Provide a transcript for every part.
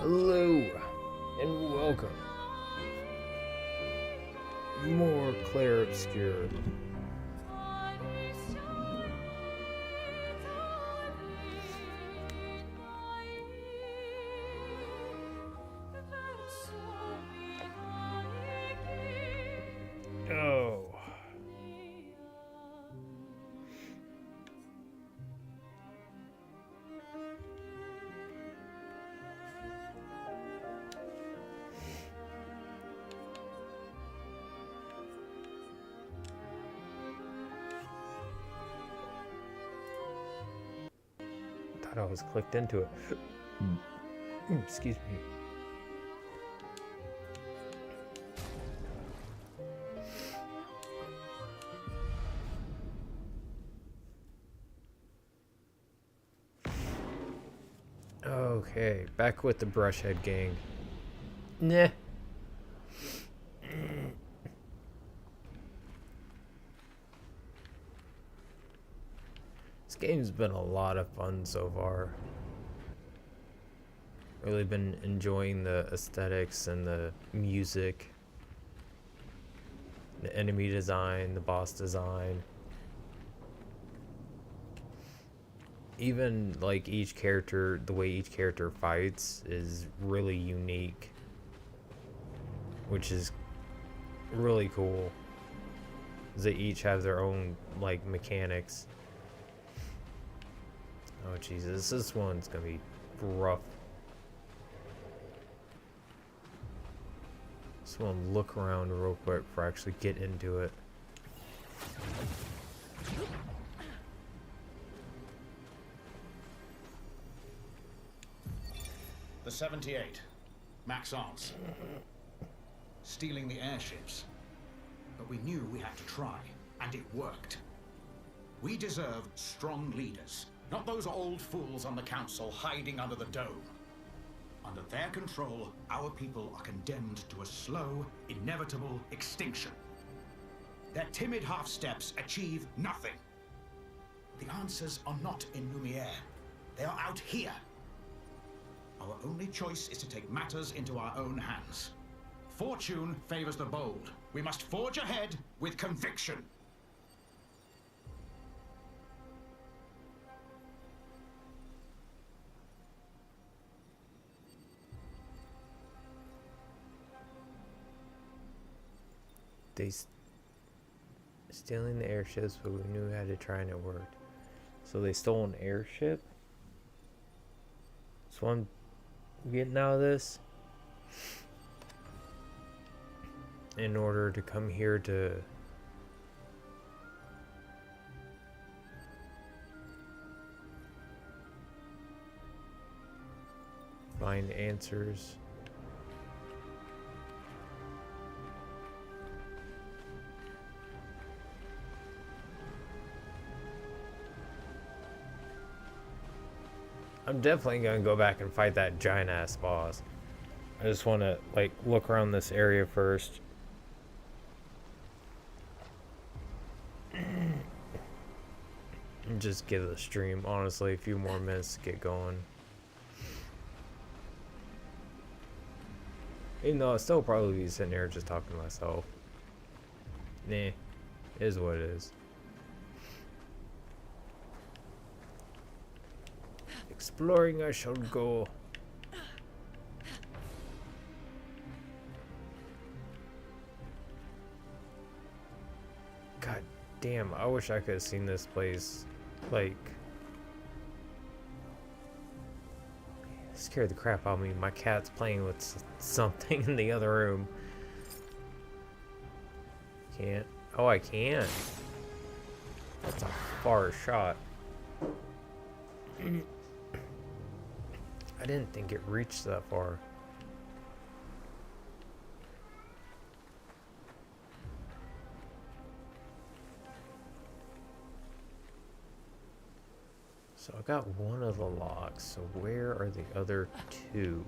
Hello and welcome. More Clair Obscur. Oh. Thought I was clicked into it. Excuse me. Okay, back with the Brushhead gang. Nah. This game's been a lot of fun so far. Really been enjoying the aesthetics and the music, the enemy design, the boss design. Even like each character, the way each character fights is really unique, which is really cool. They each have their own like mechanics. Oh Jesus, this one's gonna be rough. Just want to look around real quick before I actually get into it. The 78, Maxence. Stealing the airships. But we knew we had to try, and it worked. We deserve strong leaders, not those old fools on the council hiding under the dome. Under their control, our people are condemned to a slow, inevitable extinction. Their timid half-steps achieve nothing. The answers are not in Lumiere. They are out here. Our only choice is to take matters into our own hands. Fortune favors the bold. We must forge ahead with conviction. Stealing the airships, but we knew how to try and it worked. So they stole an airship? So I'm getting out of this in order to come here to find answers. I'm definitely gonna go back and fight that giant ass boss. I just want to like look around this area first. And just give the stream honestly a few more minutes to get going. Even though I'll still probably be sitting there just talking to myself. Nah, it is what it is. Exploring I shall go. God damn, I wish I could have seen this place. Like, it scared the crap out of me. My cat's playing with something in the other room. Can't. Oh, I can. That's a far shot. I didn't think it reached that far. So I got one of the locks, so where are the other two?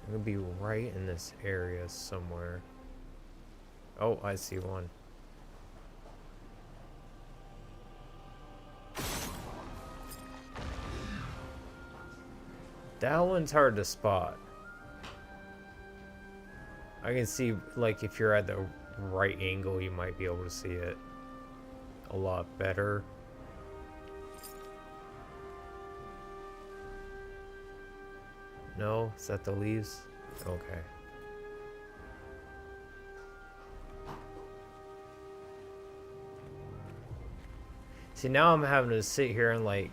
I'm gonna be right in this area somewhere. Oh, I see one. That one's hard to spot. I can see, like, if you're at the right angle, you might be able to see it a lot better. No? Is that the leaves? Okay. See, now I'm having to sit here and, like,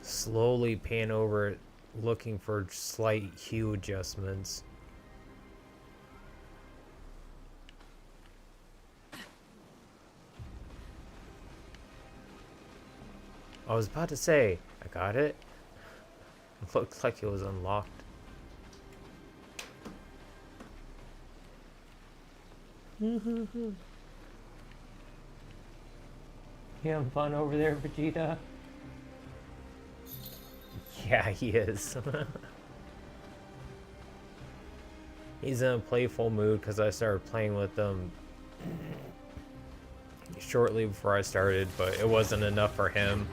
slowly pan over it, looking for slight hue adjustments. I was about to say, I got it. It looked like it was unlocked. You having fun over there, Vegeta? Yeah, he is. He's in a playful mood because I started playing with them shortly before I started, but it wasn't enough for him.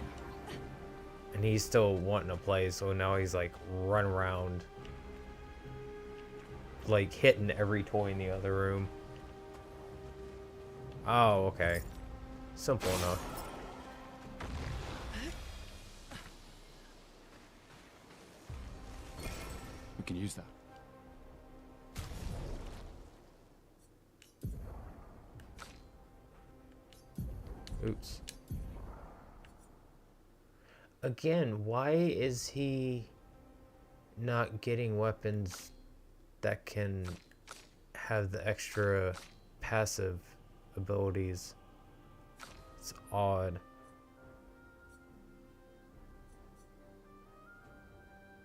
And he's still wanting to play, so now he's like running around, like hitting every toy in the other room. Oh, okay. Simple enough. We can use that. Oops. Again, why is he not getting weapons that can have the extra passive abilities? It's odd.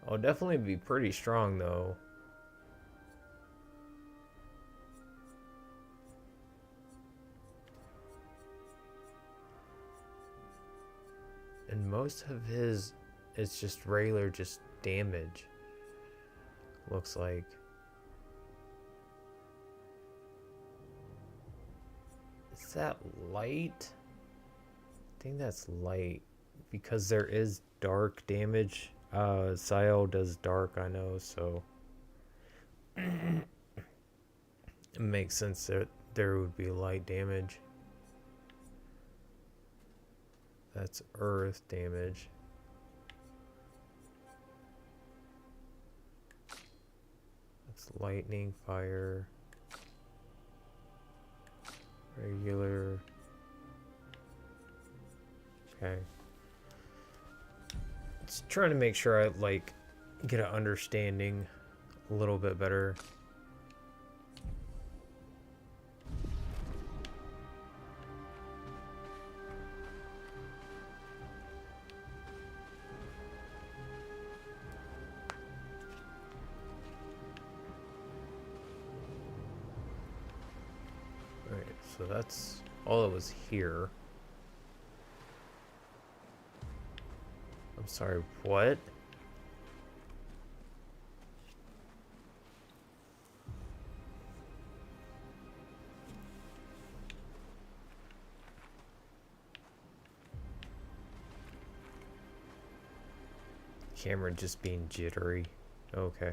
I'll definitely be pretty strong though. And most of his, it's just regular, just damage. Looks like. Is that light? I think that's light. Because there is dark damage. Sayo does dark, I know, so. It makes sense that there would be light damage. That's earth damage. That's lightning, fire, regular. Okay. Just trying to make sure I like get an understanding a little bit better. So that's all that was here. I'm sorry, what? Camera just being jittery. Okay.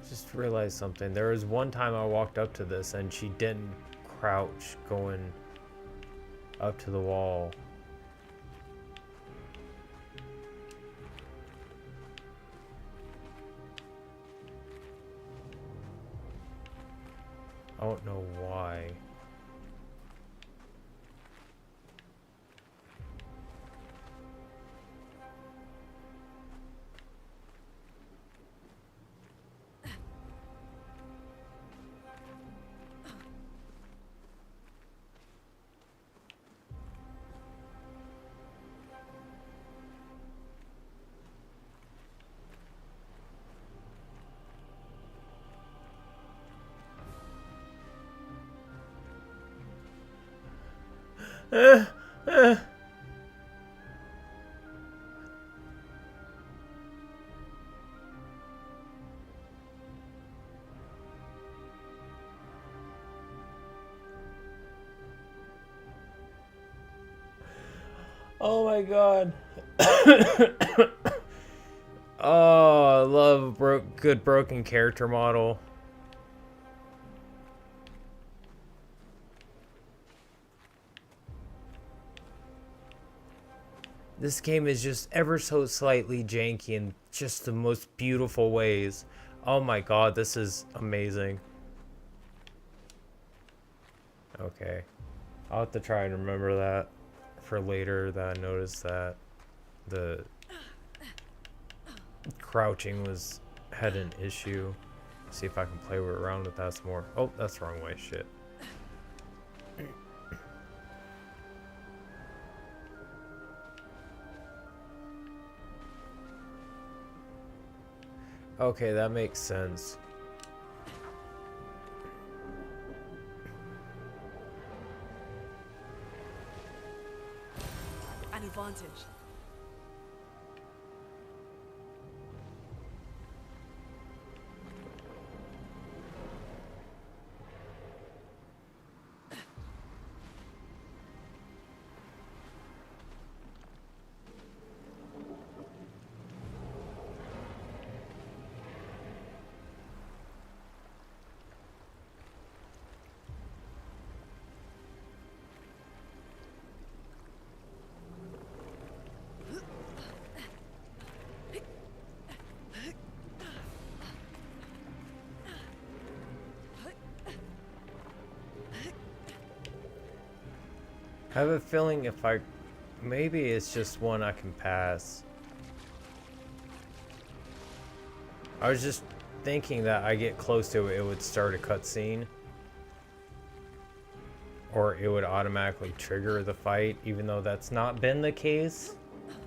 Just realized something. There was one time I walked up to this and she didn't crouch going up to the wall. I don't know why. Oh my god. Oh, I love good broken character model. This game is just ever so slightly janky in just the most beautiful ways. Oh my god, this is amazing. Okay. I'll have to try and remember that for later, that I noticed that the crouching had an issue. See if I can play around with that some more. Oh, that's the wrong way. Shit. Okay, that makes sense. An advantage. I have a feeling if maybe it's just one I can pass. I was just thinking that I get close to it, it would start a cutscene. Or it would automatically trigger the fight, even though that's not been the case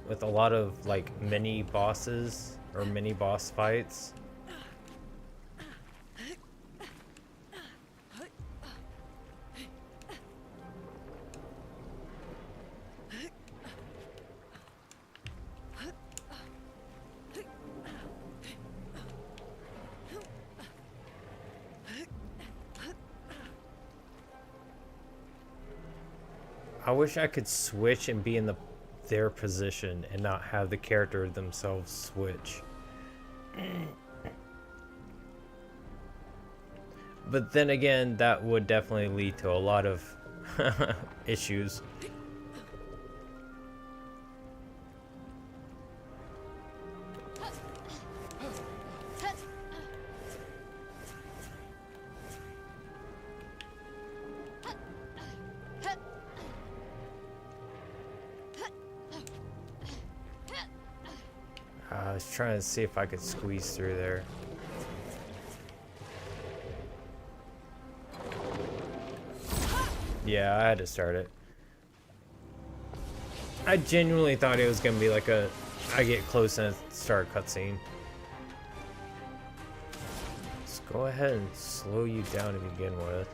with a lot of like mini bosses or mini boss fights. I wish I could switch and be in their position and not have the character themselves switch. But then again, that would definitely lead to a lot of issues. I was trying to see if I could squeeze through there. Yeah, I had to start it. I genuinely thought it was gonna be like I get close and start a cutscene. Let's go ahead and slow you down to begin with.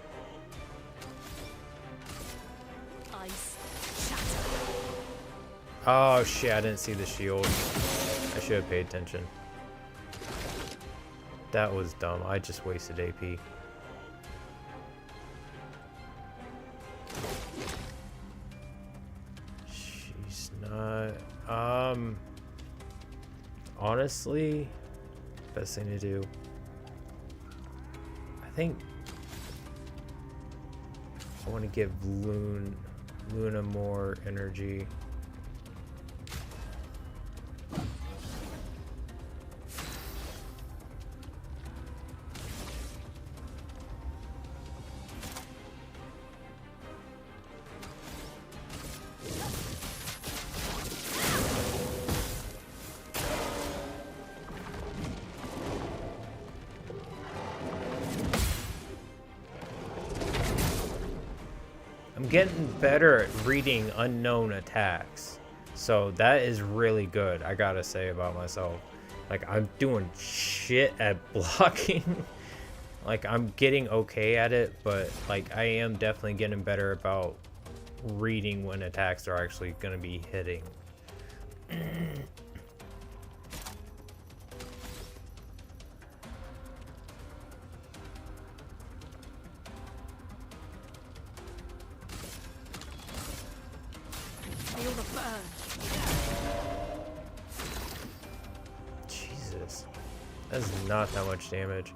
Ice shatter. Oh shit, I didn't see the shield. I should have paid attention. That was dumb. I just wasted AP. She's not... Honestly, best thing to do. I think I want to give Luna more energy. I'm getting better at reading unknown attacks, so that is really good, I gotta say about myself. Like, I'm doing shit at blocking. Like, I'm getting okay at it, but like I am definitely getting better about reading when attacks are actually gonna be hitting. Feel the Jesus. That's not that much damage.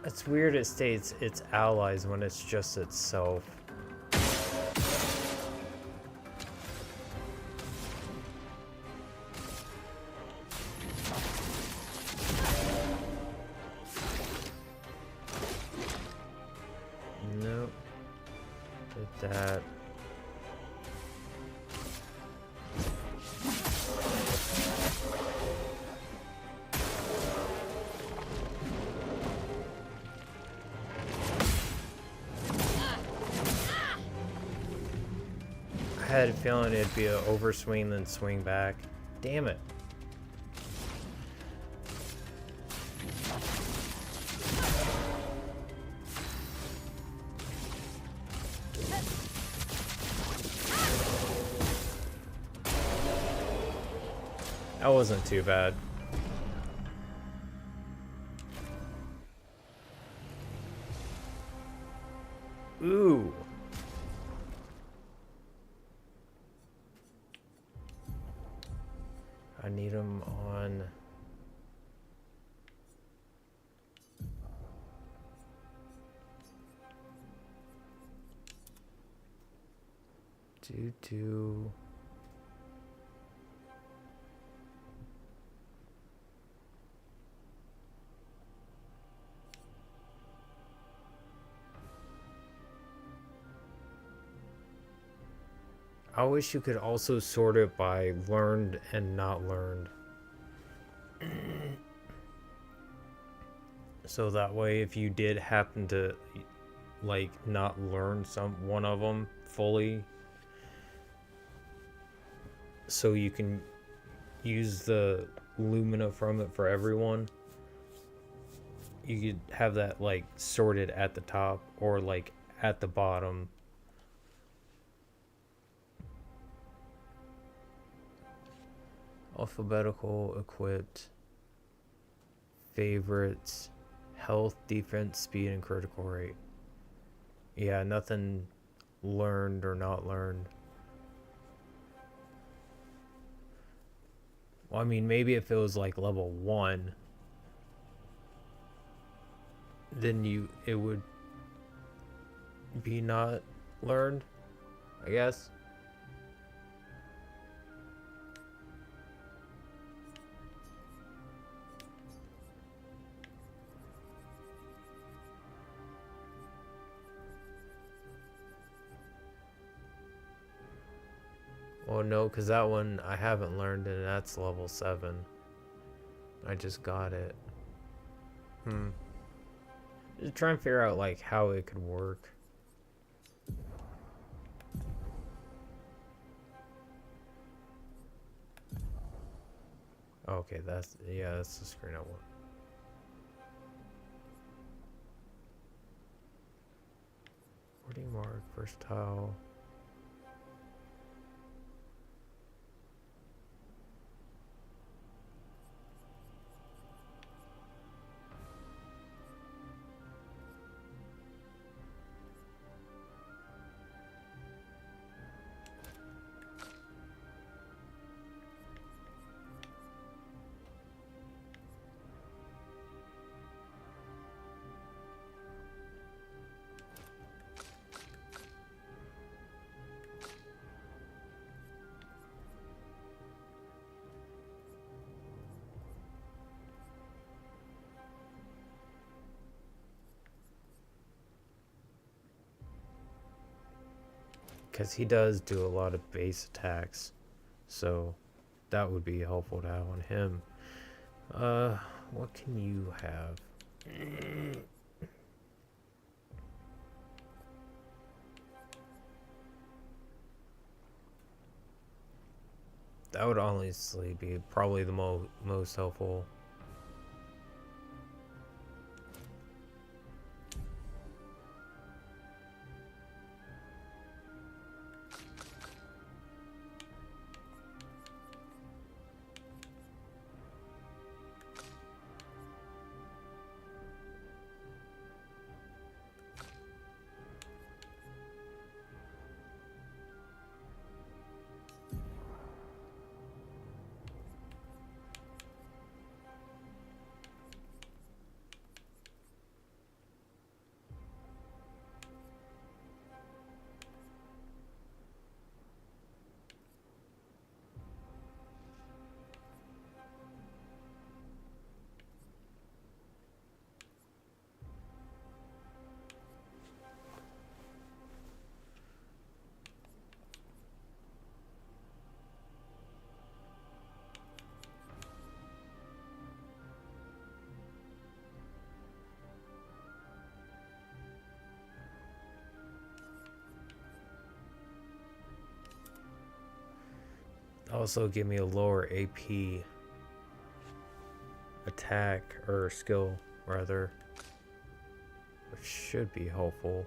It's weird it states its allies when it's just itself. Nope. Did that. I had a feeling it'd be an overswing then swing back. Damn it. That wasn't too bad. Ooh. I need them on. Do. I wish you could also sort it by learned and not learned. So that way if you did happen to like not learn one of them fully, so you can use the Lumina from it for everyone, you could have that like sorted at the top or like at the bottom. Alphabetical, equipped, favorites, health, defense, speed, and critical rate. Yeah, nothing learned or not learned. Well, I mean, maybe if it was like level 1, then it would be not learned, I guess. Oh no, because that one I haven't learned and that's level 7. I just got it. Just trying to figure out like how it could work. Okay, that's the screen I want. Wording mark, versatile. Because he does do a lot of base attacks, so that would be helpful to have on him. What can you have? That would honestly be probably the most helpful. also give me a lower AP attack, or skill rather, which should be helpful.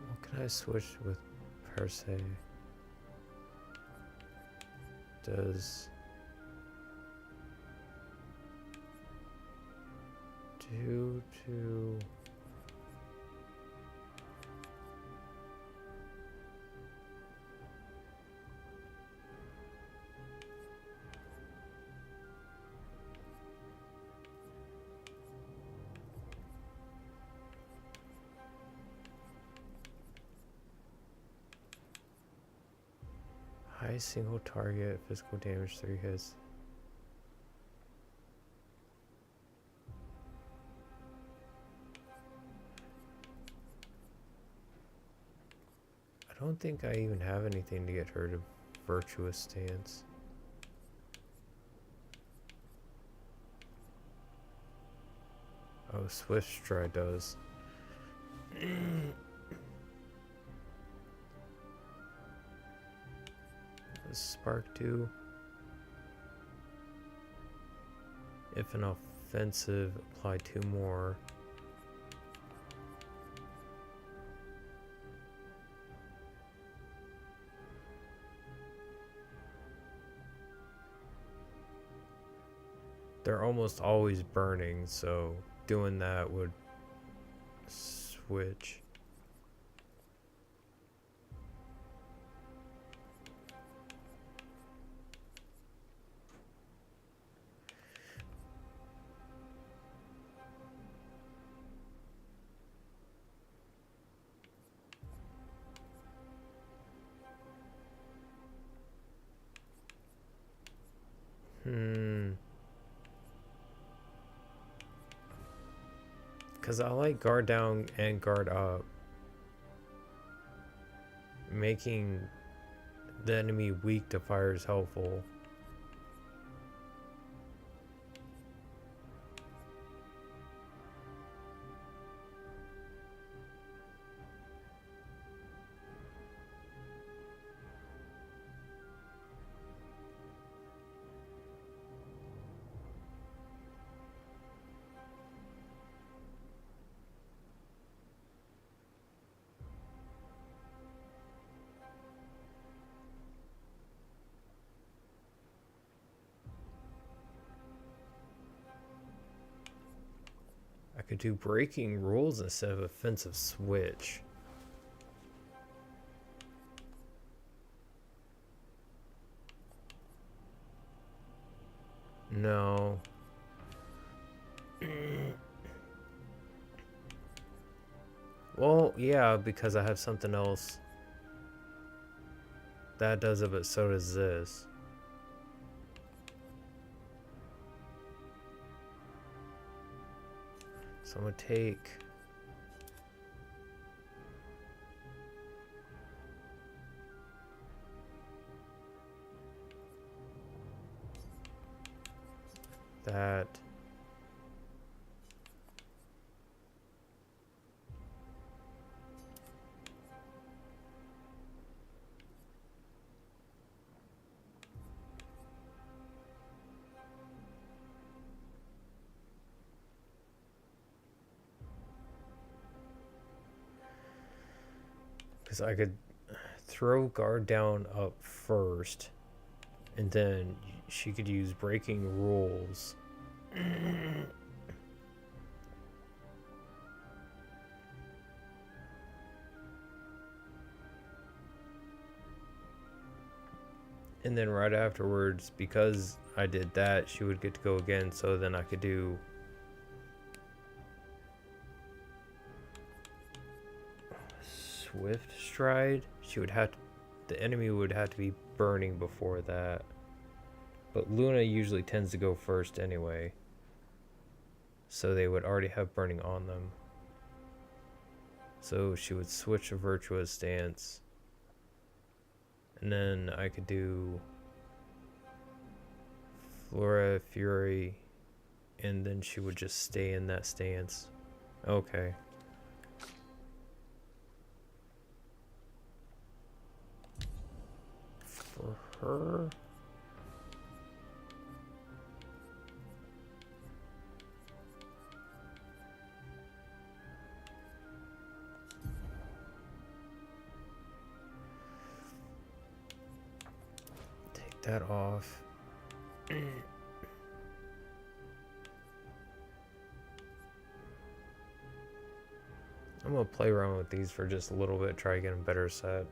What can I switch with per se? Does due to high single target physical damage 3 hits. I don't think I even have anything to get her to virtuous stance. Oh, Swift Stride does. Does Spark do? If an offensive, apply 2 more. They're almost always burning, so doing that would switch. Because I like guard down and guard up. Making the enemy weak to fire is helpful. I could do breaking rules instead of offensive switch. No. Well, yeah, because I have something else that does it, but so does this. So I'm gonna take that. Because I could throw guard down up first, and then she could use breaking rules. And then right afterwards, because I did that, she would get to go again, so then I could do Swift Stride, the enemy would have to be burning before that. But Luna usually tends to go first anyway. So they would already have burning on them. So she would switch a Virtuous stance. And then I could do Flora Fury. And then she would just stay in that stance. Okay. For her... Take that off. I'm gonna play around with these for just a little bit, try to get a better set.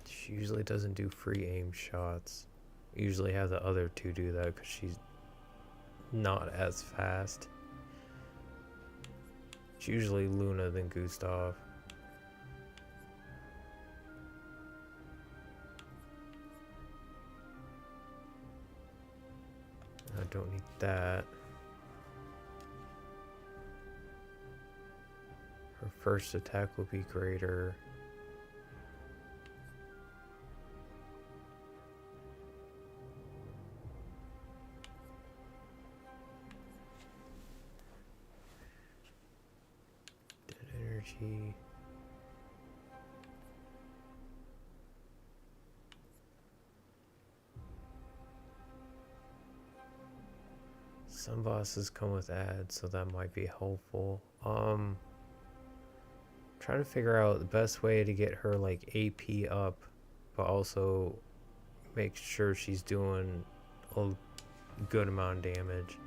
She usually doesn't do free aim shots. Usually have the other two do that because she's not as fast. It's usually Luna than Gustav. I don't need that. Her first attack will be greater. Energy. Some bosses come with ads, so that might be helpful. Trying to figure out the best way to get her like AP up, but also make sure she's doing a good amount of damage.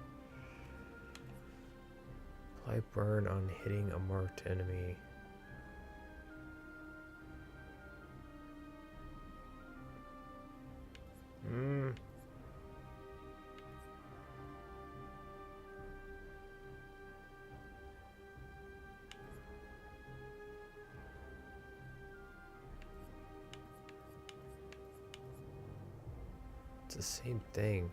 Apply burn on hitting a marked enemy. It's the same thing.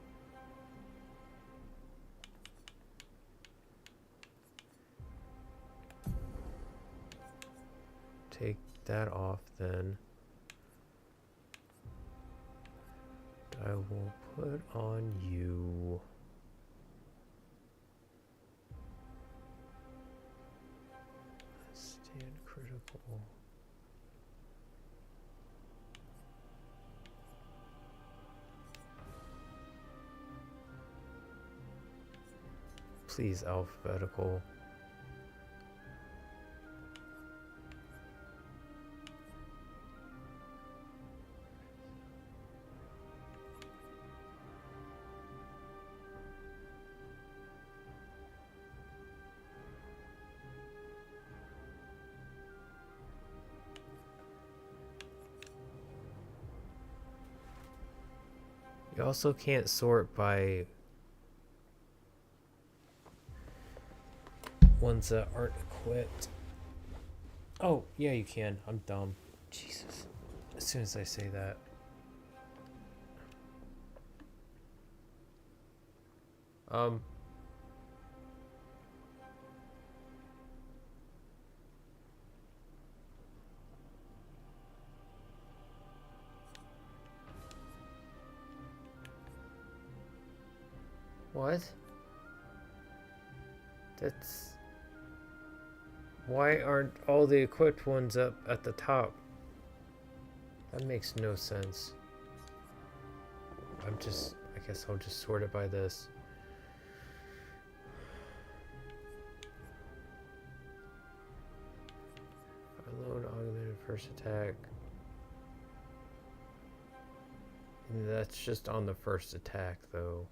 Take that off then. I will put on you. Stand critical. Please, alphabetical. You also can't sort by ones that aren't equipped. Oh, yeah, you can. I'm dumb. Jesus. As soon as I say that. What? That's... Why aren't all the equipped ones up at the top? That makes no sense. I guess I'll just sort it by this. Alone augmented first attack That's just on the first attack, though.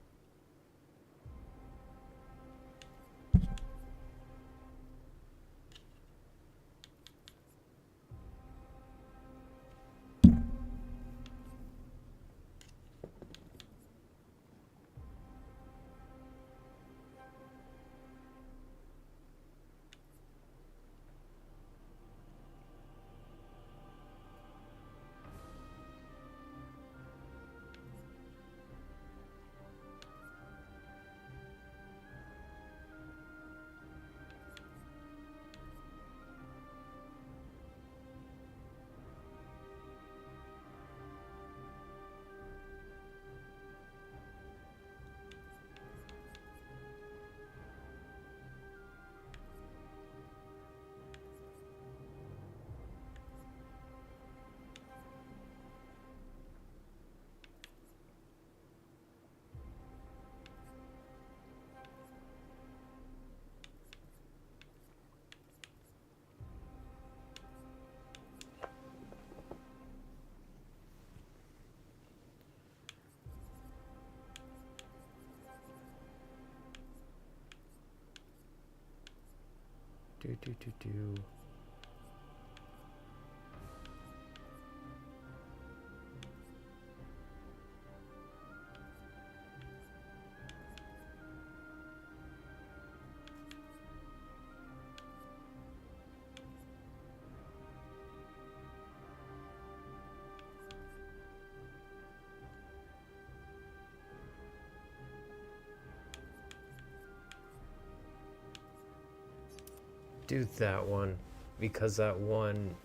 Do. Do that one, because that one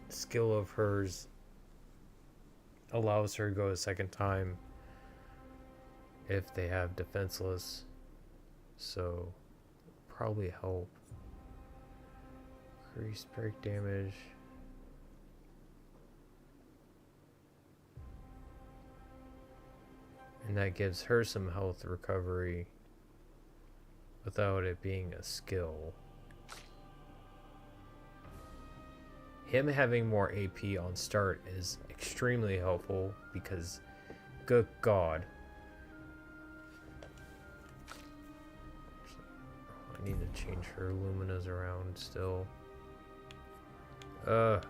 skill of hers allows her to go a second time if they have defenseless, so probably help. Increased break damage. And that gives her some health recovery without it being a skill. Him having more AP on start is extremely helpful because, good God. I need to change her luminas around still. I'll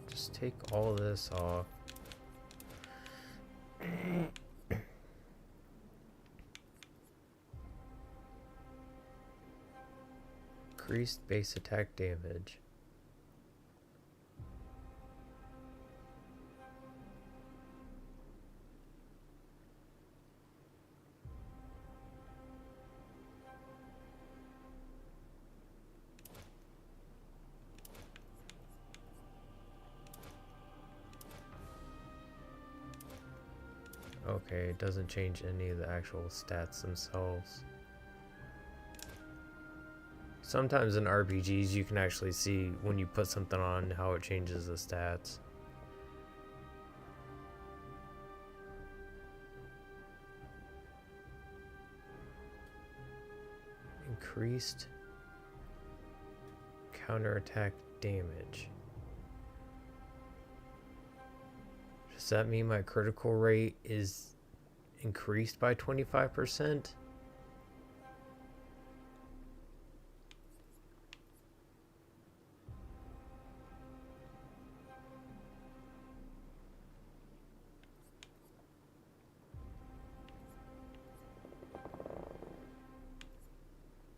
just take all this off. Increased base attack damage. Okay, it doesn't change any of the actual stats themselves. Sometimes in RPGs you can actually see when you put something on how it changes the stats. Increased counterattack damage. Does that mean my critical rate is increased by 25%?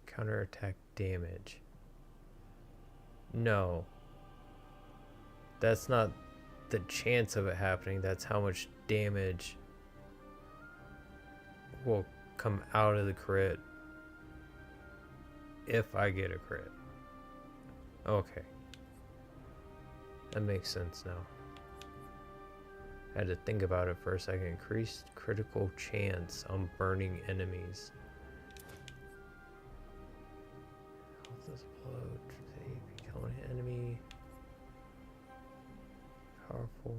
Counterattack damage. No. That's not the chance of it happening. That's how much damage will come out of the crit if I get a crit. Okay. That makes sense now. I had to think about it for a second. Increased critical chance on burning enemies. Explode, kill an enemy. Powerful.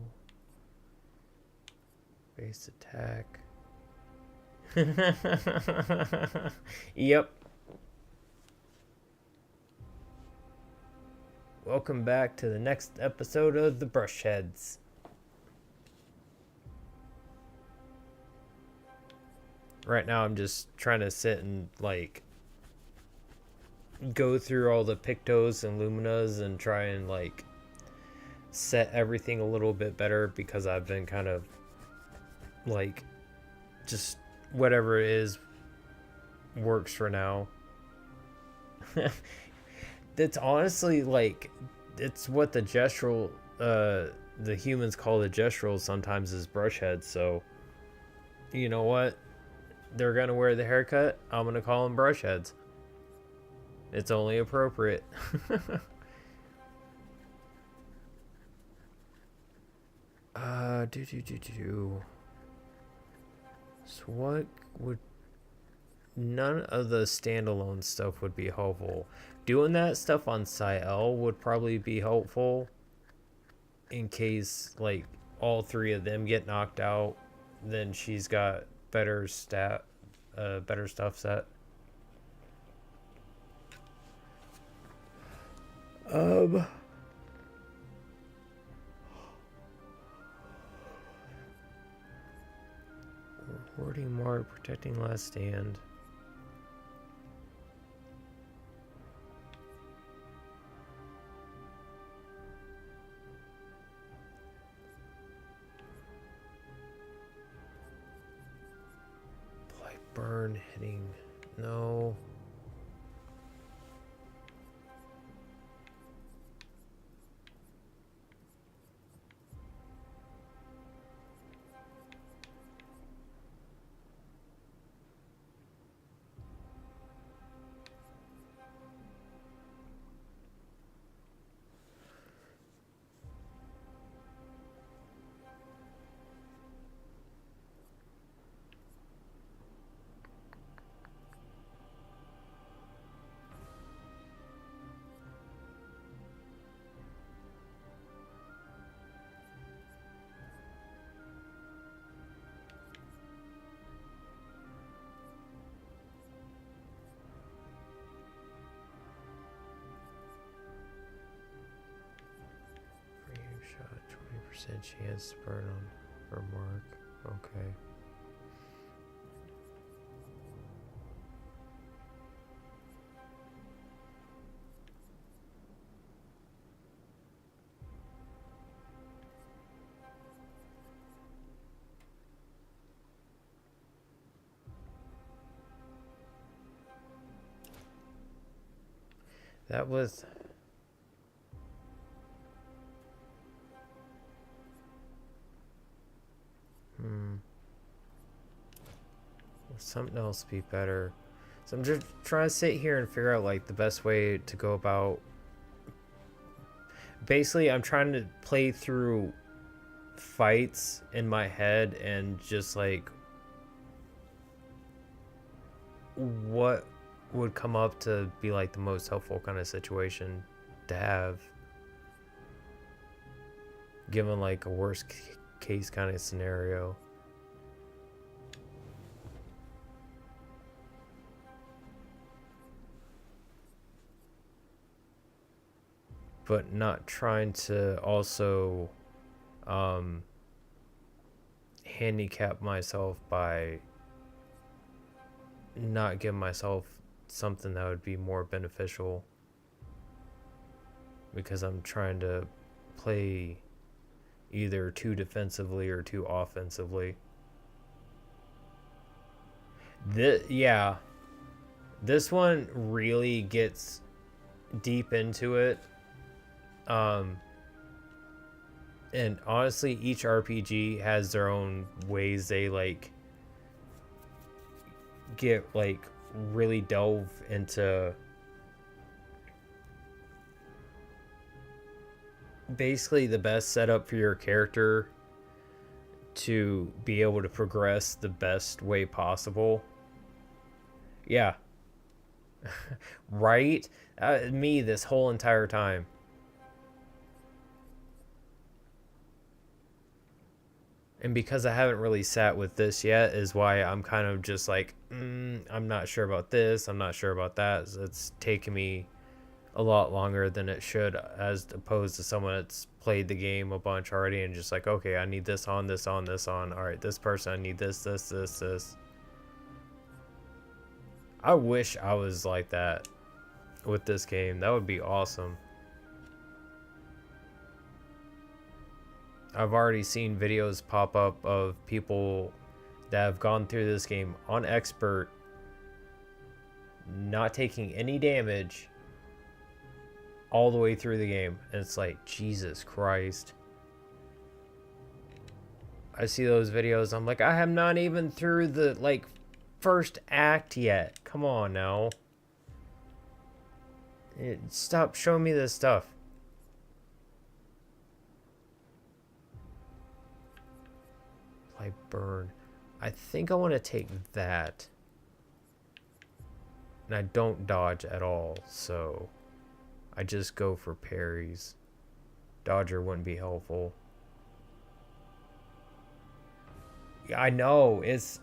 Base attack. Yep. Welcome back to the next episode of the Brushheads. Right now I'm just trying to sit and like go through all the Pictos and Luminas and try and like set everything a little bit better, because I've been kind of like just whatever it is works for now. That's honestly like, it's what the gestural the humans call the gestural sometimes is brush heads. So you know what, they're gonna wear the haircut, I'm gonna call them brush heads. It's only appropriate. So what would, none of the standalone stuff would be helpful. Doing that stuff on L would probably be helpful in case like all three of them get knocked out. Then she's got better better stuff set. Warding Mark, protecting last stand. Blight burn, hitting, no. Shot 20% chance to burn on her mark. Okay. That was would something else be better? So I'm just trying to sit here and figure out like the best way to go about. Basically, I'm trying to play through fights in my head and just like what would come up to be like the most helpful kind of situation to have, given like a worst case kind of scenario. But not trying to also handicap myself by not giving myself something that would be more beneficial, because I'm trying to play either too defensively or too offensively. This one really gets deep into it. And honestly, each RPG has their own ways they like get like really delve into basically the best setup for your character to be able to progress the best way possible. Yeah. Right? Me this whole entire time. And because I haven't really sat with this yet is why I'm kind of just like, I'm not sure about this, I'm not sure about that. So it's taken me a lot longer than it should, as opposed to someone that's played the game a bunch already and just like, okay, I need this on, this on, this on. All right, this person, I need this. I wish I was like that with this game. That would be awesome. I've already seen videos pop up of people that have gone through this game on expert, not taking any damage all the way through the game. And it's like, Jesus Christ. I see those videos, I'm like, I am not even through the, like, first act yet. Come on now. Stop showing me this stuff. Apply burn. I think I want to take that. And I don't dodge at all, so I just go for parries. Dodger wouldn't be helpful. Yeah, I know, it's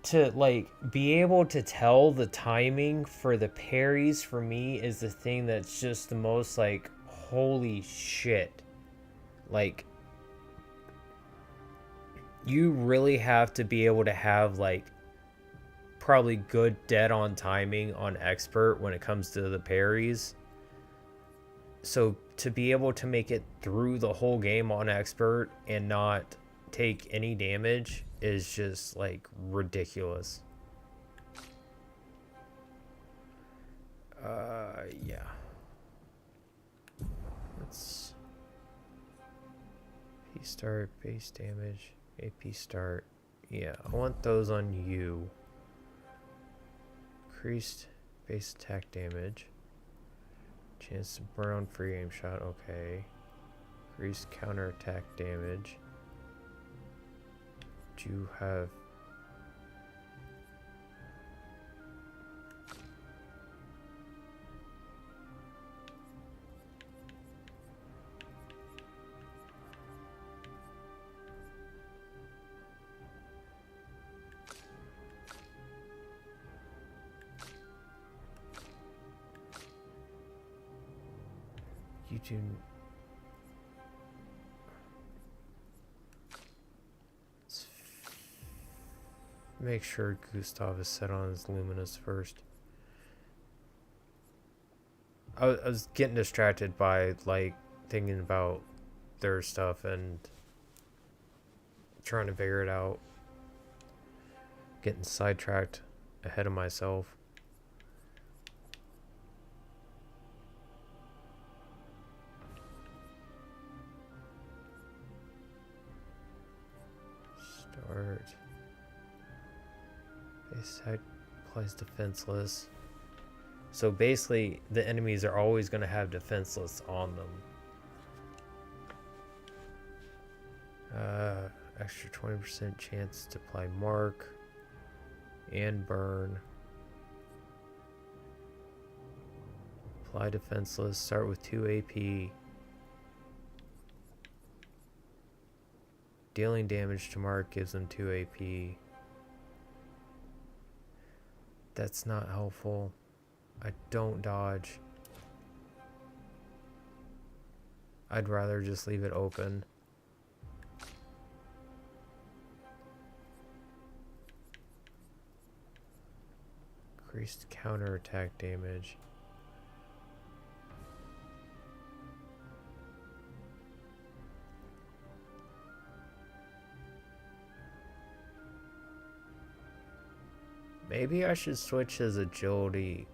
to like be able to tell the timing for the parries for me is the thing that's just the most like, holy shit. Like, you really have to be able to have like probably good dead on timing on expert when it comes to the parries. So to be able to make it through the whole game on expert and not take any damage is just like ridiculous. Yeah. Let's P start, base damage, AP start. Yeah, I want those on you. Increased base attack damage. Chance to burn on free aim shot, okay. Increased counter attack damage. Do you have... You do... Make sure Gustav is set on his Luminous first. I was getting distracted by, like, thinking about their stuff and trying to figure it out. Getting sidetracked ahead of myself. Start. Base attack applies defenseless. So basically, the enemies are always going to have defenseless on them. Extra 20% chance to apply mark and burn. Apply defenseless. Start with 2 AP. Dealing damage to mark gives them 2 AP. That's not helpful. I don't dodge. I'd rather just leave it open. Increased counterattack damage. Maybe I should switch his agility.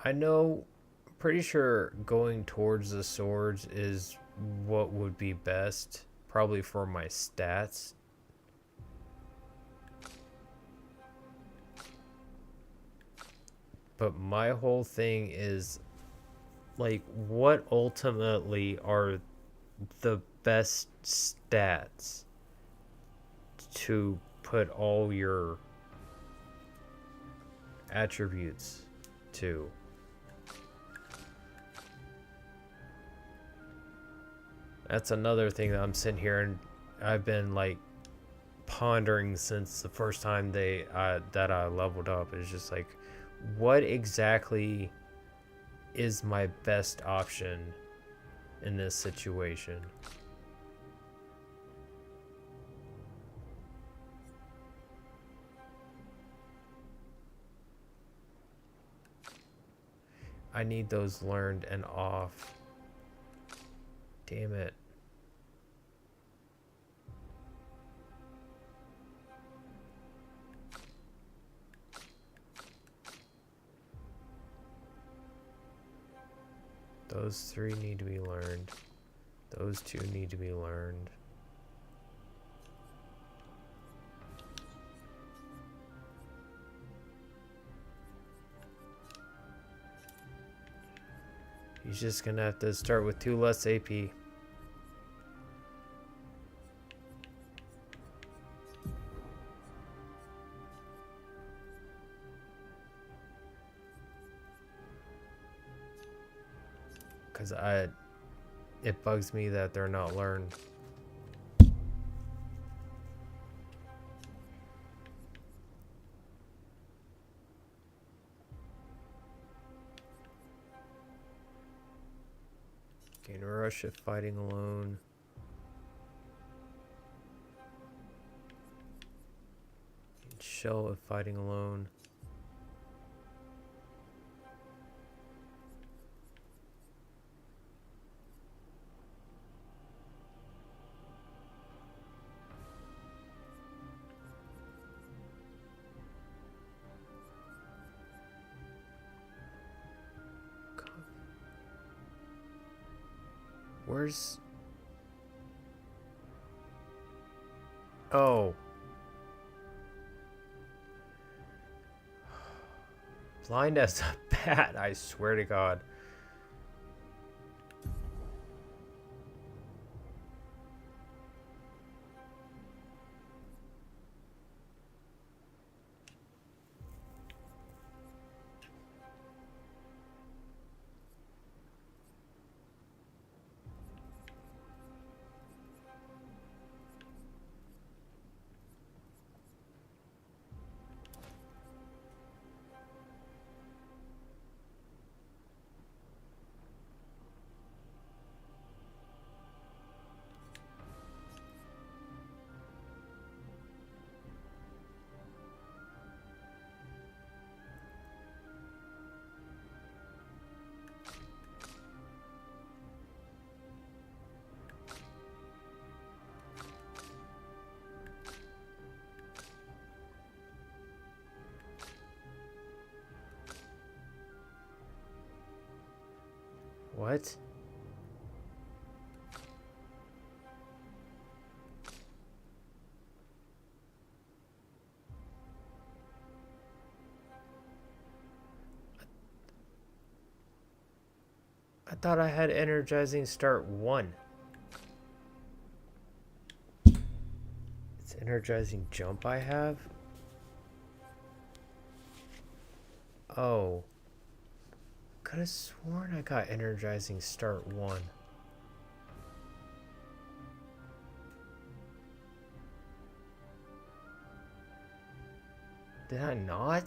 I know, pretty sure going towards the swords is what would be best, probably for my stats. But my whole thing is, like, what ultimately are the best stats to put all your Attributes 2. That's another thing that I'm sitting here and I've been like pondering since the first time that I leveled up. Is just like, what exactly is my best option in this situation? I need those learned and off. Damn it. Those 3 need to be learned. Those 2 need to be learned. He's just gonna have to start with 2 less AP. Cause it bugs me that they're not learned. Gain rush if fighting alone. Gain shell if fighting alone. Where's... Oh. Blind as a bat, I swear to God. What? I thought I had energizing start 1. It's energizing jump I have? Oh. Could have sworn I got energizing start 1. Did I not?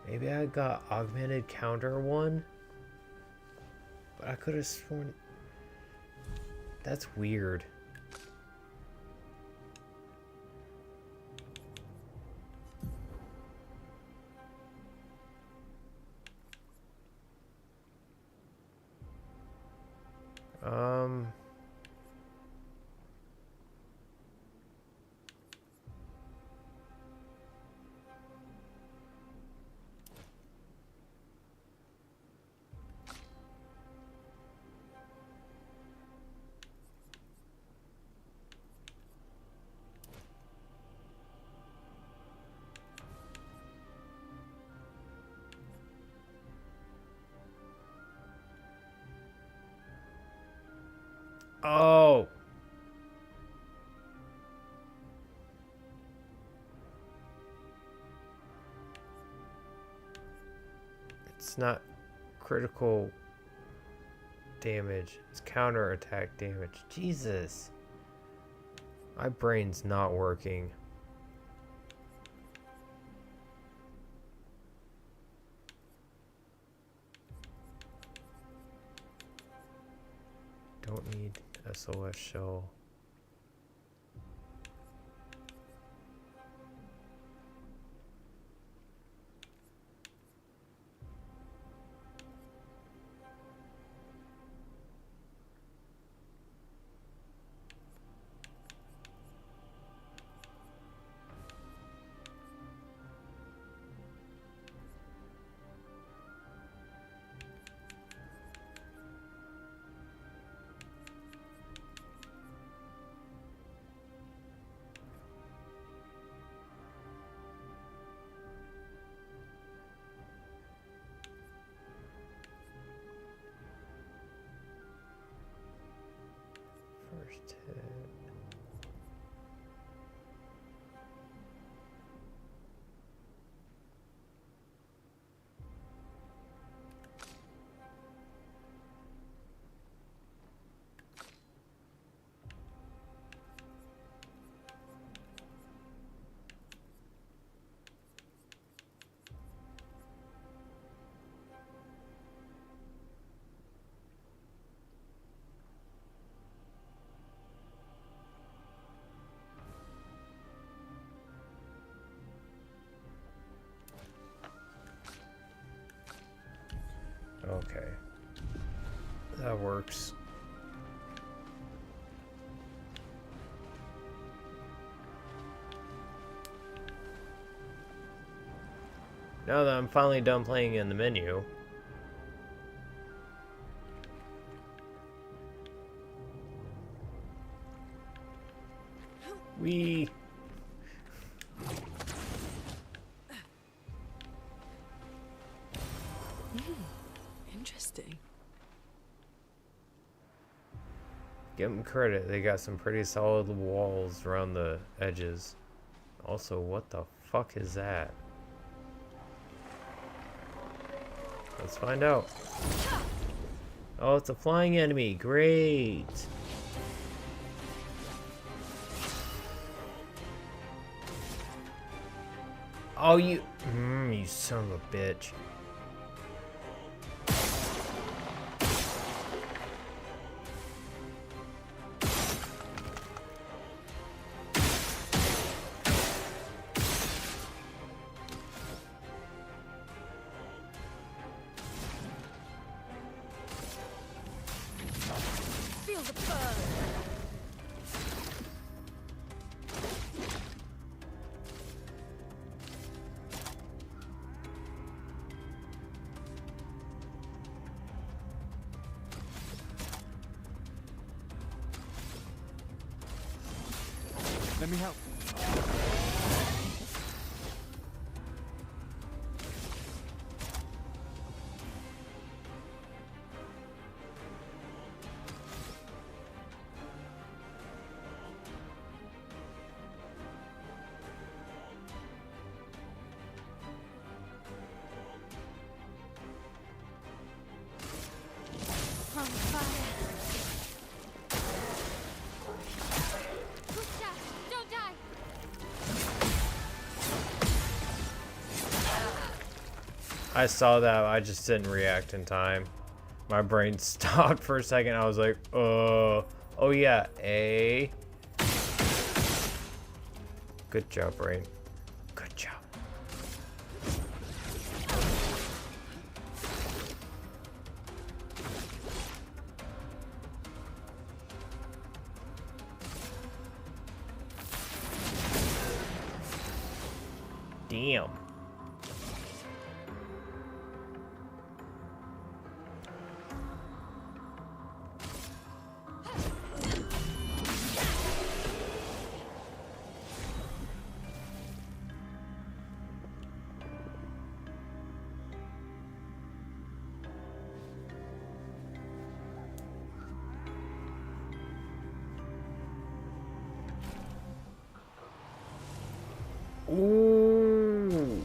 Maybe I got augmented counter 1? But I could have sworn... That's weird. It's not critical damage. It's counter attack damage. Jesus. My brain's not working. Don't need SOS shell. First hit. Okay. That works. Now that I'm finally done playing in the menu, we Interesting. give them credit. They got some pretty solid walls around the edges. Also, what the fuck is that? Let's find out. Oh, it's a flying enemy. Great. Oh, you son of a bitch. Feel the burn. Let me help. On fire. Push out. Don't die. I saw that. I just didn't react in time. My brain stopped for a second. I was like, oh yeah, A. Good job, brain. Good job. Damn. Ooh.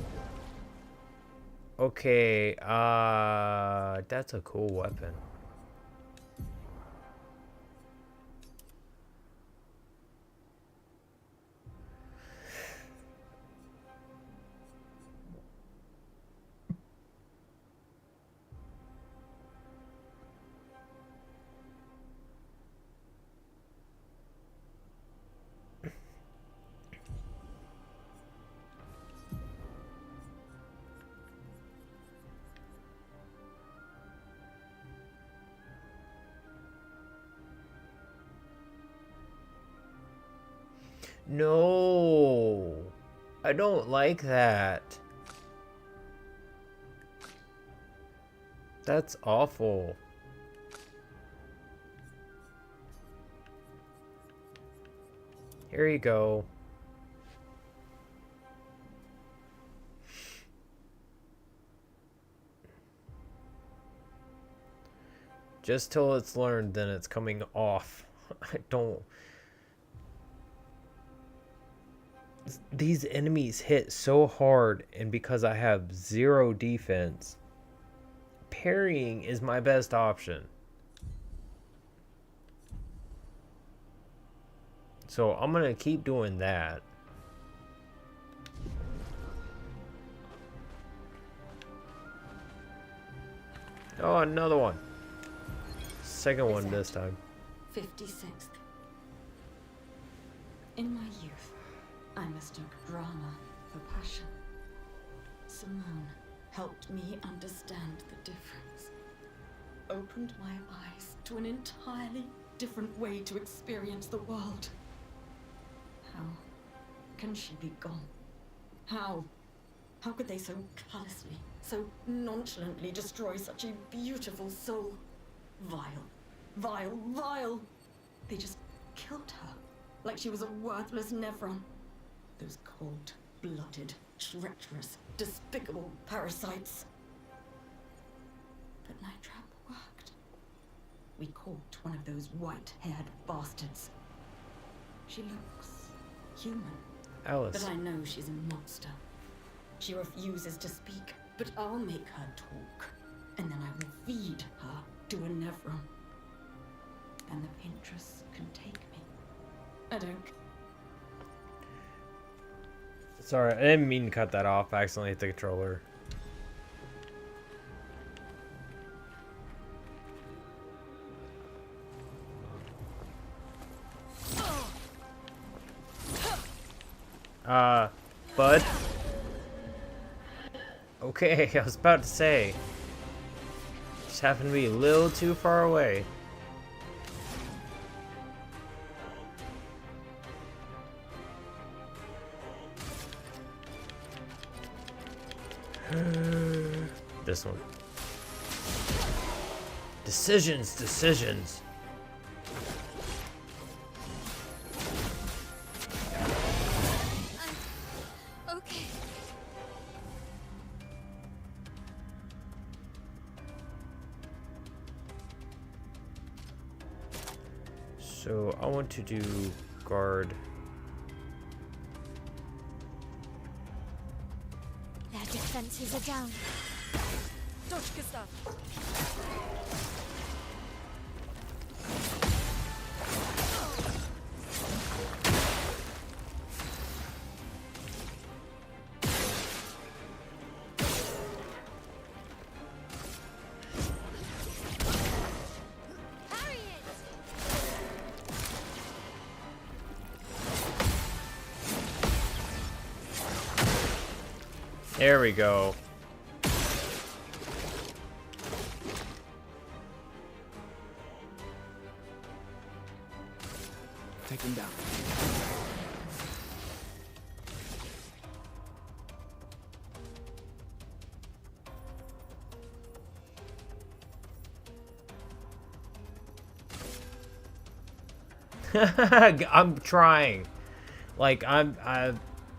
Okay, that's a cool weapon. No, I don't like that. That's awful. Here you go. Just till it's learned, then it's coming off. I don't... These enemies hit so hard, and because I have 0 defense, parrying is my best option. So I'm gonna keep doing that. Oh, another one. Second one this time. 56th. In my youth, I mistook drama for passion. Simone helped me understand the difference. Opened my eyes to an entirely different way to experience the world. How can she be gone? How? How could they so callously, so nonchalantly destroy such a beautiful soul? Vile, vile, vile! They just killed her, like she was a worthless Nevron. Those cold-blooded, treacherous, despicable parasites. But Night Trap worked. We caught one of those white-haired bastards. She looks human. Alice. But I know she's a monster. She refuses to speak, but I'll make her talk. And then I will feed her to a Nevron. And the Pinterest can take me. I don't... Sorry, I didn't mean to cut that off. I accidentally hit the controller. Bud? Okay, I was about to say. Just happened to be a little too far away. This one. Decisions, decisions. Okay. So I want to do guard. Their defenses are down. Dodge, Gustav. Parry it. There we go. Take him down. I'm trying. Like I'm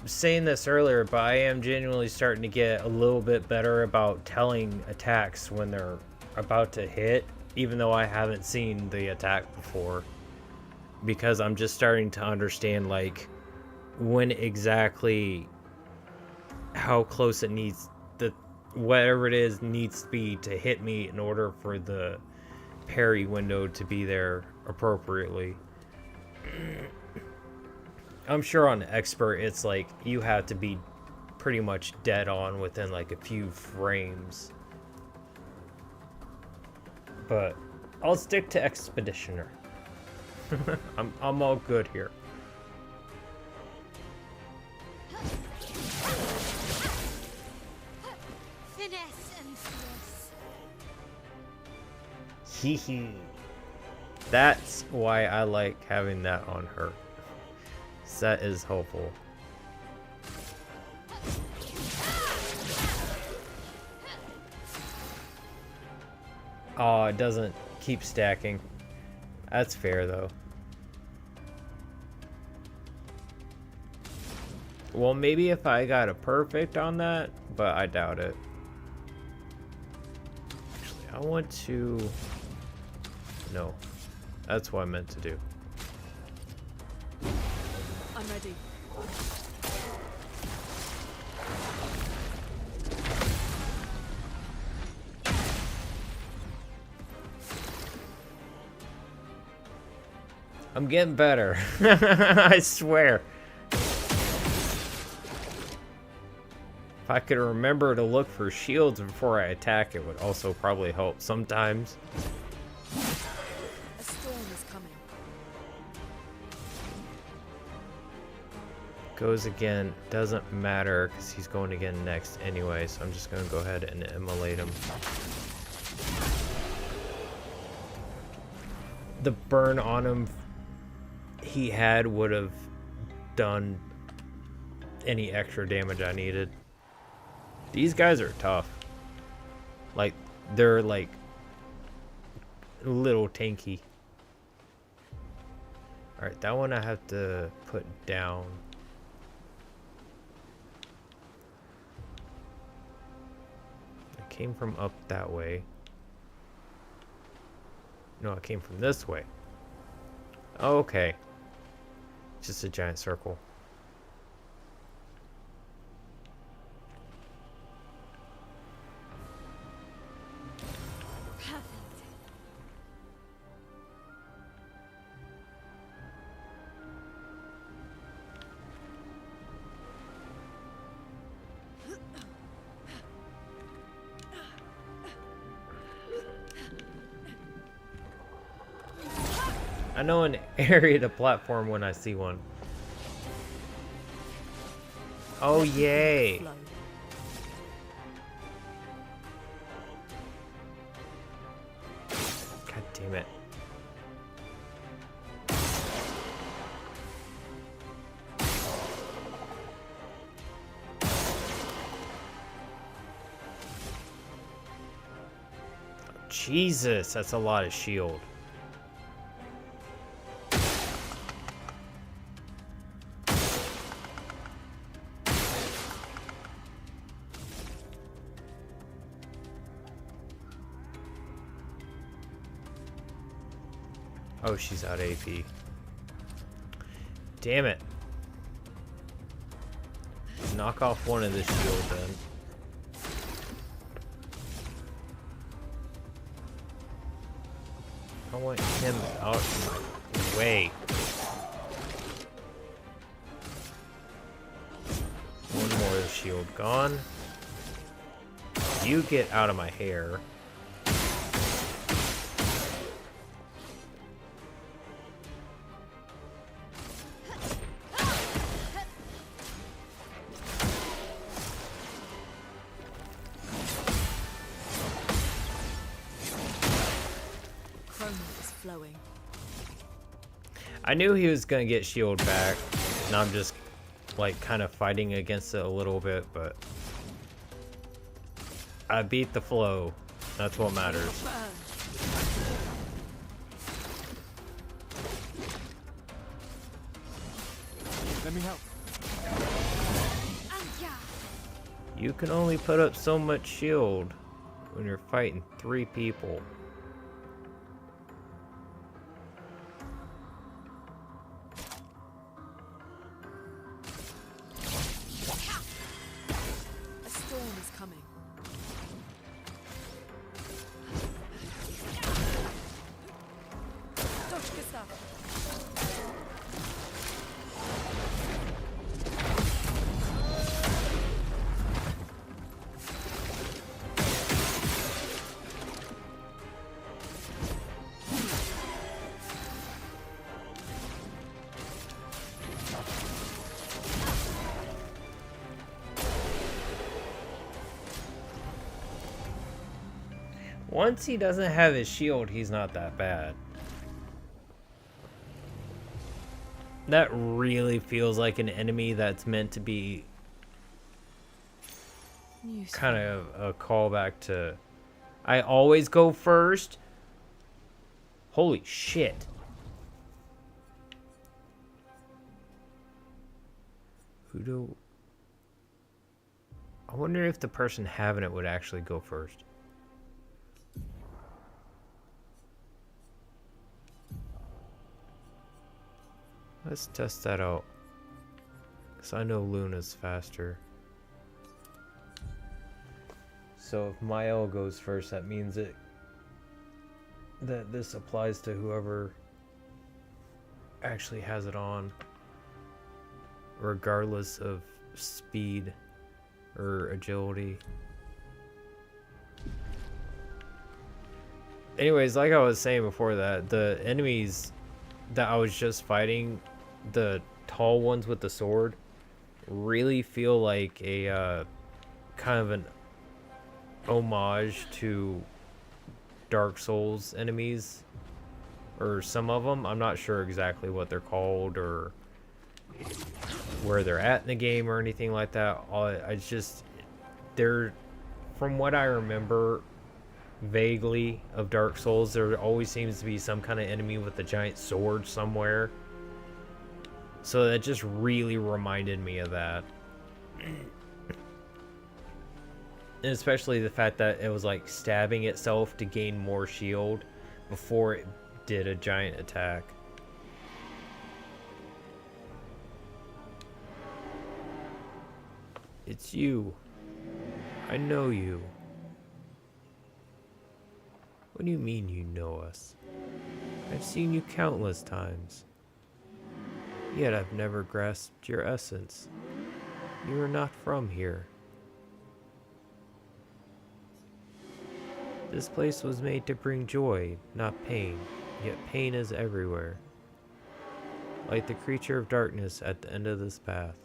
saying this earlier, but I am genuinely starting to get a little bit better about telling attacks when they're about to hit, even though I haven't seen the attack before. Because I'm just starting to understand, like, when exactly how close it needs whatever it is needs to be to hit me in order for the parry window to be there appropriately. I'm sure on expert it's like you have to be pretty much dead on within like a few frames. But I'll stick to expeditioner. I'm all good here. Finesse and force. Hee hee. That's why I like having that on her. That is helpful. Oh, it doesn't keep stacking. That's fair though. Well, maybe if I got a perfect on that, but I doubt it. Actually, I want to... No. That's what I meant to do. I'm ready. I'm getting better. I swear. If I could remember to look for shields before I attack, it would also probably help sometimes. A storm is coming. Goes again. Doesn't matter because he's going again next anyway, so I'm just going to go ahead and immolate him. The burn on him he had would have done any extra damage I needed. These guys are tough. Like, they're like a little tanky. Alright, that one I have to put down. I came from up that way. No, I came from this way. Okay. Just a giant circle. Perfect. I know an area to platform when I see one. Oh, yay. Flow. God damn it. Jesus, that's a lot of shield. Oh, she's out AP. Damn it. Knock off one of the shield then. I want him out of my way. One more shield gone. You get out of my hair. Flowing. I knew he was gonna get shield back, and I'm just like kind of fighting against it a little bit, but I beat the flow. That's what matters. Let me help. You can only put up so much shield when you're fighting 3 people. A storm is coming. Once he doesn't have his shield, he's not that bad. That really feels like an enemy that's meant to be kind of a callback to I always go first. Holy shit. I wonder if the person having it would actually go first. Let's test that out. Because I know Luna's faster. So if Mael goes first, that means that this applies to whoever actually has it on. Regardless of speed or agility. Anyways, like I was saying before that, the enemies that I was just fighting, the tall ones with the sword, really feel like a kind of an homage to Dark Souls enemies, or some of them. I'm not sure exactly what they're called or where they're at in the game or anything like that. They're, from what I remember vaguely of Dark Souls, there always seems to be some kind of enemy with a giant sword somewhere. So that just really reminded me of that. And especially the fact that it was like stabbing itself to gain more shield before it did a giant attack. It's you. I know you. What do you mean you know us? I've seen you countless times. Yet I've never grasped your essence. You are not from here. This place was made to bring joy, not pain, yet pain is everywhere. Like the creature of darkness at the end of this path.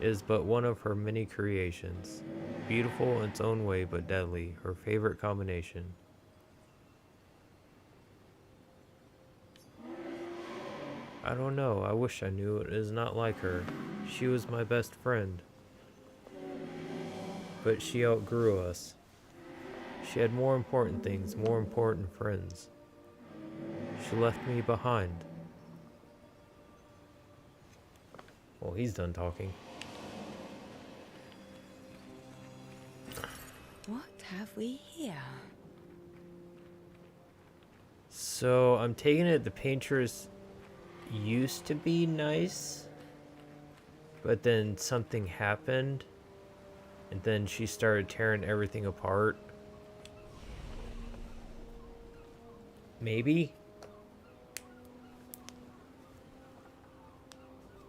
It is but one of her many creations. Beautiful in its own way, but deadly. Her favorite combination. I don't know. I wish I knew. It is not like her. She was my best friend. But she outgrew us. She had more important things, more important friends. She left me behind. Well, he's done talking. What have we here? So I'm taking it the paintress used to be nice, but then something happened, and then she started tearing everything apart. Maybe?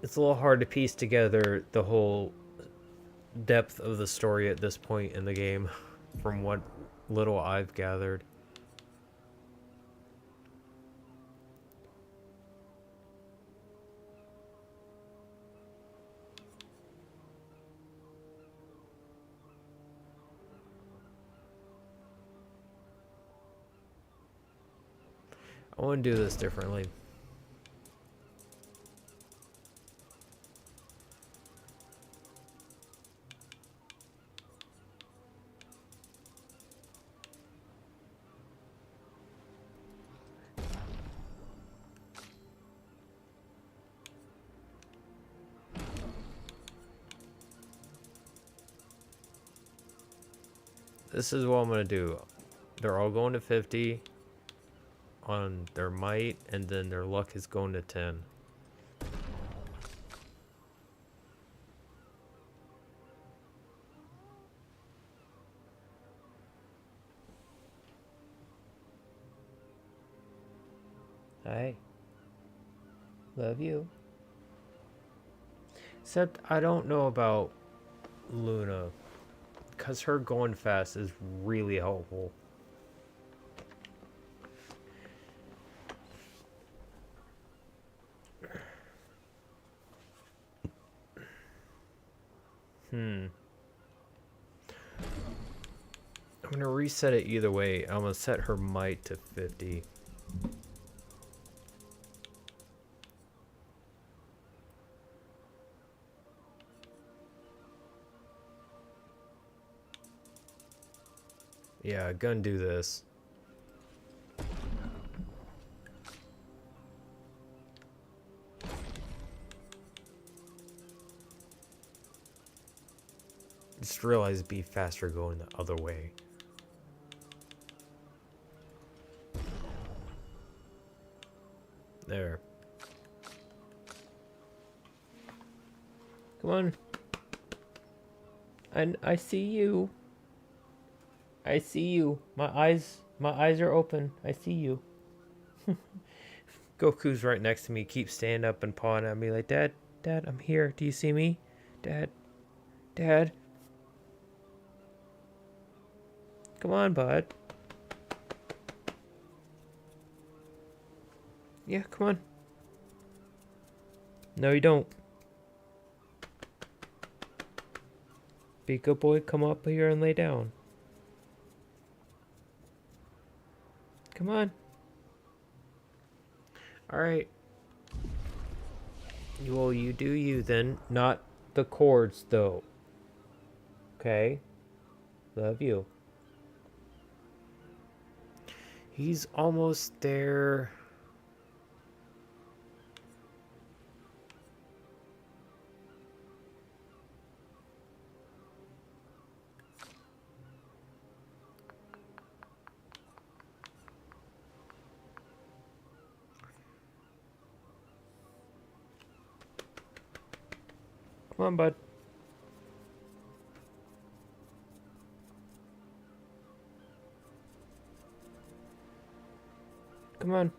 It's a little hard to piece together the whole depth of the story at this point in the game from what little I've gathered. I want to do this differently. This is what I'm going to do. They're all going to 50 on their might, and then their luck is going to 10. Hi. Love you. Except I don't know about Luna, because her going fast is really helpful. gonna reset it either way. I'm gonna set her might to 50. Yeah, gonna do this. Just realized it'd be faster going the other way. There. Come on. I see you. I see you. My eyes are open. I see you. Goku's right next to me, keeps standing up and pawing at me like, Dad, I'm here. Do you see me? Dad. Come on, bud. Yeah, come on. No, you don't. Be a good boy, come up here and lay down. Come on. Alright. Well, you do you then. Not the cords, though. Okay? Love you. He's almost there. Come on, bud. Come on.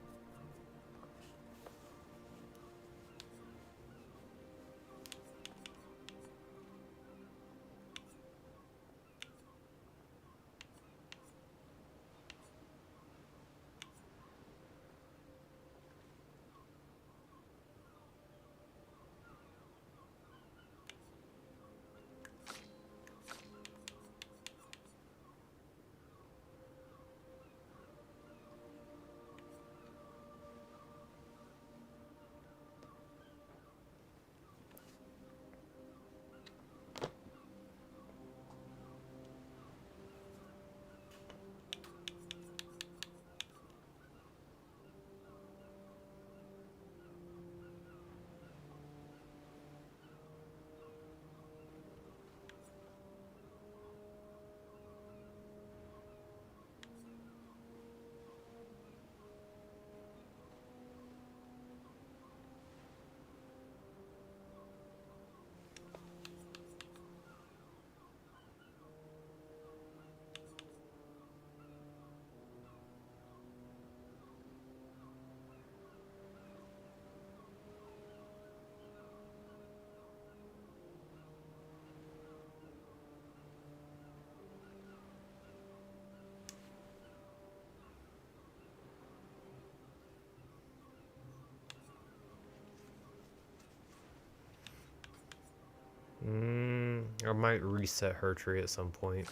I might reset her tree at some point.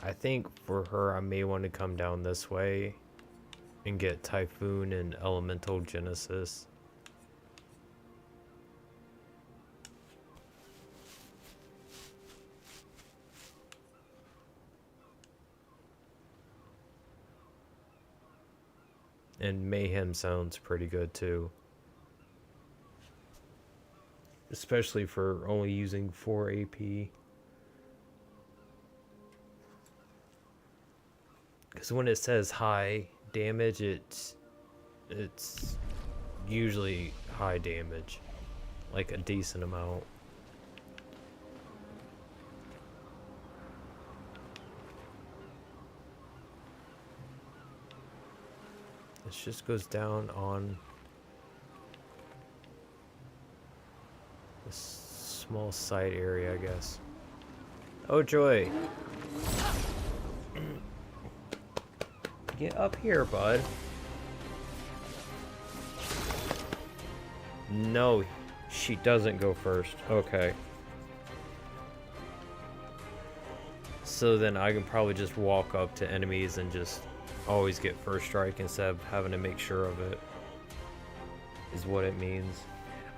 I think for her, I may want to come down this way and get Typhoon and Elemental Genesis. And Mayhem sounds pretty good too. Especially for only using 4 AP. Because when it says high damage, it's usually high damage. Like a decent amount. This just goes down on this small side area, I guess. Oh joy! Get up here, bud. No, She doesn't go first. Okay. So then I can probably just walk up to enemies and just always get first strike instead of having to make sure of it. Is what it means.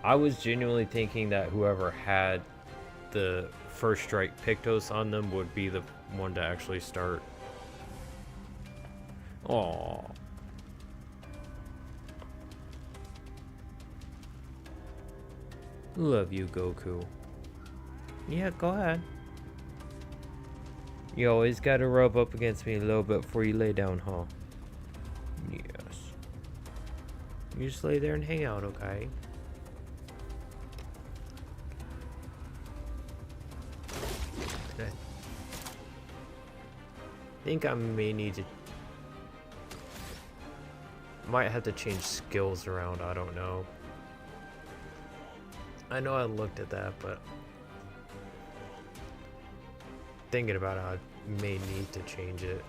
I was genuinely thinking that whoever had the first strike Pictos on them would be the one to actually start. Aww. Love you, Goku. Yeah, go ahead. You always gotta rub up against me a little bit before you lay down, huh? Yes. You just lay there and hang out, okay? I think I may need to... Might have to change skills around, I don't know. I know I looked at that, but... Thinking about it, I may need to change it.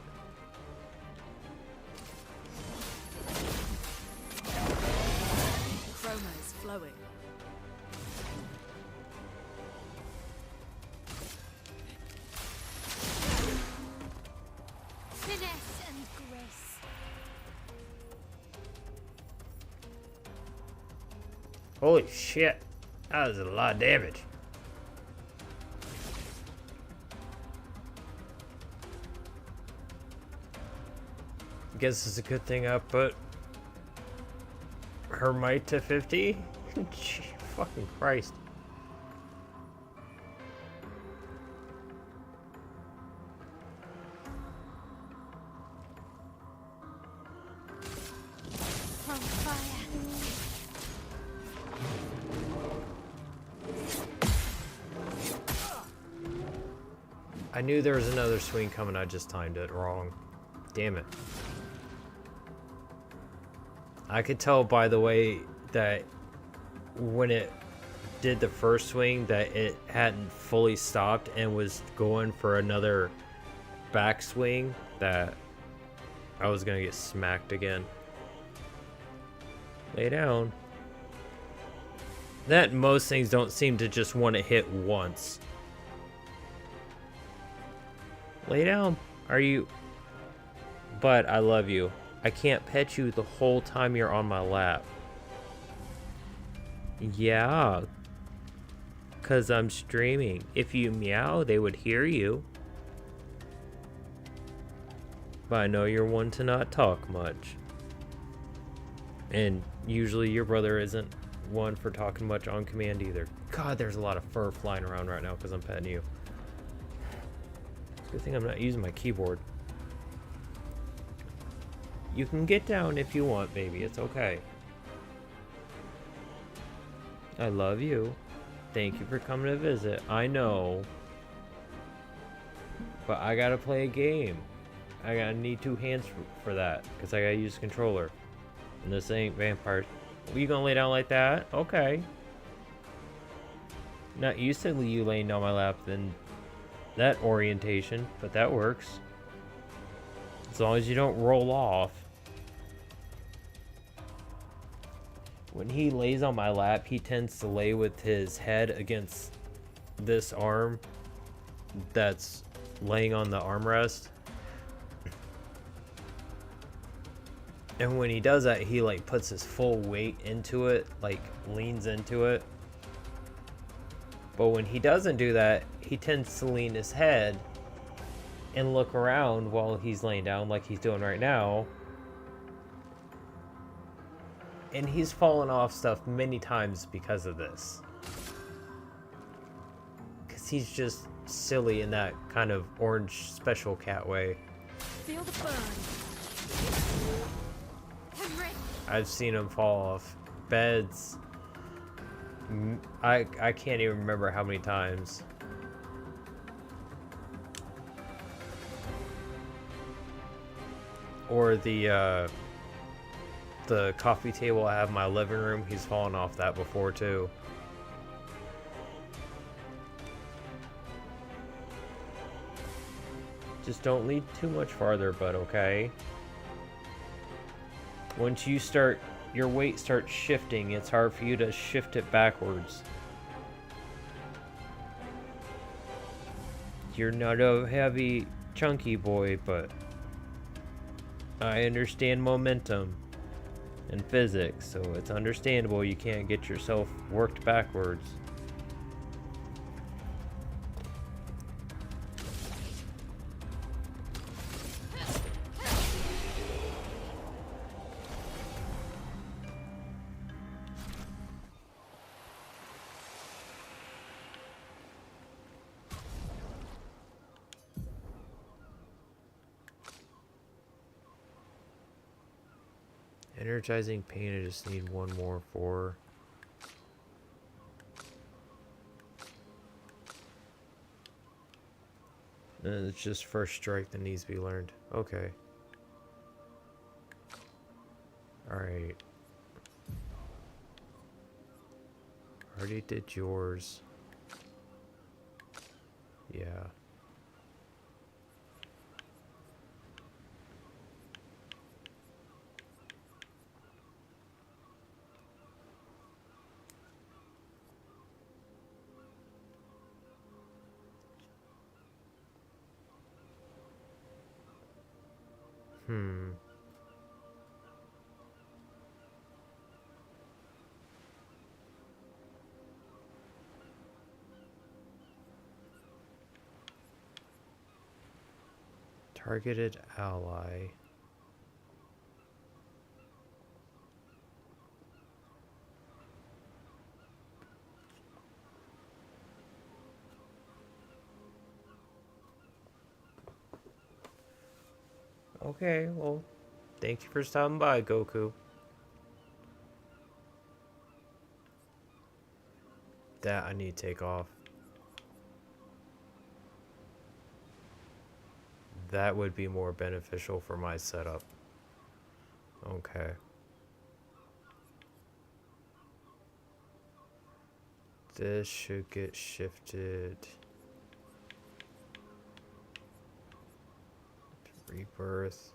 Chroma is flowing. Finesse and grace. Holy shit! That was a lot of damage. Guess it's a good thing I put her might to 50. Gee, fucking Christ. On fire. I knew there was another swing coming, I just timed it wrong. Damn it. I could tell by the way that when it did the first swing that it hadn't fully stopped and was going for another backswing that I was gonna get smacked again. Lay down. That most things don't seem to just want to hit once. Lay down. Are you... But I love you. I can't pet you the whole time you're on my lap. Yeah. 'Cause I'm streaming. If you meow, they would hear you. But I know you're one to not talk much. And usually your brother isn't one for talking much on command either. God, there's a lot of fur flying around right now because I'm petting you. It's a good thing I'm not using my keyboard. You can get down if you want, baby. It's okay. I love you. Thank you for coming to visit. I know. But I gotta play a game. I gotta need two hands for that. Because I gotta use a controller. And this ain't vampire. You gonna lay down like that? Okay. Not used to you laying down my lap in that orientation. But that works. As long as you don't roll off. When he lays on my lap, he tends to lay with his head against this arm that's laying on the armrest. And when he does that, he like puts his full weight into it, like leans into it. But when he doesn't do that, he tends to lean his head and look around while he's laying down like he's doing right now. And he's fallen off stuff many times because of this. Because he's just silly in that kind of orange special cat way. Feel the burn. Henry. I've seen him fall off beds. I can't even remember how many times. Or the coffee table I have in my living room, he's fallen off that before too. Just don't lead too much farther, but okay? Once you start your weight starts shifting, it's hard for you to shift it backwards. You're not a heavy, chunky boy, but I understand momentum and physics, so it's understandable you can't get yourself worked backwards. Energizing pain, I just need one more for. And it's just first strike that needs to be learned. Okay. Alright. Already did yours. Yeah. Targeted ally. Okay, well, thank you for stopping by, Goku. That I need to take off. That would be more beneficial for my setup. Okay. This should get shifted. Rebirth.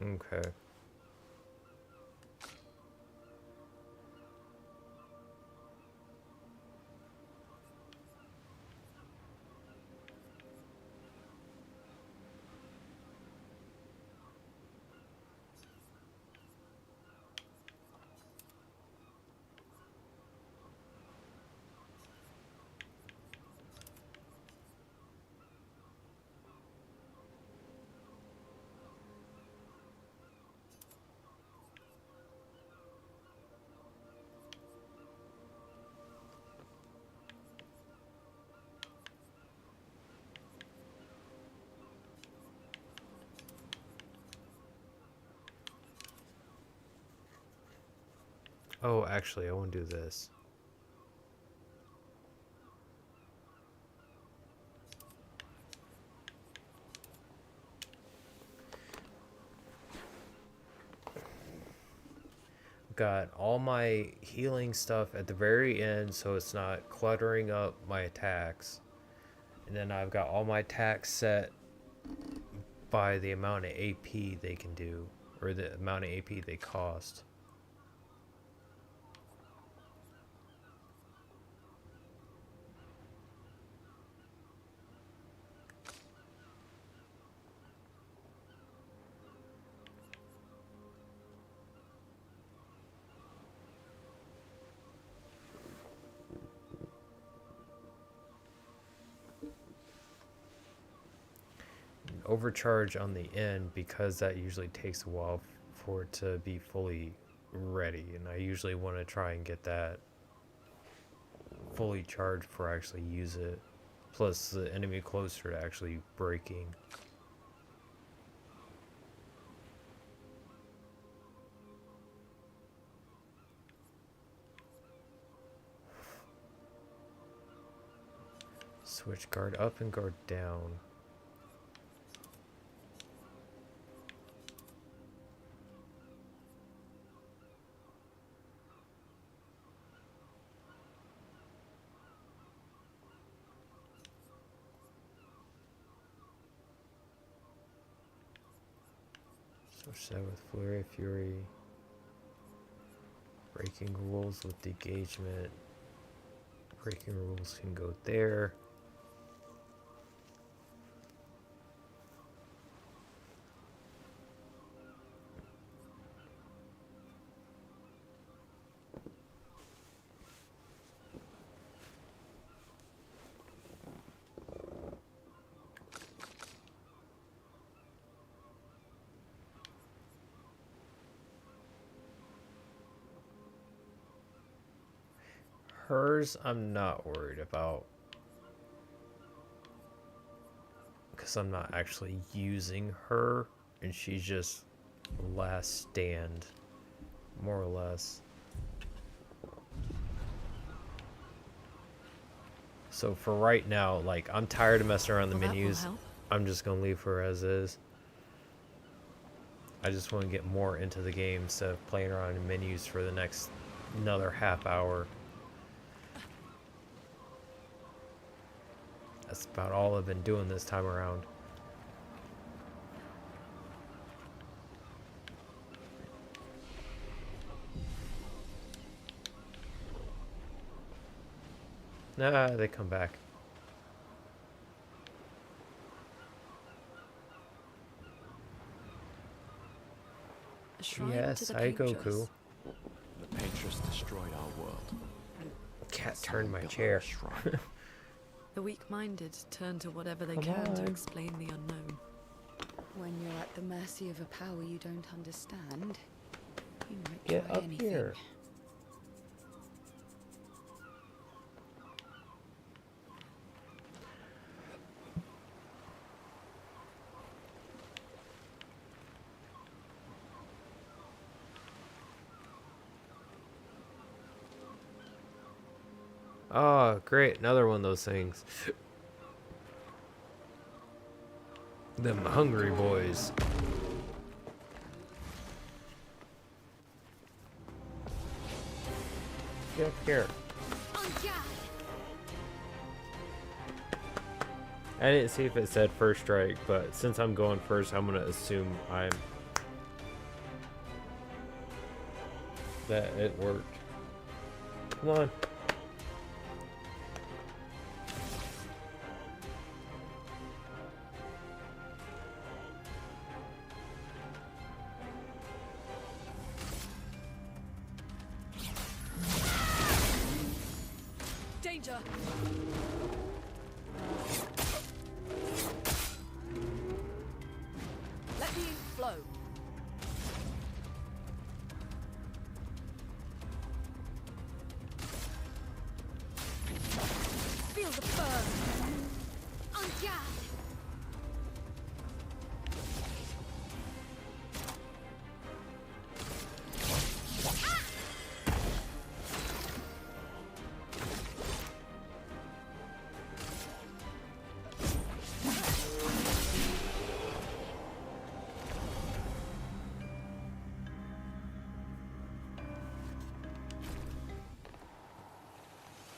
Okay. Oh, actually, I want to do this. Got all my healing stuff at the very end so it's not cluttering up my attacks. And then I've got all my attacks set by the amount of AP they can do, or the amount of AP they cost. Overcharge on the end because that usually takes a while for it to be fully ready, and I usually want to try and get that fully charged before I actually use it, plus the enemy closer to actually breaking. Switch guard up and guard down. Switch that with Flurry of Fury. Breaking rules with engagement. Breaking rules can go there. Hers, I'm not worried about. Because I'm not actually using her. And she's just last stand. More or less. So for right now, like, I'm tired of messing around the menus. I'm just going to leave her as is. I just want to get more into the game instead of playing around in menus for the next another half hour. That's about all I've been doing this time around. Nah, they come back. A shrine Yes, to the I Goku. paintress. The Paintress destroyed our world. Cat turned my Built chair. a shrine. The weak-minded turn to whatever they Come can to on. explain the unknown. When you're at the mercy of a power you don't understand, you might Get try up anything. here. Oh, great. Another one of those things. Them hungry boys. Get up here. I didn't see if it said first strike, but since I'm going first, I'm gonna assume that it worked. Come on. Danger! Let the ink flow. Feel the burn. On guard.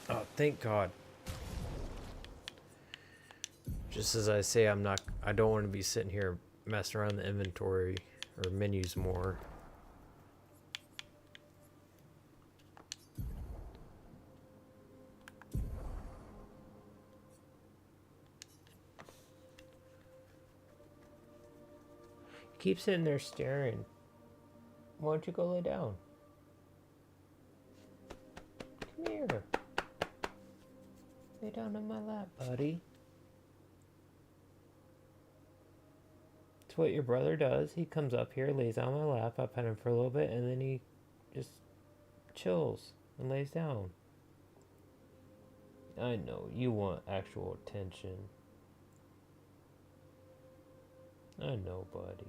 Oh, thank God. Just as I say, I don't want to be sitting here messing around the inventory or menus more. Keep sitting there staring. Why don't you go lay down? Come here. Lay down on my lap, buddy. It's what your brother does. He comes up here, lays on my lap, I pet him for a little bit, and then he just chills and lays down. I know, you want actual attention. I know, buddy.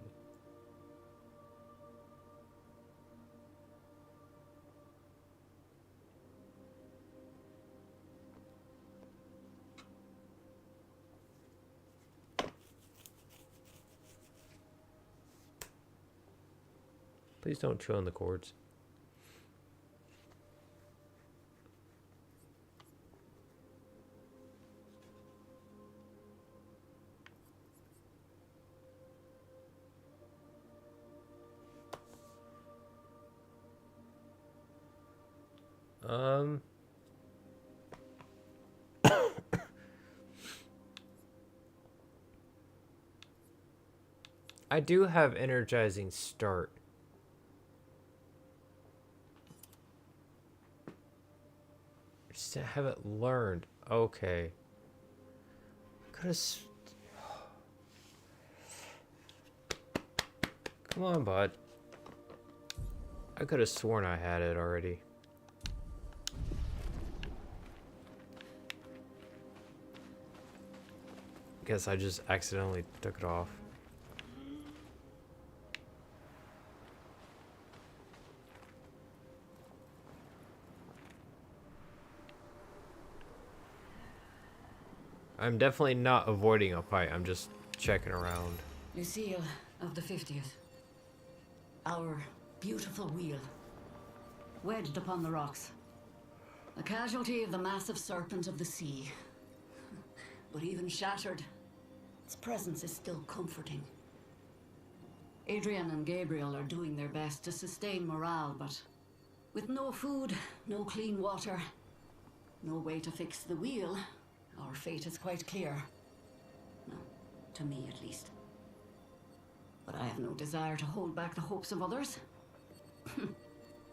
Please don't chew on the cords. I do have energizing start. Just haven't learned. Okay. Could have. Come on, bud. I could have sworn I had it already. Guess I just accidentally took it off. I'm definitely not avoiding a fight. I'm just checking around. Lucille of the 50th. Our beautiful wheel. Wedged upon the rocks. A casualty of the massive serpent of the sea. But even shattered, its presence is still comforting. Adrian and Gabriel are doing their best to sustain morale, but with no food, no clean water, no way to fix the wheel, our fate is quite clear. No, to me at least. But I have no desire to hold back the hopes of others.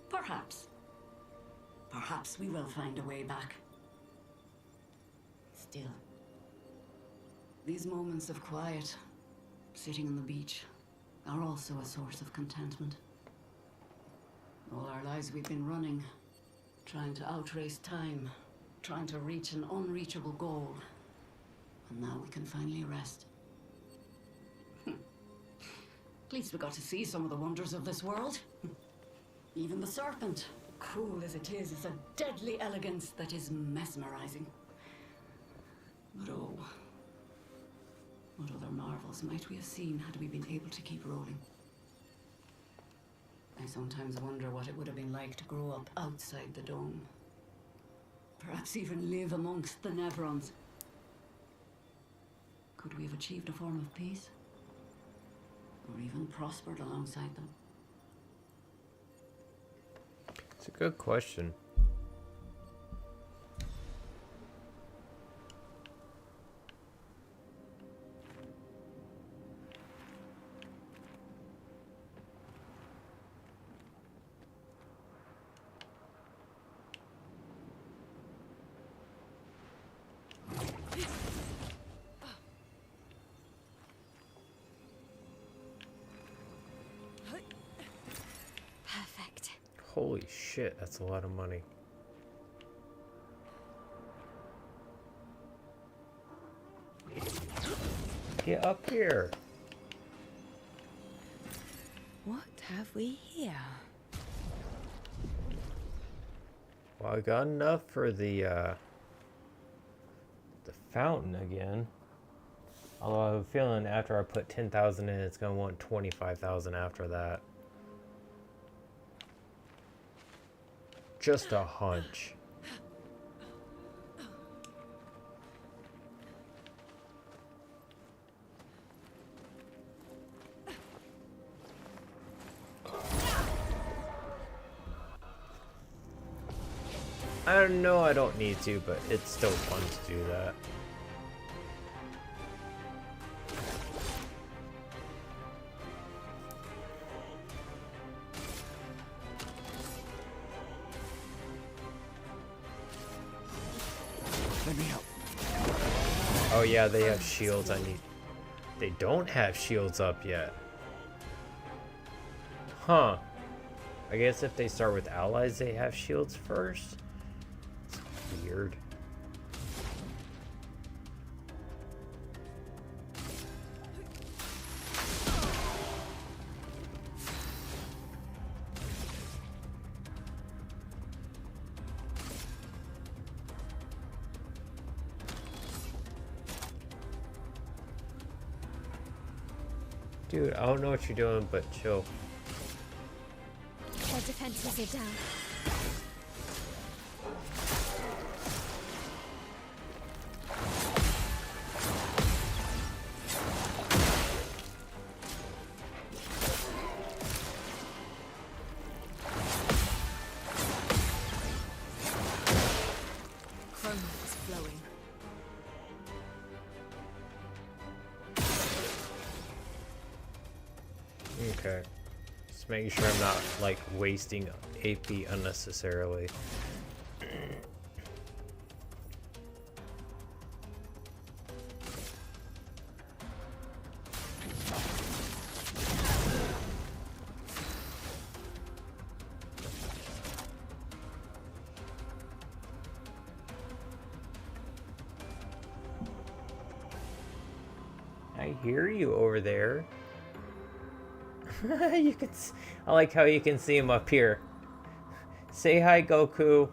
Perhaps. Perhaps we will find a way back. Still. These moments of quiet, sitting on the beach, are also a source of contentment. All our lives we've been running, trying to outrace time, trying to reach an unreachable goal. And now we can finally rest. At least we got to see some of the wonders of this world. Even the serpent, cruel as it is a deadly elegance that is mesmerizing. But oh, what other marvels might we have seen had we been able to keep rolling? I sometimes wonder what it would have been like to grow up outside the dome. Perhaps even live amongst the Nevrons. Could we have achieved a form of peace? Or even prospered alongside them? It's a good question. Perfect. Holy shit, that's a lot of money. Get up here. What have we here? Well, I got enough for the fountain again. Although I have a feeling after I put 10,000 in, it's gonna want 25,000 after that. Just a hunch. I know I don't need to, but it's still fun to do that. Let me help. Oh yeah, they have shields. They don't have shields up yet. Huh. I guess if they start with allies, they have shields first. It's weird. Dude, I don't know what you're doing, but chill. Their defenses are down. Chroma's flowing. Okay. Just making sure I'm not, like, wasting AP unnecessarily. I hear you over there. You can. I like how you can see him up here. Say hi, Goku.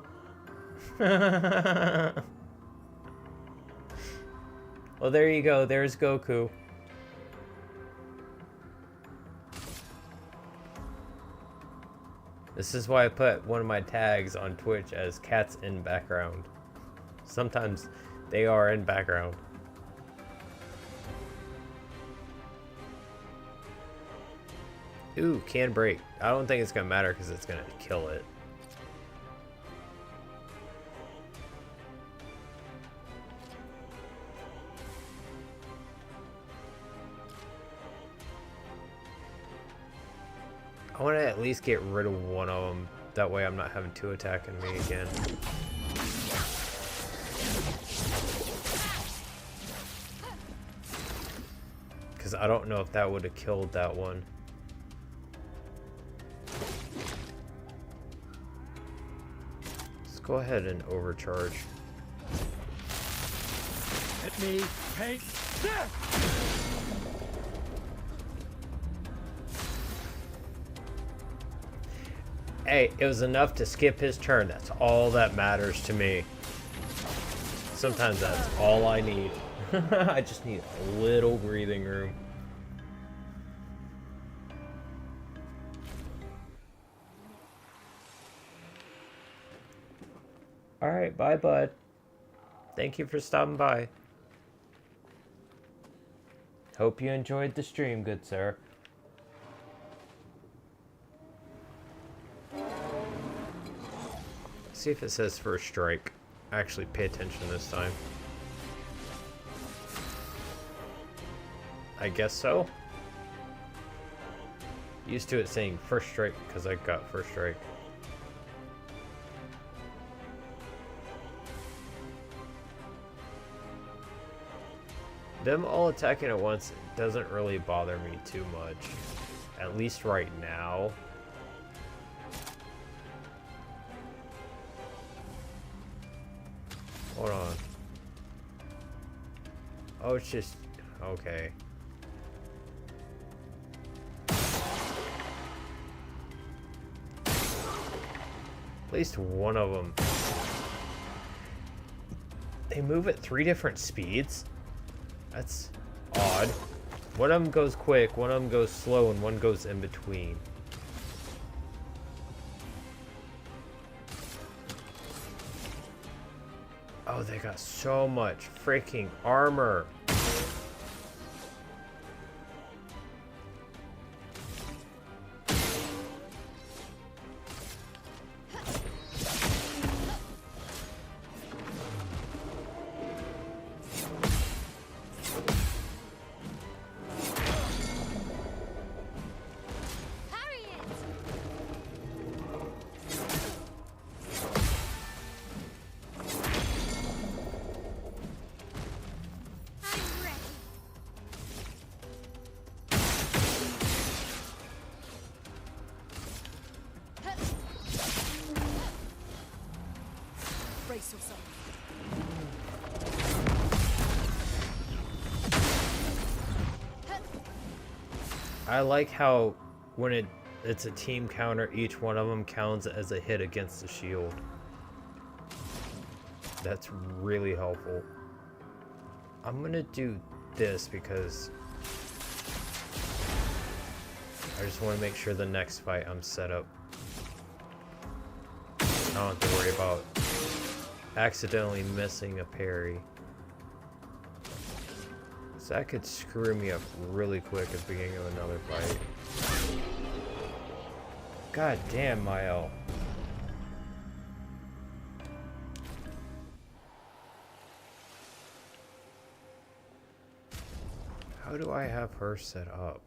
Well, there you go. There's Goku. This is why I put one of my tags on Twitch as cats in background. Sometimes they are in background. Ooh, can break. I don't think it's gonna matter because it's gonna kill it. I want to at least get rid of one of them. That way I'm not having two attacking me again. Because I don't know if that would have killed that one. Go ahead and overcharge. Let me paint death! Hey, it was enough to skip his turn. That's all that matters to me. Sometimes that's all I need. I just need a little breathing room. Alright, bye, bud. Thank you for stopping by. Hope you enjoyed the stream, good sir. See if it says first strike. Actually, pay attention this time. I guess so. Used to it saying first strike because I got first strike. Them all attacking at once doesn't really bother me too much. At least right now. Hold on. Oh, it's just... okay. At least one of them. They move at 3 different speeds? That's odd. One of them goes quick, one of them goes slow, and one goes in between. Oh, they got so much freaking armor. Brace yourself. I like how when it's a team counter, each one of them counts as a hit against the shield. That's really helpful. I'm gonna do this because I just want to make sure the next fight I'm set up I don't have to worry about accidentally missing a parry. So that could screw me up really quick at the beginning of another fight. God damn, Mael. How do I have her set up?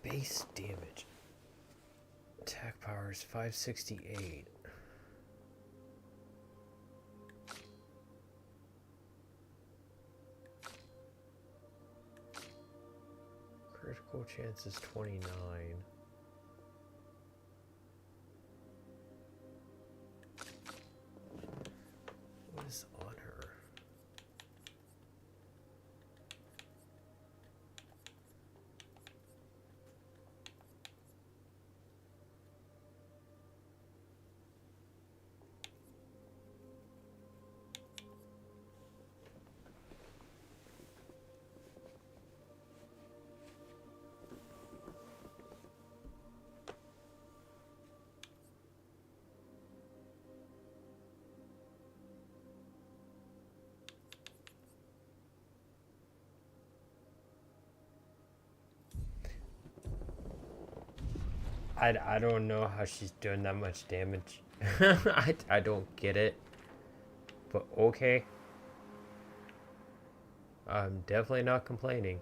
Base damage. Attack power is 568. Critical chance is 29. What is on her? I don't know how she's doing that much damage. I don't get it. But okay. I'm definitely not complaining.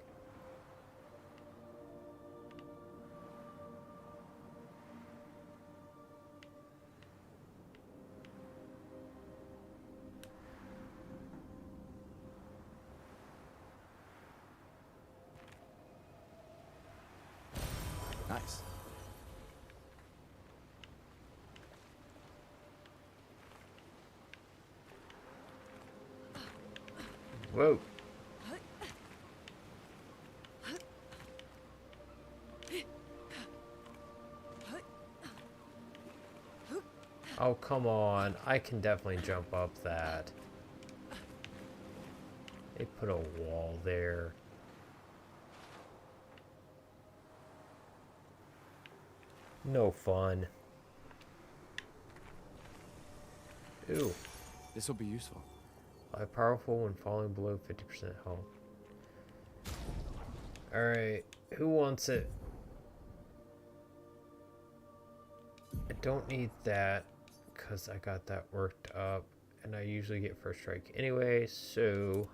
Nice. Whoa. Oh, come on. I can definitely jump up that. They put a wall there. No fun. Ooh. This will be useful. Powerful when falling below 50% health. Alright, who wants it? I don't need that because I got that worked up and I usually get first strike anyway, so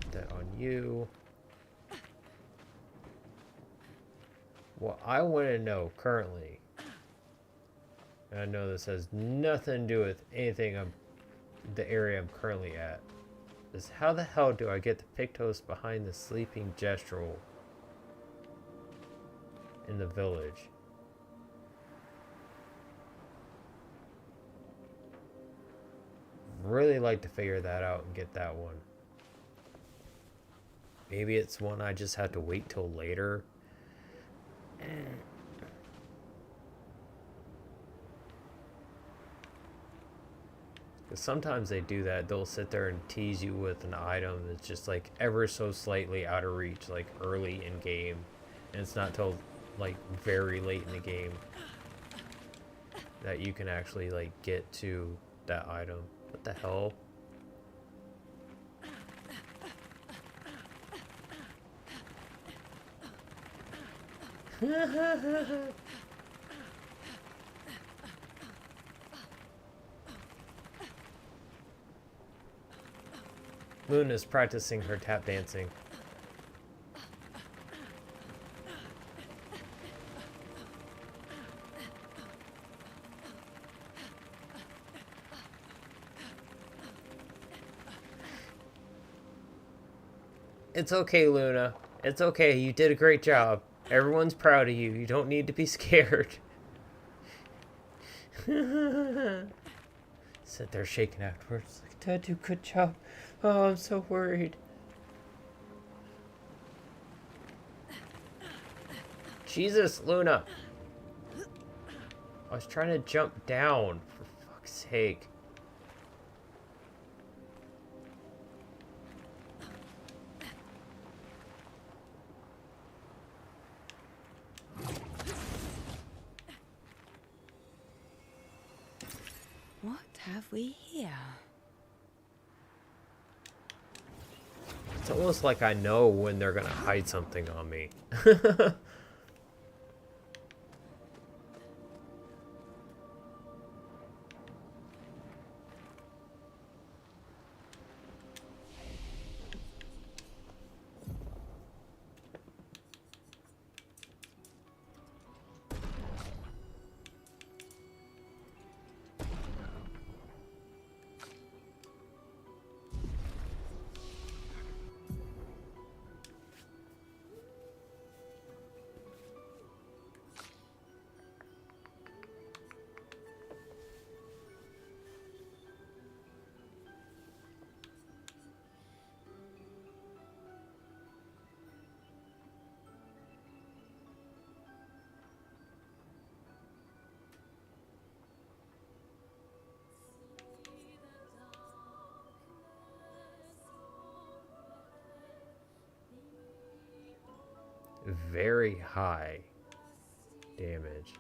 put that on you. What I want to know currently, and I know this has nothing to do with anything the area I'm currently at, is how the hell do I get the Pictos behind the sleeping gestural in the village? Really like to figure that out and get that one. Maybe it's one I just have to wait till later. Because sometimes they do that. They'll sit there and tease you with an item that's just like ever so slightly out of reach, like early in game, and it's not till like very late in the game that you can actually like get to that item. What the hell? Luna's practicing her tap dancing. It's okay, Luna. It's okay. You did a great job. Everyone's proud of you. You don't need to be scared. Sit there shaking afterwards. Like, Dad, do good job. Oh, I'm so worried. Jesus, Luna. I was trying to jump down, for fuck's sake. What have we here? It's almost like I know when they're gonna hide something on me. Very high damage.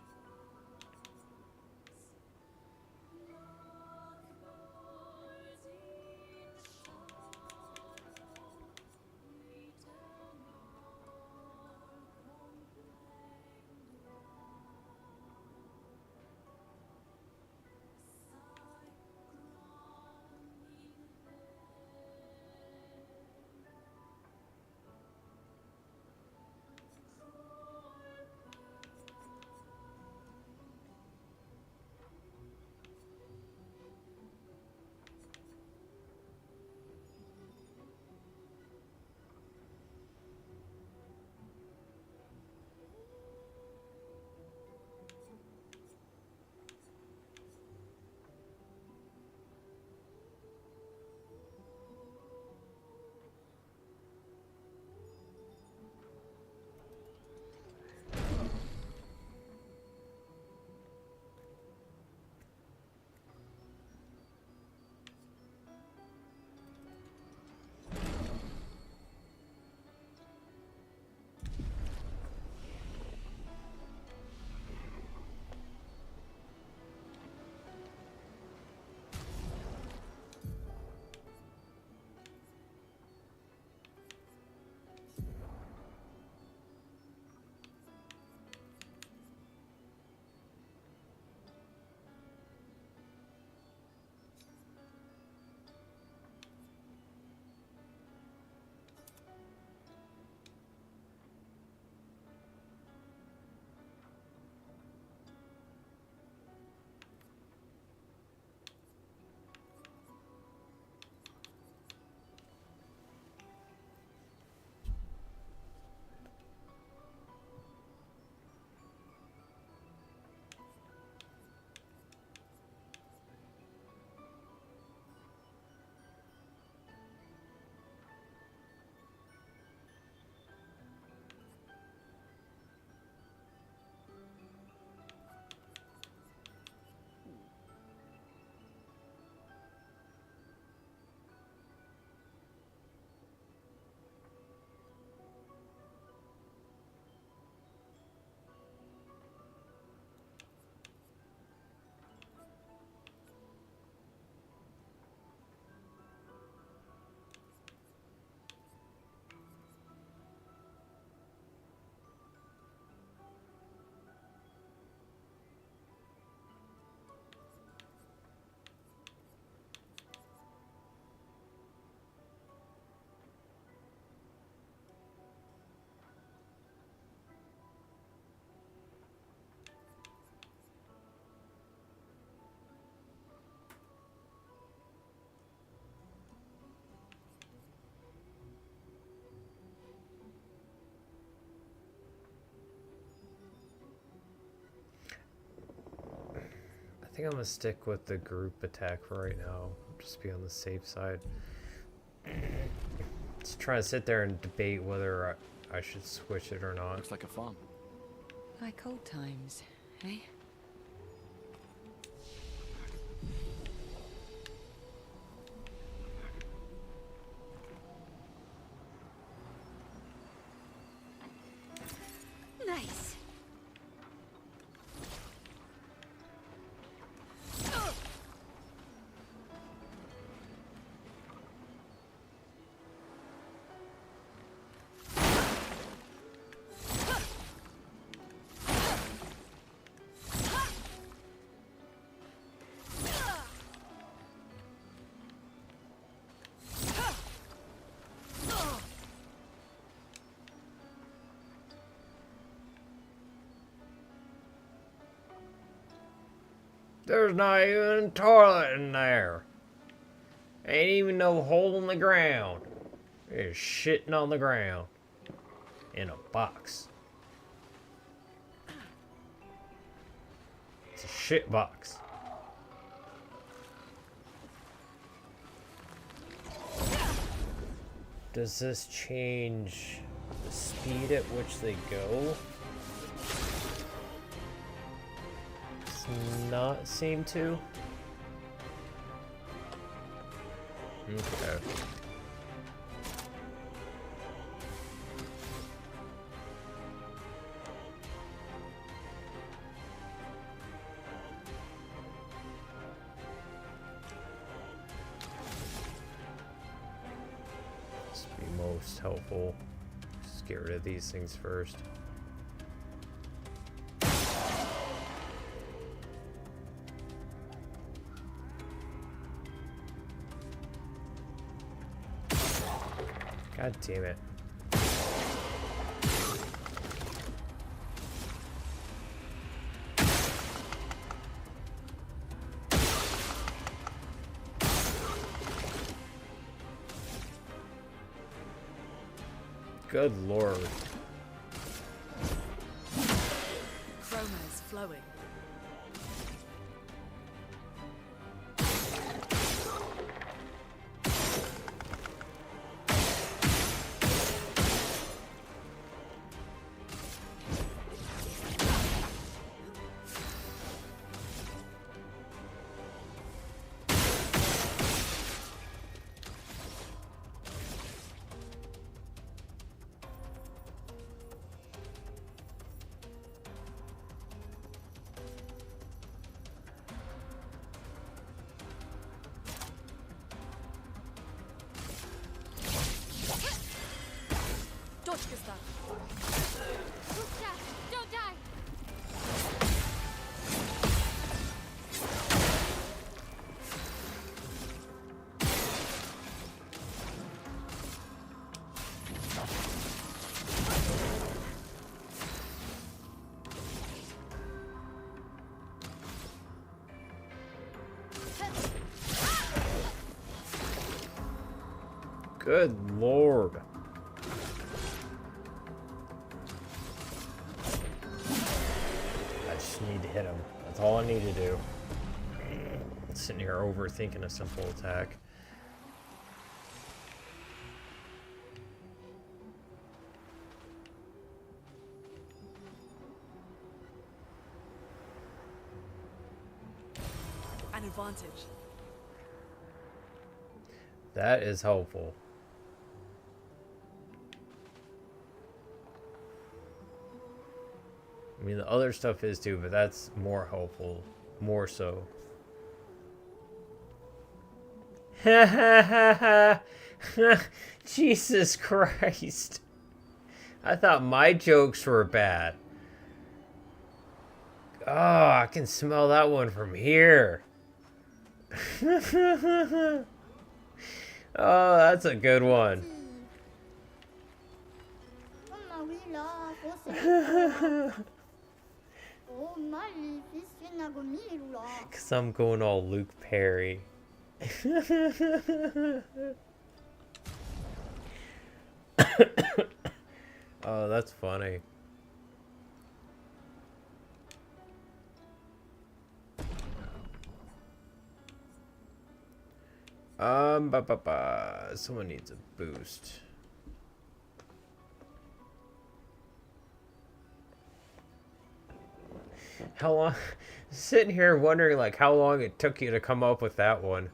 think I'm gonna stick with the group attack for right now. Just be on the safe side. Just trying to sit there and debate whether I should switch it or not. Looks like a farm. Like old times, eh? Nice. There's not even a toilet in there. Ain't even no hole in the ground. There's shitting on the ground. In a box. It's a shit box. Does this change the speed at which they go? Not seem to. Okay. This would be most helpful. Just get rid of these things first. God damn it. Good lord. Chroma is flowing. Dodge, Gustav. Gustav, don't die. Good lord. I just need to hit him. That's all I need to do. I'm sitting here overthinking a simple attack. An advantage. That is helpful. I mean, the other stuff is too, but that's more helpful. More so. Jesus Christ. I thought my jokes were bad. Oh, I can smell that one from here. Oh, that's a good one. Because I'm going all Luke Perry. Oh, that's funny. Someone needs a boost. How long? Sitting here wondering like how long it took you to come up with that one.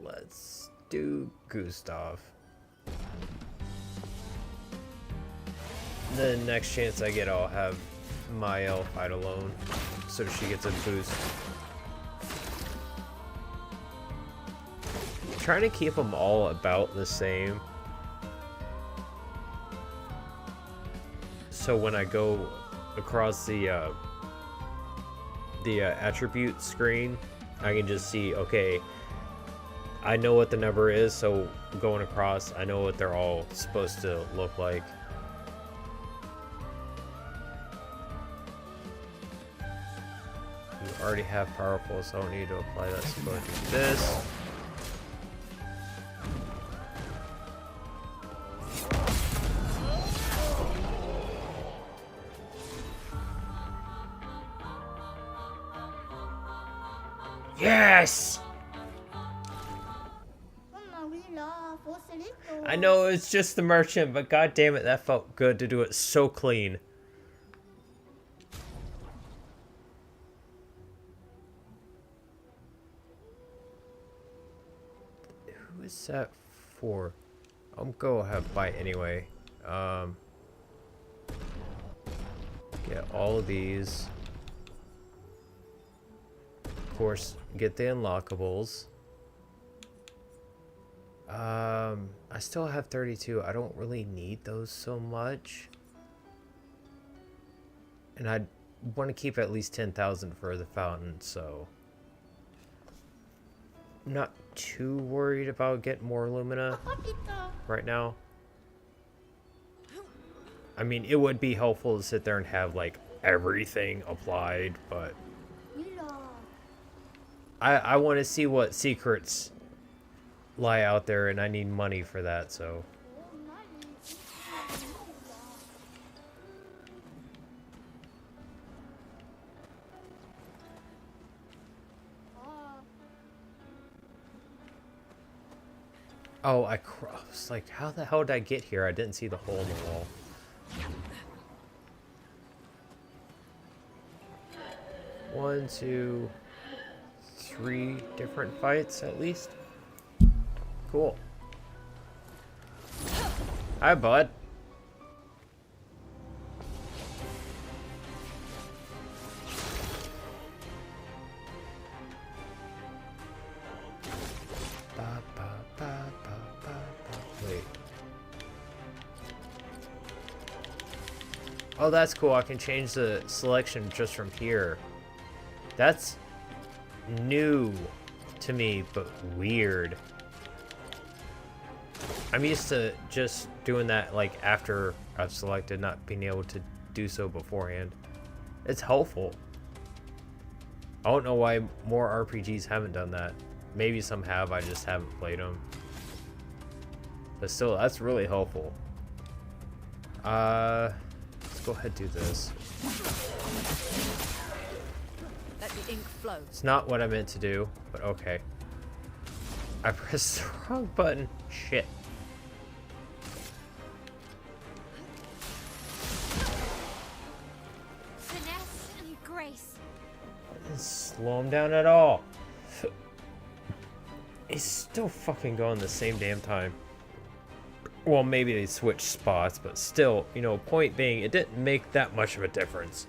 Let's do Gustav. The next chance I get, I'll have Mael fight alone, so she gets a boost. I'm trying to keep them all about the same. So when I go across the attribute screen, I can just see, okay, I know what the number is, so going across, I know what they're all supposed to look like. You already have powerful, so I don't need to apply that, so go ahead and do this. Yes! I know it's just the merchant, but god damn it, that felt good to do it so clean. Who is that for? I'll go have a bite anyway. Get all of these. Of course, get the unlockables. I still have 32. I don't really need those so much. And I want to keep at least 10,000 for the fountain, so I'm not too worried about getting more Lumina right now. I mean, it would be helpful to sit there and have like everything applied, but I want to see what secrets lie out there, and I need money for that, so. Oh, I was like, how the hell did I get here? I didn't see the hole in the wall. One, two, three different fights at least. Cool. Hi, bud. Wait. Oh, that's cool. I can change the selection just from here. That's new to me, but weird. I'm used to just doing that like after I've selected, not being able to do so beforehand. It's helpful. I don't know why more RPGs haven't done that. Maybe some have, I just haven't played them. But still, that's really helpful. Let's go ahead and do this. Let the ink flow. It's not what I meant to do, but okay. I pressed the wrong button. Shit. Finesse and grace. Didn't slow him down at all. He's still fucking going the same damn time. Well, maybe they switched spots, but still, you know, point being, it didn't make that much of a difference.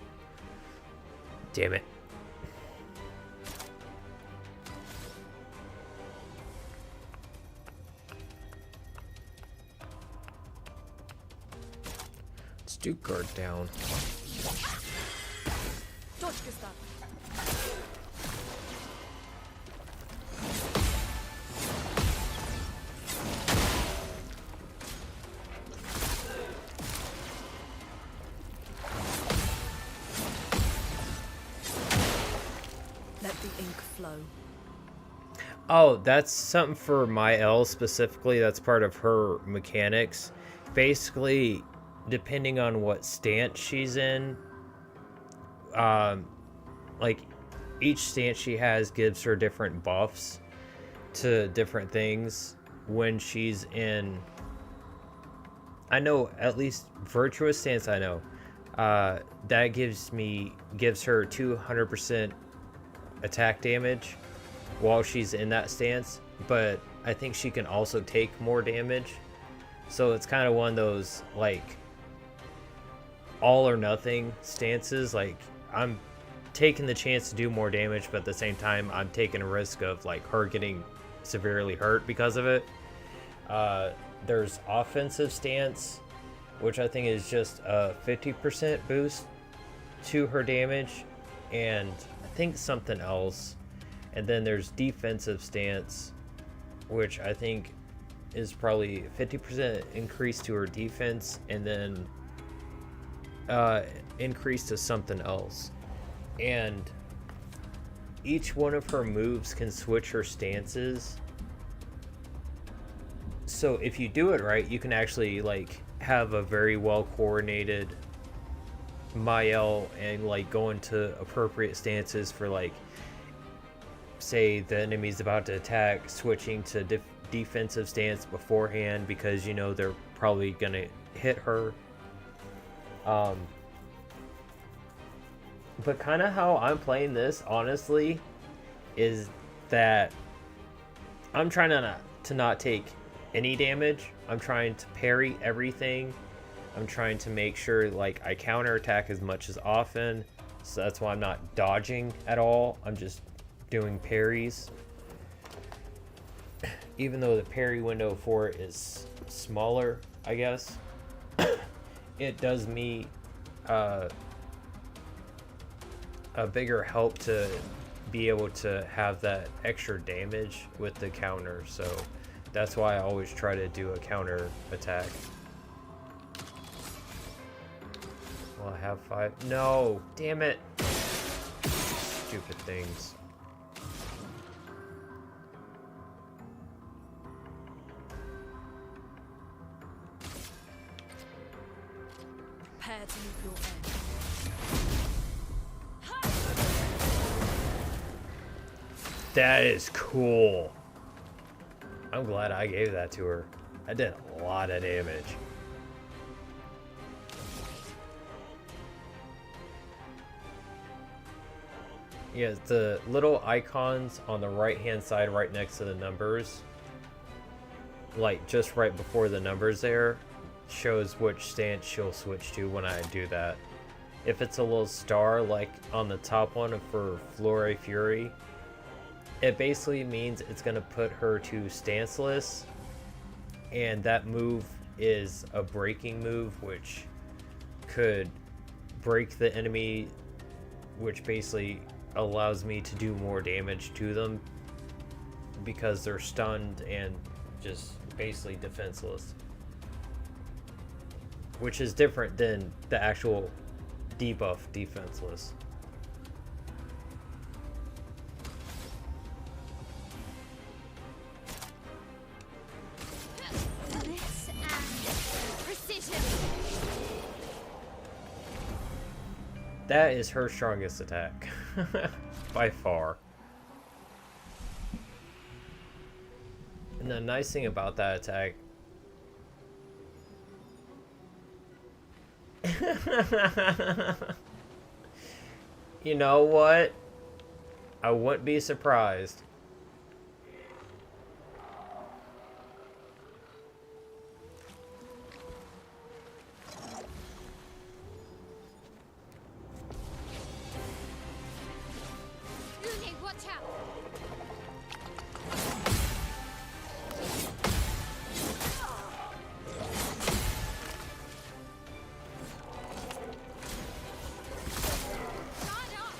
Damn it. Let's do guard down. Dodge, Gustav. Let the ink flow. Oh, that's something for Mael specifically. That's part of her mechanics. Basically, depending on what stance she's in, like each stance she has gives her different buffs to different things when she's in. I know at least virtuous stance. I know that gives her 200% attack damage while she's in that stance, but I think she can also take more damage. So it's kind of one of those like all or nothing stances. Like, I'm taking the chance to do more damage, but at the same time I'm taking a risk of like her getting severely hurt because of it. There's offensive stance, which I think is just a 50% boost to her damage, and I think something else. And then there's defensive stance, which I think is probably 50% increase to her defense, and then increase to something else. And each one of her moves can switch her stances. So if you do it right, you can actually like have a very well coordinated Mael and like go into appropriate stances for, like, say the enemy's about to attack, switching to defensive stance beforehand because you know they're probably gonna hit her. But kind of how I'm playing this, honestly, is that I'm trying to not take any damage. I'm trying to parry everything. I'm trying to make sure like I counterattack as much as often. So that's why I'm not dodging at all. I'm just doing parries. Even though the parry window for it is smaller, I guess, it does me a bigger help to be able to have that extra damage with the counter. So that's why I always try to do a counter attack. Well, I have 5. No, damn it. Stupid things. Prepare to meet your end. That is cool. I'm glad I gave that to her. I did a lot of damage. Yeah, the little icons on the right hand side right next to the numbers, like just right before the numbers there, shows which stance she'll switch to when I do that. If it's a little star like on the top one for Flore Fury, it basically means it's going to put her to stanceless, and that move is a breaking move which could break the enemy, which basically allows me to do more damage to them because they're stunned and just basically defenseless, which is different than the actual debuff defenseless. Bliss and precision. That is her strongest attack. By far. And the nice thing about that attack, you know what? I wouldn't be surprised. Uni, watch out. Guard up.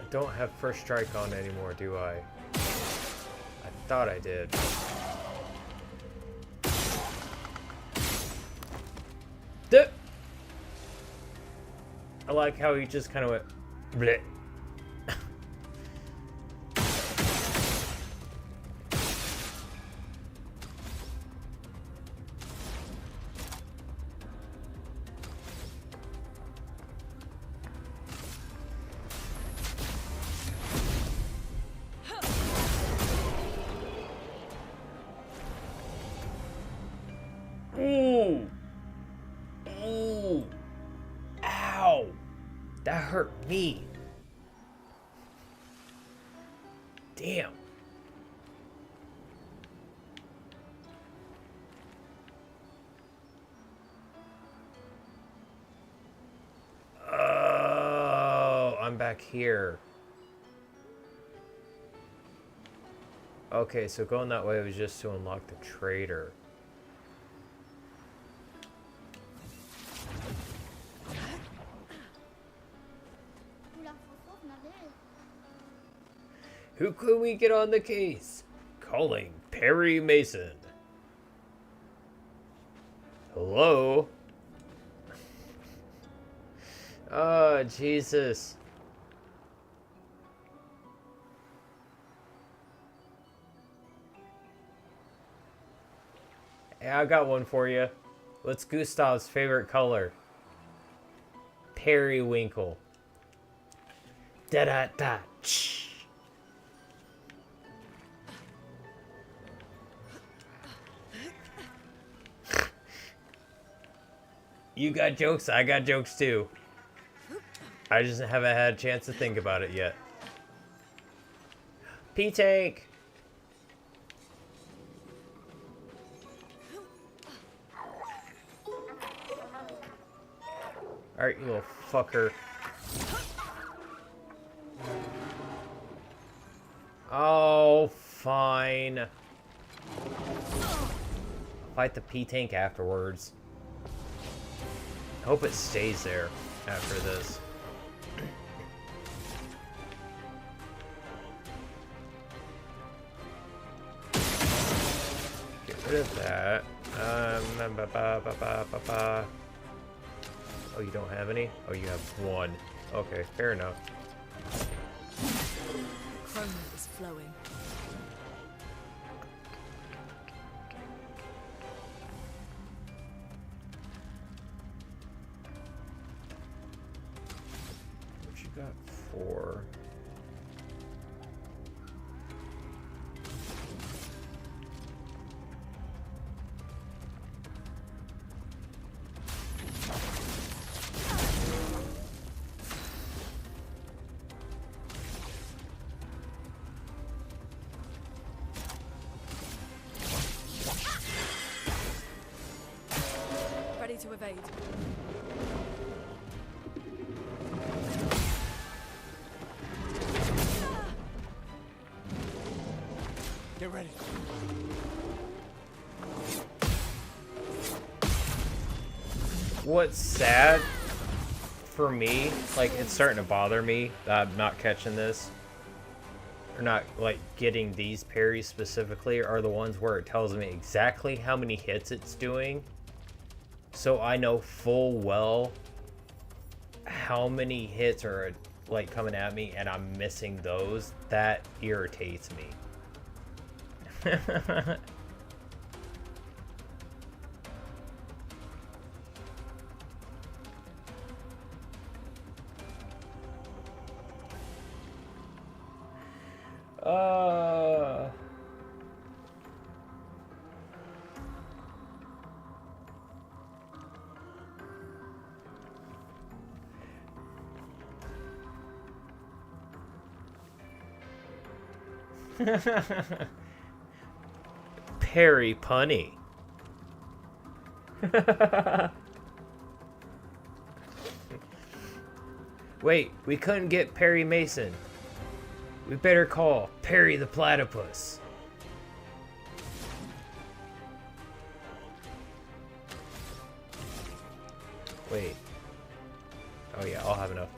I don't have first strike on anymore, do I? I thought I did. Duh! I like how he just kind of went bleh. Me. Damn. Oh, I'm back here. Okay, so going that way was just to unlock the trader. Who can we get on the case? Calling Perry Mason. Hello? Oh, Jesus. Hey, I got one for you. What's Gustav's favorite color? Periwinkle. Da-da-da. Shh. You got jokes, I got jokes too. I just haven't had a chance to think about it yet. P-Tank! Alright, you little fucker. Oh, fine. Fight the P-Tank afterwards. I hope it stays there after this. Get rid of that. Oh, you don't have any? Oh, you have one. Okay, fair enough. Chroma is flowing. What you got for? Ready to evade. Get ready. What's sad for me, like it's starting to bother me that I'm not catching this, or not like getting these parries specifically, are the ones where it tells me exactly how many hits it's doing. So I know full well how many hits are like coming at me and I'm missing those. That irritates me. Perry punny. Wait, we couldn't get Perry Mason. We better call Perry the Platypus. Wait. Oh yeah, I'll have enough.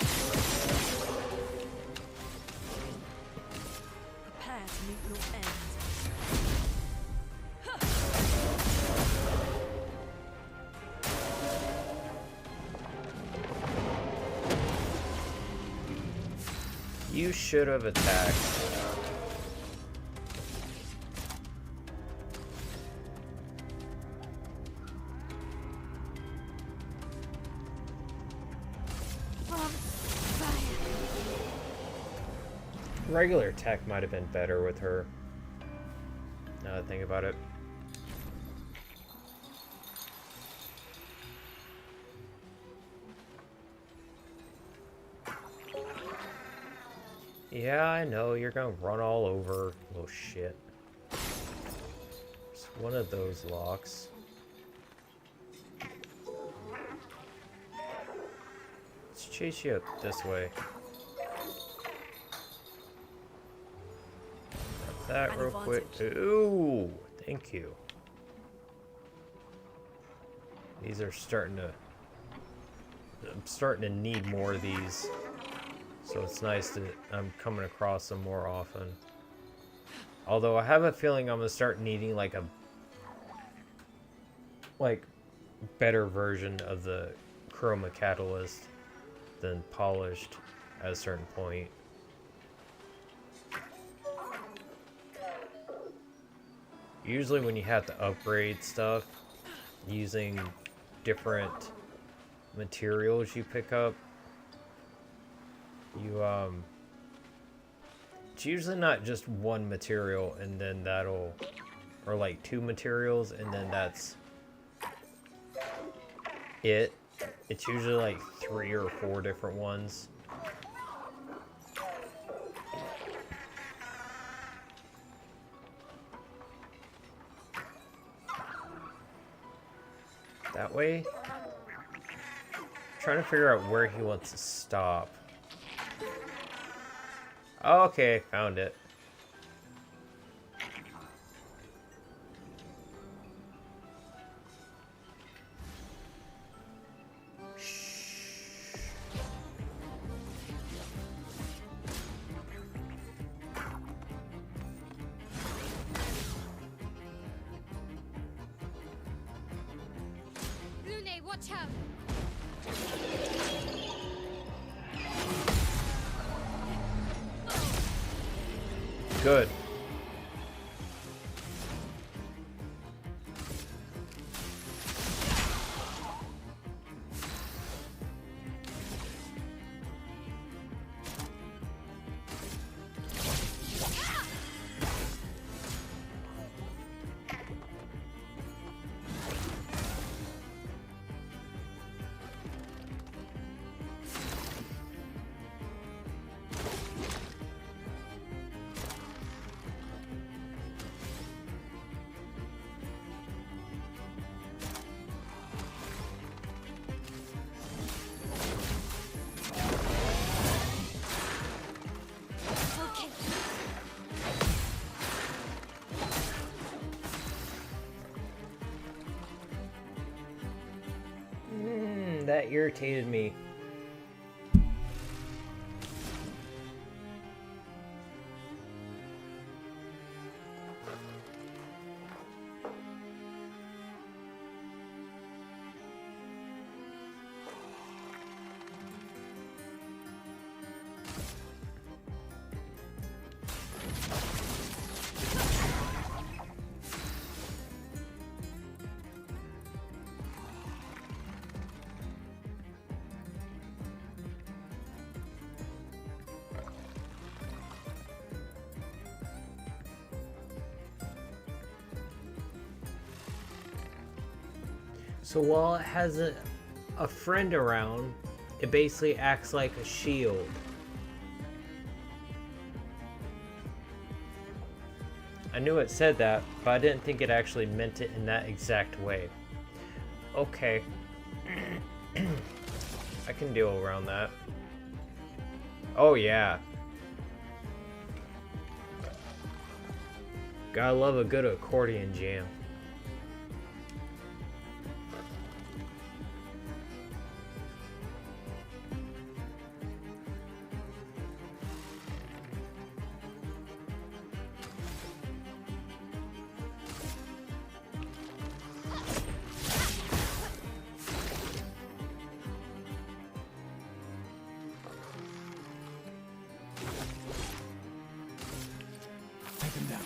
Prepare to meet your end. You should have attacked. Regular attack might have been better with her. Now that I think about it. Yeah, I know, you're gonna run all over, little shit. It's one of those locks. Let's chase you up this way. Got that An real quick. advantage. Ooh, thank you. These are starting to... I'm starting to need more of these. So it's nice that I'm coming across them more often. Although I have a feeling I'm gonna start needing like a better version of the chroma catalyst than polished at a certain point. Usually when you have to upgrade stuff using different materials you pick up, it's usually not just one material and then that'll, or like two materials and then that's it. It's usually like 3 or 4 different ones. That way. Trying to figure out where he wants to stop. Oh, okay, found it. Lune, watch out! Good. Okay. That irritated me. So while it has a friend around, it basically acts like a shield. I knew it said that, but I didn't think it actually meant it in that exact way. Okay. I can deal around that. Oh yeah. Gotta love a good accordion jam. Take him down.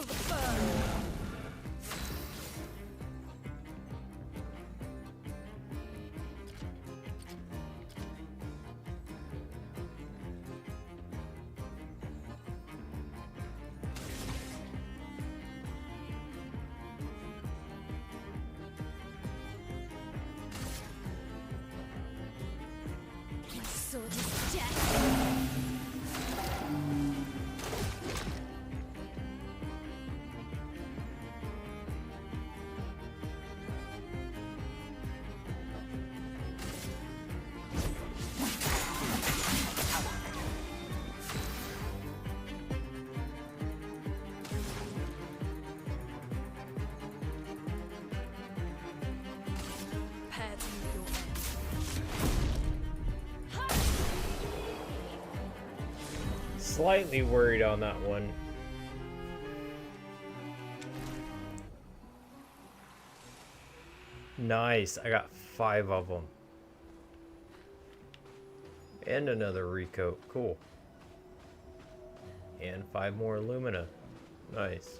Feel the burn. My sword is death. Prepare to meet your end. Slightly worried on that one. Nice, I got 5 of them. And another recoat, cool. And 5 more alumina, nice.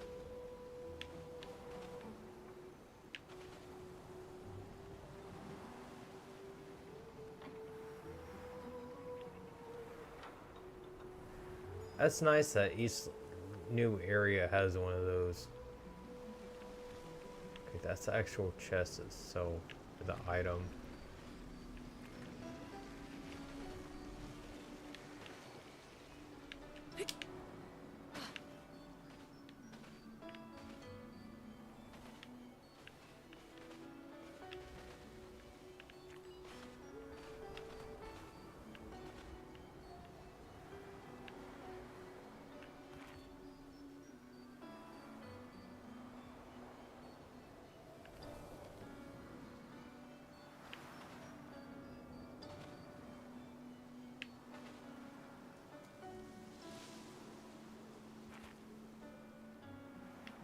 That's nice that each new area has one of those. Okay, that's the actual chest, so the item.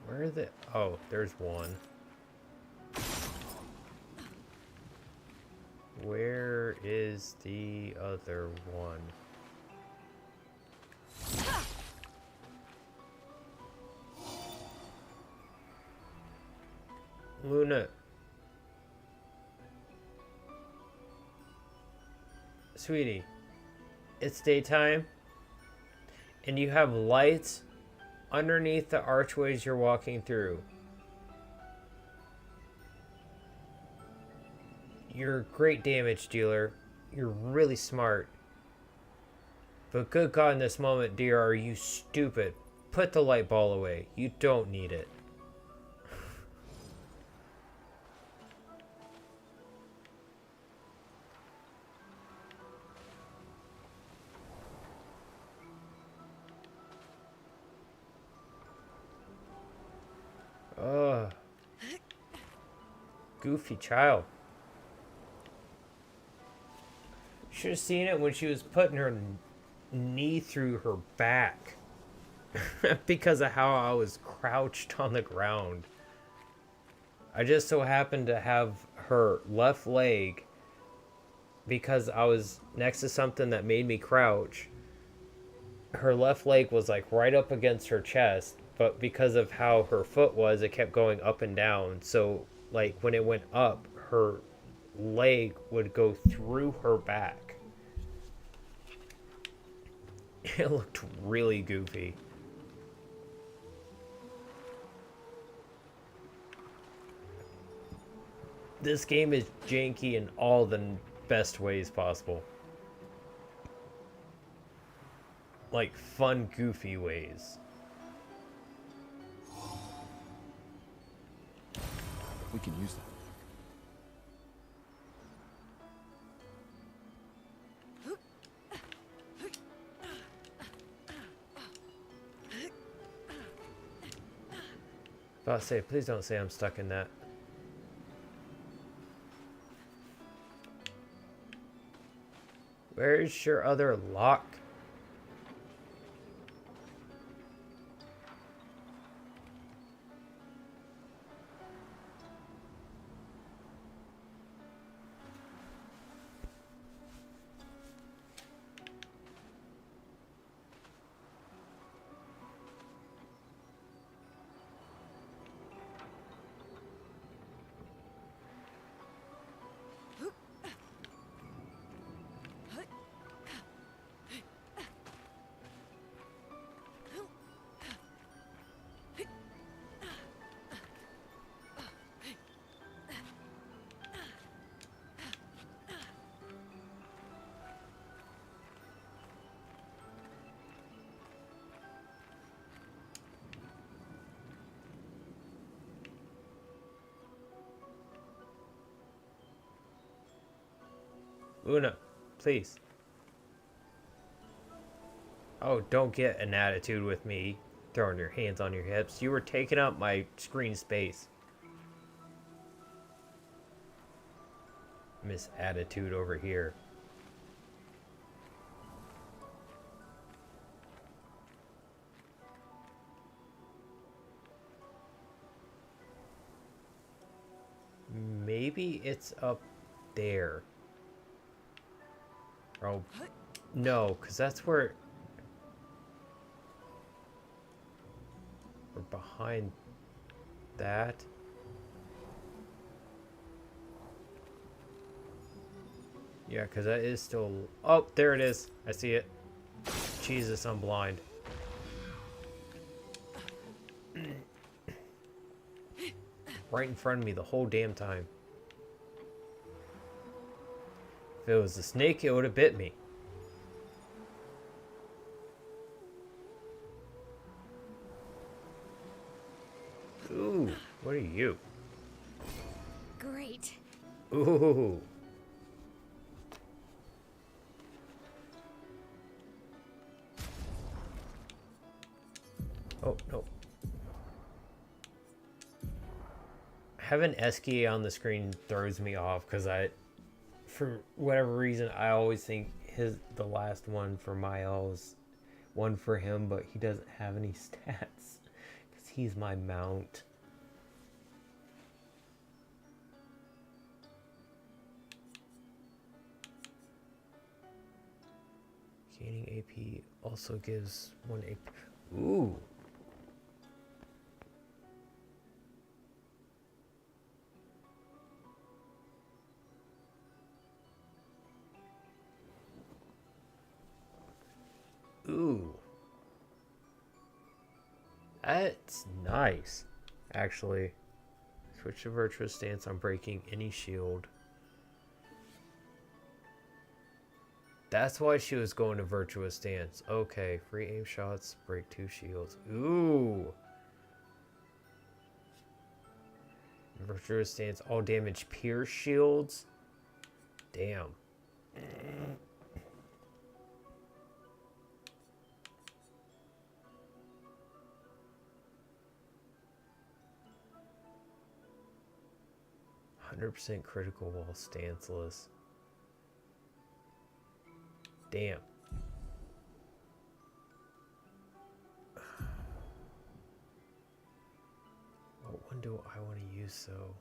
Where are the... Oh, there's one. Where is the other one? Luna. Sweetie, it's daytime, and you have lights underneath the archways you're walking through. You're a great damage dealer. You're really smart. But good God, in this moment, dear, are you stupid? Put the light ball away. You don't need it. Ugh. Goofy child. Should have seen it when she was putting her knee through her back. Because of how I was crouched on the ground. I just so happened to have her left leg, because I was next to something that made me crouch. Her left leg was like right up against her chest, but because of how her foot was, it kept going up and down. So like when it went up, her leg would go through her back. It looked really goofy. This game is janky in all the best ways possible. Like fun, goofy ways. We can use that. About to say, please don't say I'm stuck in that. Where's your other lock? Una, please. Oh, don't get an attitude with me. Throwing your hands on your hips. You were taking up my screen space. Miss Attitude over here. Maybe it's up there. Oh, no, because that's where... We're behind that. Yeah, because that is still... Oh, there it is. I see it. Jesus, I'm blind. Right in front of me the whole damn time. If it was a snake, it would have bit me. Ooh, what are you? Great. Ooh. Oh, no. Having Esky on the screen throws me off because for whatever reason, I always think the last one for Mael is one for him, but he doesn't have any stats because he's my mount. Gaining AP also gives 1 AP. Ooh. Ooh. That's nice. Actually. Switch to virtuous stance on breaking any shield. That's why she was going to virtuous stance. Okay. Free aim shots. Break 2 shields. Ooh. Virtuous stance. All damage pierce shields. Damn. 100% critical while stanceless. Damn. What one do I want to use though?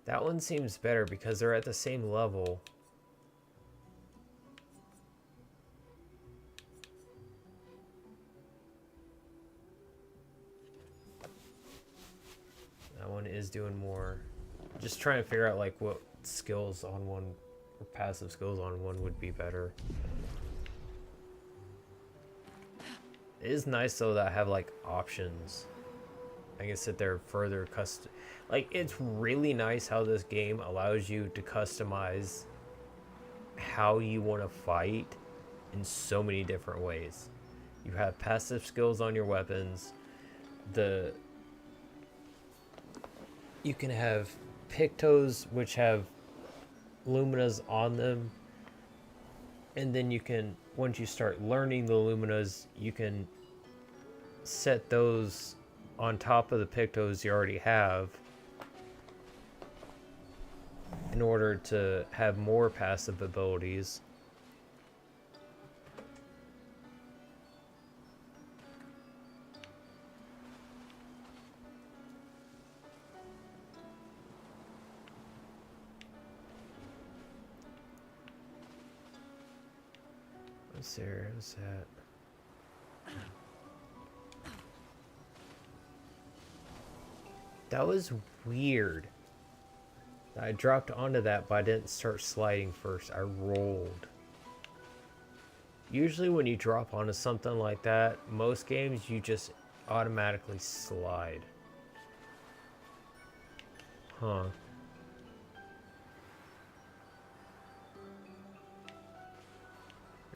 That one seems better because they're at the same level. That one is doing more. Just trying to figure out like what skills on one or passive skills on one would be better. It is nice though that I have like options. I can sit there further custom. Like, it's really nice how this game allows you to customize how you want to fight in so many different ways. You have passive skills on your weapons. You can have Pictos, which have Luminas on them. And then you can, once you start learning the Luminas, you can set those on top of the Pictos you already have in order to have more passive abilities. What's there? What's that? That was weird. I dropped onto that, but I didn't start sliding first. I rolled. Usually when you drop onto something like that, most games you just automatically slide. Huh.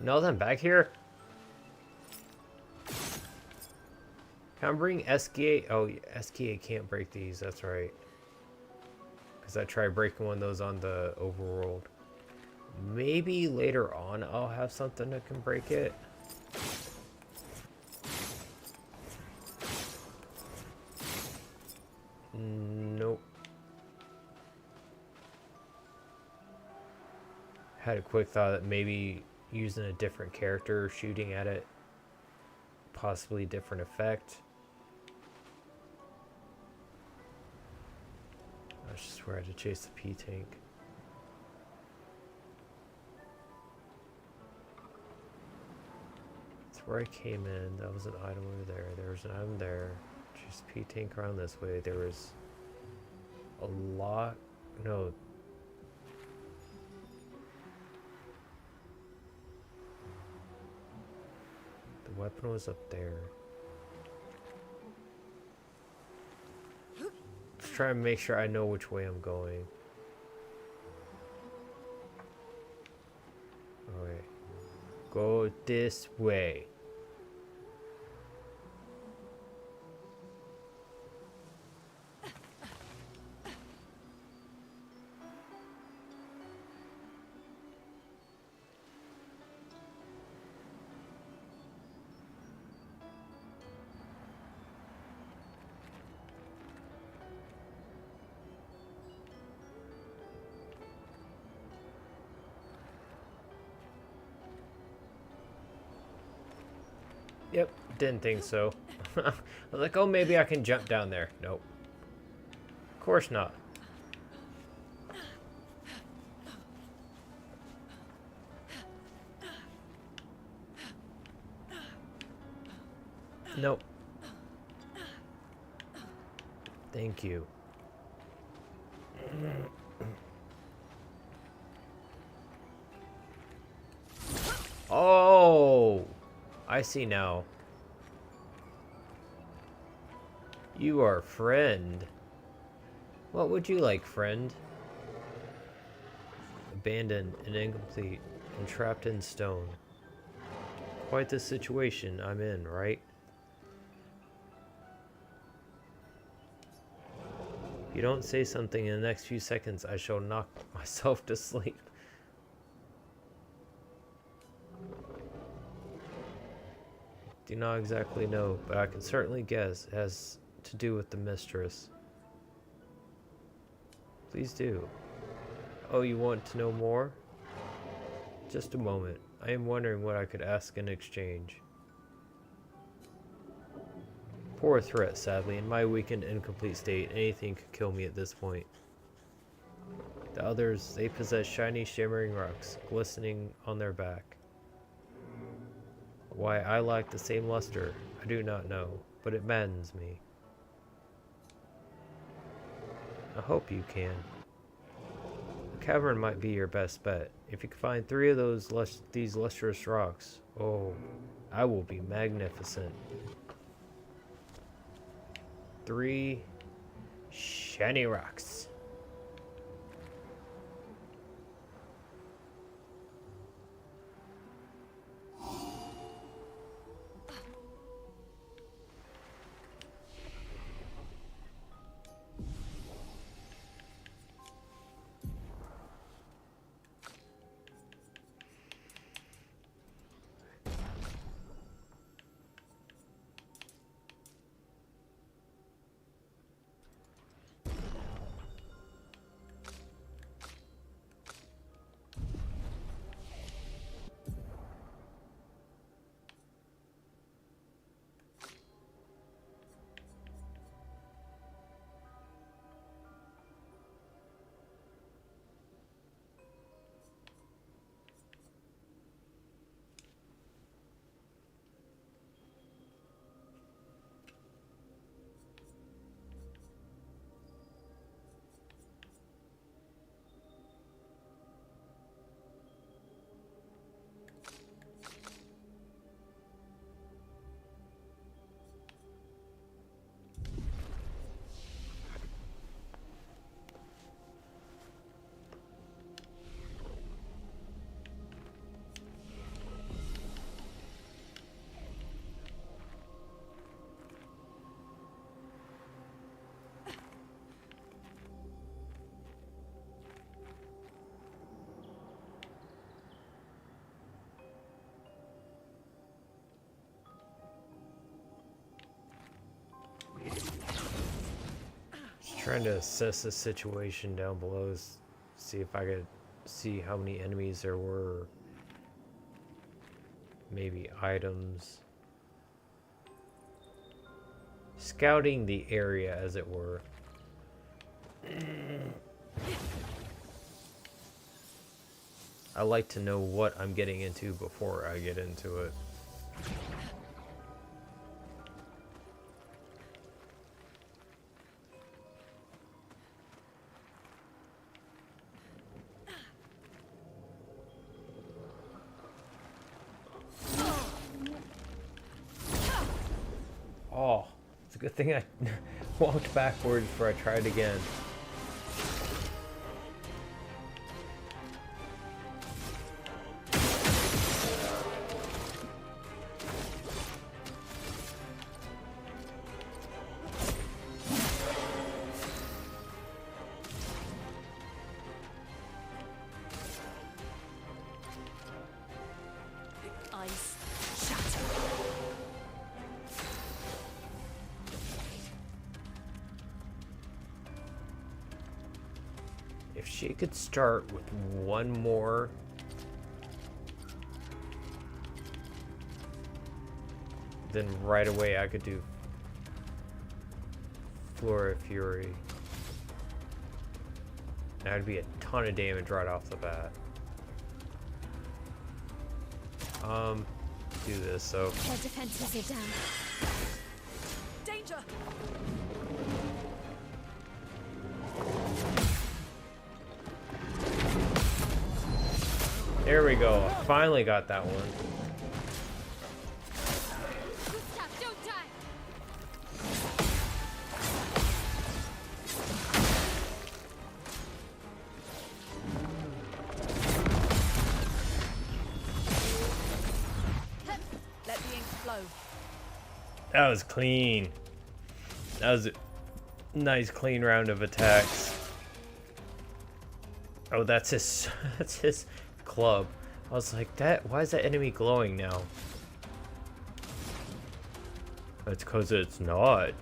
Nothing back here? Can I bring SKA? Oh, SKA can't break these. That's right. Because I tried breaking one of those on the overworld. Maybe later on I'll have something that can break it. Nope. Had a quick thought that maybe using a different character, shooting at it, possibly different effect. I just swear I had to chase the P tank. That's where I came in. That was an item over there. There was an item there. Chase the P tank around this way. There was a lot. No. The weapon was up there. Just trying to make sure I know which way I'm going. Okay. Go this way. Yep, didn't think so. I was like, oh, maybe I can jump down there. Nope. Of course not. Nope. Thank you. Oh! I see now. You are friend. What would you like, friend? Abandoned and incomplete and trapped in stone. Quite the situation I'm in, right? If you don't say something in the next few seconds, I shall knock myself to sleep. Do not exactly know, but I can certainly guess it has to do with the mistress. Please do. Oh, you want to know more? Just a moment. I am wondering what I could ask in exchange. Poor threat, sadly. In my weakened, incomplete state, anything could kill me at this point. The others, they possess shiny, shimmering rocks, glistening on their back. Why I lack the same luster, I do not know, but it maddens me. I hope you can. A cavern might be your best bet. If you can find 3 of these lustrous rocks, oh, I will be magnificent. 3 shiny rocks. Trying to assess the situation down below, see if I could see how many enemies there were. Maybe items. Scouting the area, as it were. I like to know what I'm getting into before I get into it. Oh, it's a good thing I walked backwards before I tried again. Ice shatter. If she could start with one more, then right away I could do Flora Fury. That would be a ton of damage right off the bat. Do this, so. Their defenses are down. Danger! There we go. I finally got that one. Gustav, don't die! Let the ink flow. That was clean. That was a nice clean round of attacks. Oh, that's his that's his club. I was like, that why is that enemy glowing now? That's cause it's not.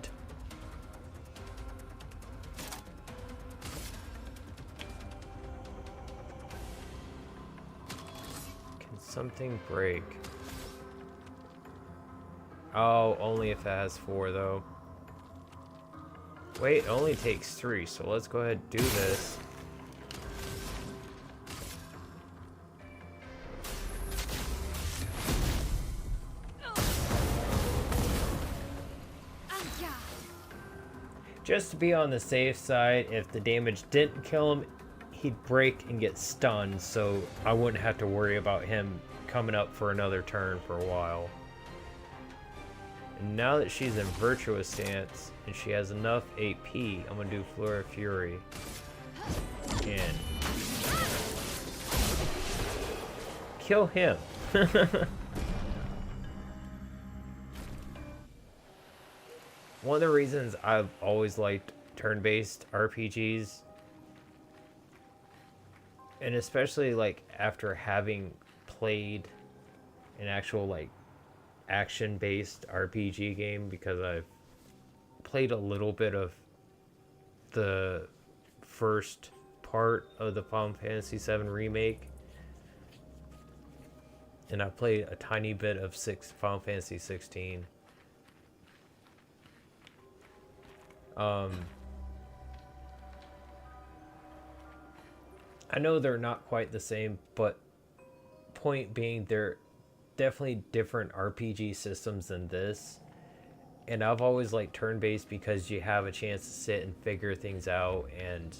Can something break? Oh, only if it has 4 though. Wait, it only takes 3, so let's go ahead and do this. Just to be on the safe side, if the damage didn't kill him, he'd break and get stunned, so I wouldn't have to worry about him coming up for another turn for a while. And now that she's in Virtuous Stance, and she has enough AP, I'm going to do Flora Fury. And kill him. One of the reasons I've always liked turn-based RPGs, and especially like after having played an actual like action-based RPG game, because I've played a little bit of the first part of the Final Fantasy VII Remake, and I've played a tiny bit of Final Fantasy 16. I know they're not quite the same, but point being, they're definitely different RPG systems than this. And I've always liked turn-based because you have a chance to sit and figure things out and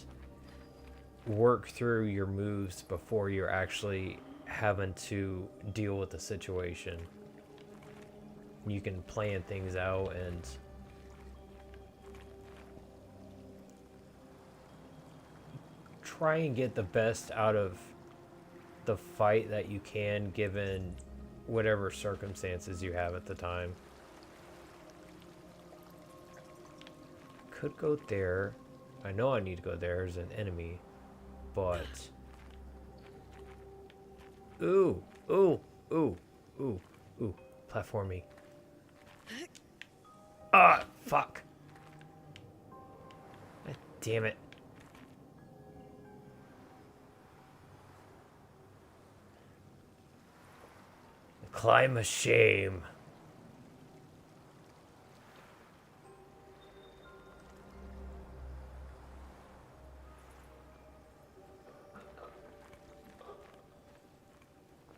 work through your moves before you're actually having to deal with the situation. You can plan things out and try and get the best out of the fight that you can, given whatever circumstances you have at the time. Could go there. I know I need to go there as an enemy, but ooh, platforming. Ah, fuck. Damn it. Climb a shame.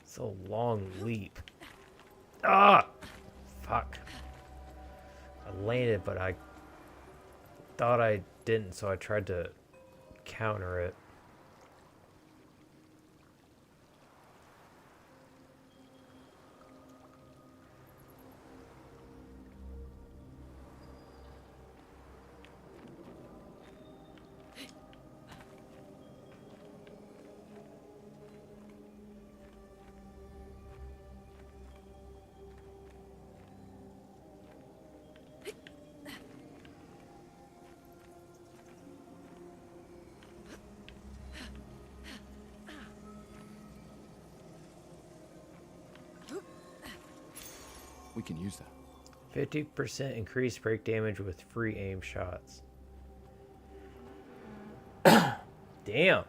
It's a long leap. Ah! Fuck. I landed, but I thought I didn't, so I tried to counter it. We can use that. 50% increased break damage with free aim shots. Damn.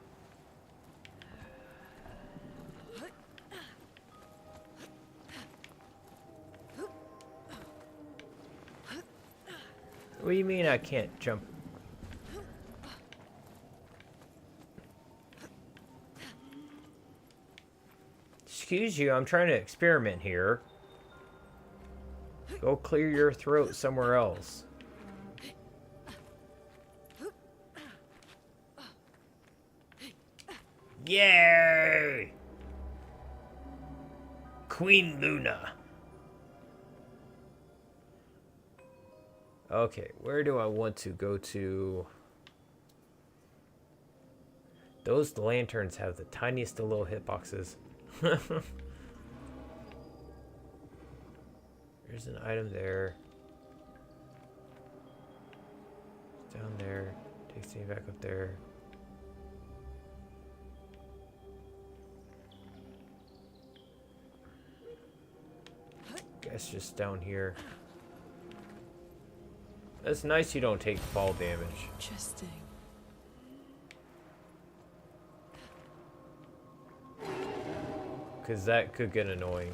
What do you mean I can't jump? Excuse you, I'm trying to experiment here. Go clear your throat somewhere else. Yay! Queen Luna. Okay, where do I want to go to? Those lanterns have the tiniest of little hitboxes. There's an item there. It's down there. Takes me back up there. Guess just down here. That's nice you don't take fall damage. Interesting. Because that could get annoying.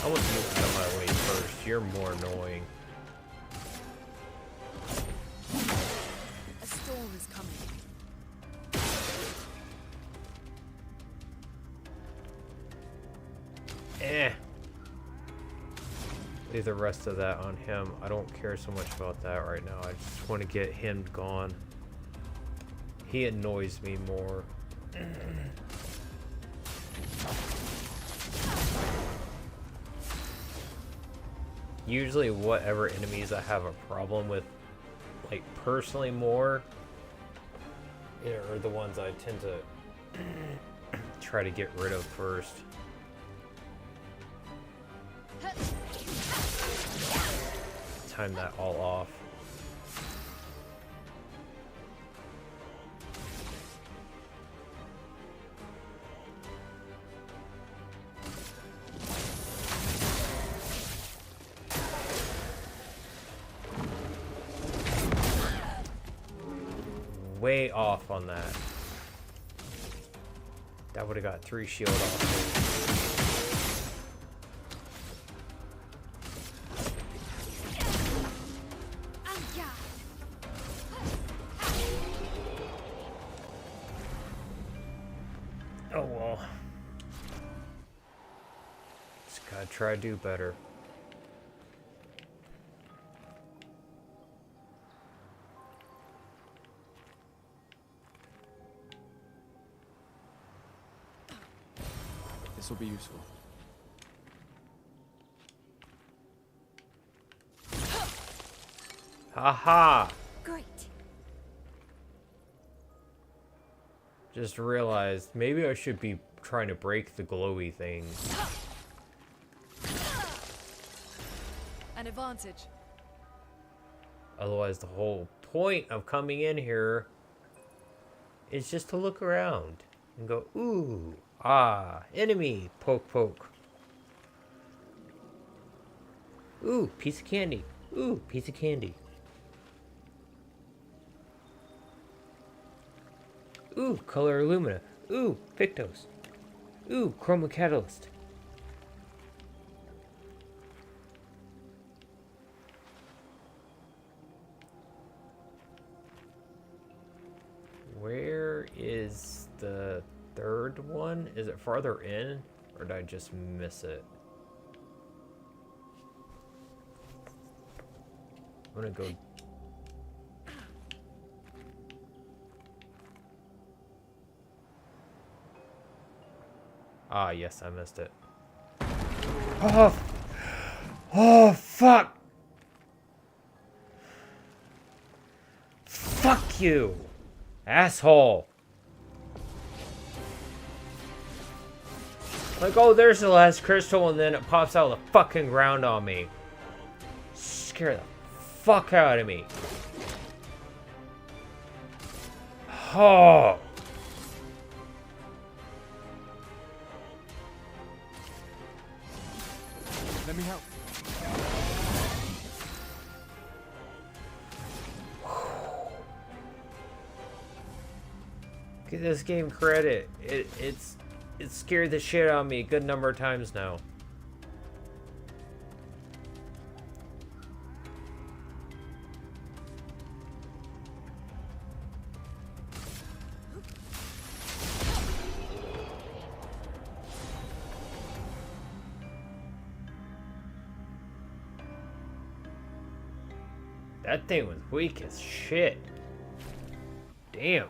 I want you out of my way first. You're more annoying. A storm is coming. Leave the rest of that on him. I don't care so much about that right now. I just want to get him gone. He annoys me more. Usually whatever enemies I have a problem with, like personally more, are the ones I tend to try to get rid of first. Time that all off. Way off on that. That would have got 3 shield off. Oh well. Just gotta try to do better. This will be useful. Haha! Great. Just realized maybe I should be trying to break the glowy thing. An advantage. Otherwise, the whole point of coming in here is just to look around and go, ooh, ah, enemy, poke, poke. Ooh, piece of candy. Ooh, piece of candy. Ooh, color Illumina. Ooh, Pictos. Ooh, Chroma Catalyst. Where is the third one? Is it farther in? Or did I just miss it? I'm gonna go. Ah, yes, I missed it. Oh! Oh, fuck! Fuck you! Asshole! Like, oh, there's the last crystal, and then it pops out of the fucking ground on me. Scare the fuck out of me. Oh! Let me help. Give this game credit. It scared the shit out of me a good number of times now. That thing was weak as shit. Damn.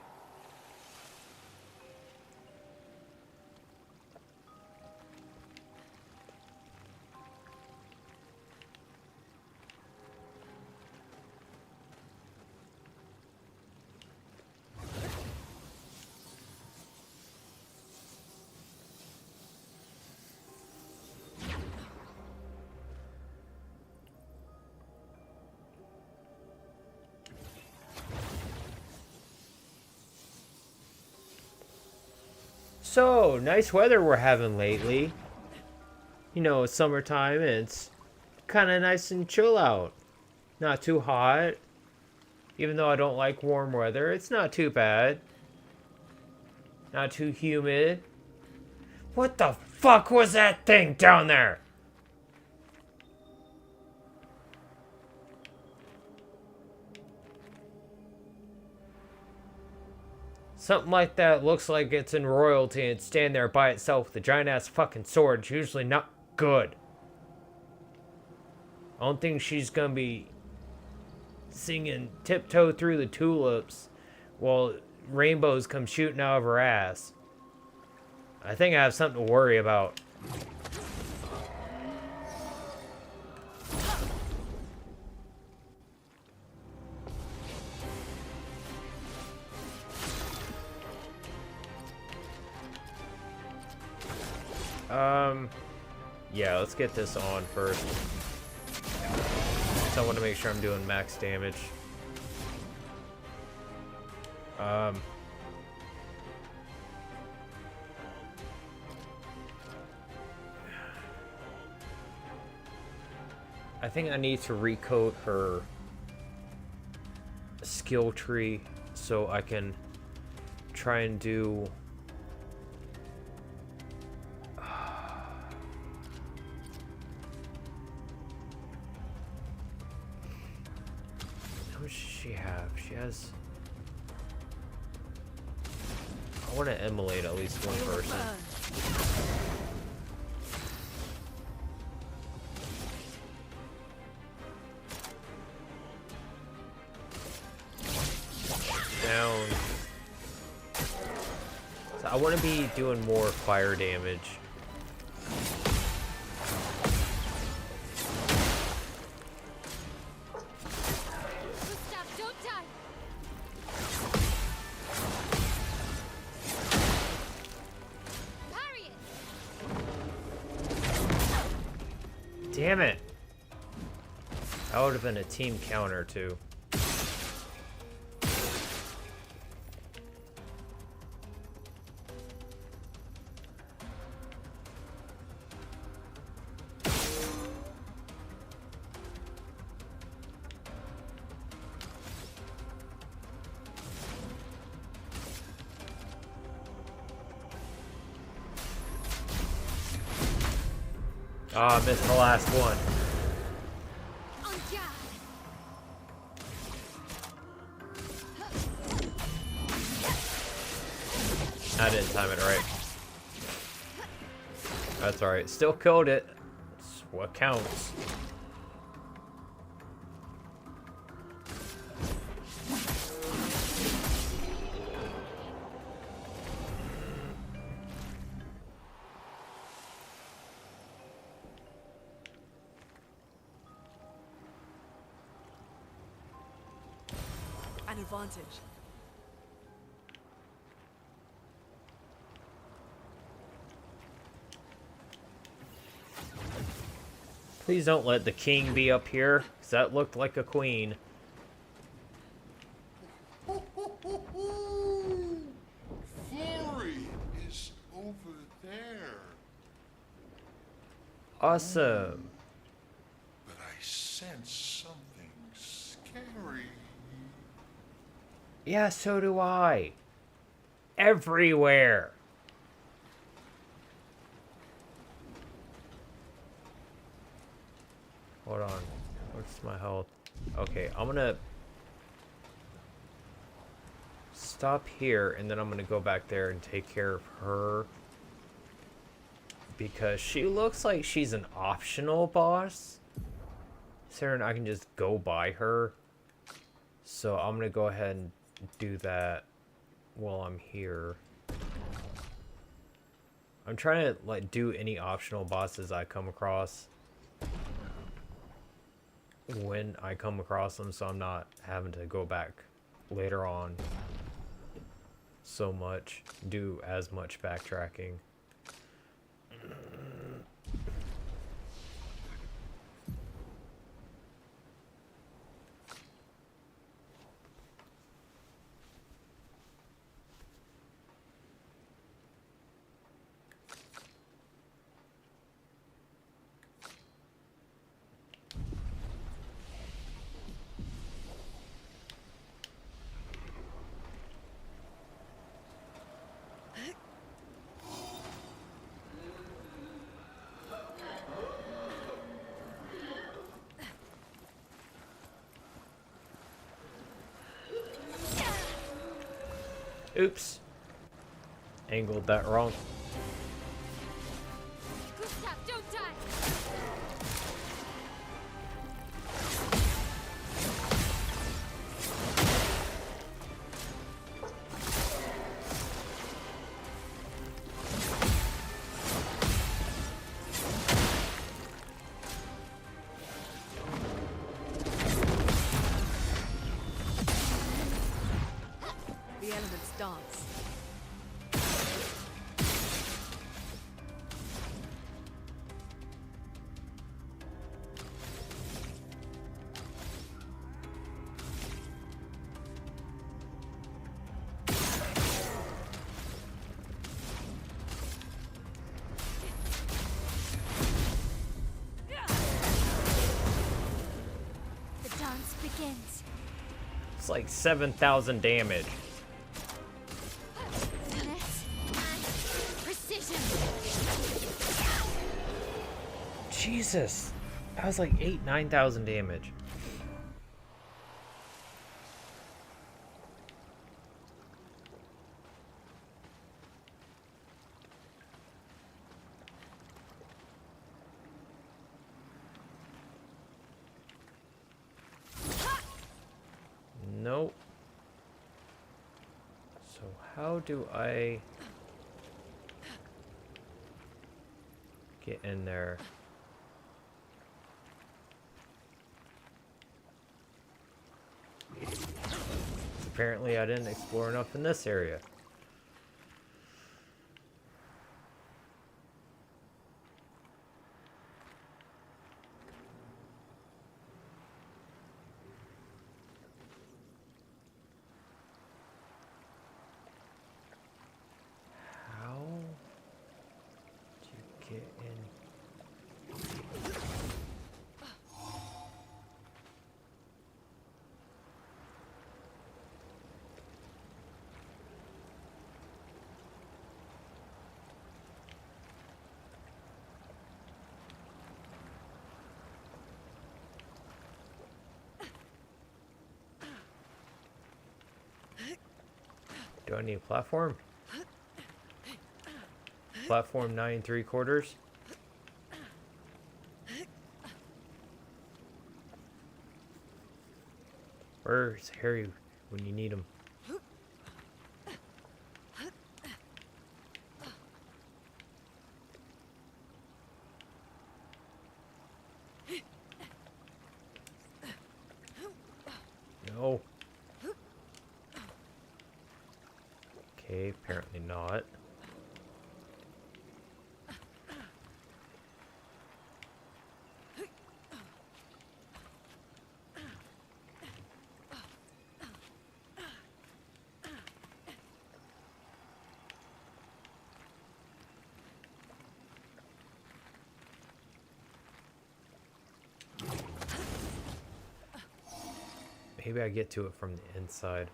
So, nice weather we're having lately. You know, it's summertime and it's kind of nice and chill out. Not too hot. Even though I don't like warm weather, it's not too bad. Not too humid. What the fuck was that thing down there? Something like that looks like it's in royalty and stand there by itself with a giant ass fucking sword. It's usually not good. I don't think she's gonna be singing Tiptoe Through the Tulips while rainbows come shooting out of her ass. I think I have something to worry about. Yeah, let's get this on first. So I want to make sure I'm doing max damage. I think I need to recode her skill tree so I can try and do... How much does she have? She has... I want to emulate at least one person. Down. So I want to be doing more fire damage. Gustav, don't die. Damn it! That would have been a team counter too. Ah, I missed the last one. En garde. I didn't time it right. That's alright. Still killed it. It's what counts. An advantage. Please don't let the king be up here, because that looked like a queen. Flurry is over there. Awesome. But I sense something scary. Yeah, so do I. Everywhere. Hold on. What's my health? Okay, I'm gonna stop here and then I'm gonna go back there and take care of her. Because she looks like she's an optional boss. Sarah and I can just go by her. So I'm gonna go ahead and do that while I'm here. I'm trying to like do any optional bosses I come across when I come across them, so I'm not having to go back later on so much, do as much backtracking. Oops. Angled that wrong. Gustav, don't die. The elements dance. The dance begins. It's like 7,000 damage. Finesse and precision. Jesus. That was like 9,000 damage. Nope. So how do I get in there? Apparently I didn't explore enough in this area. Get in. Do I need a platform? Platform 9 3/4. Where's Harry when you need him? No. Okay, apparently not. Maybe I get to it from the inside.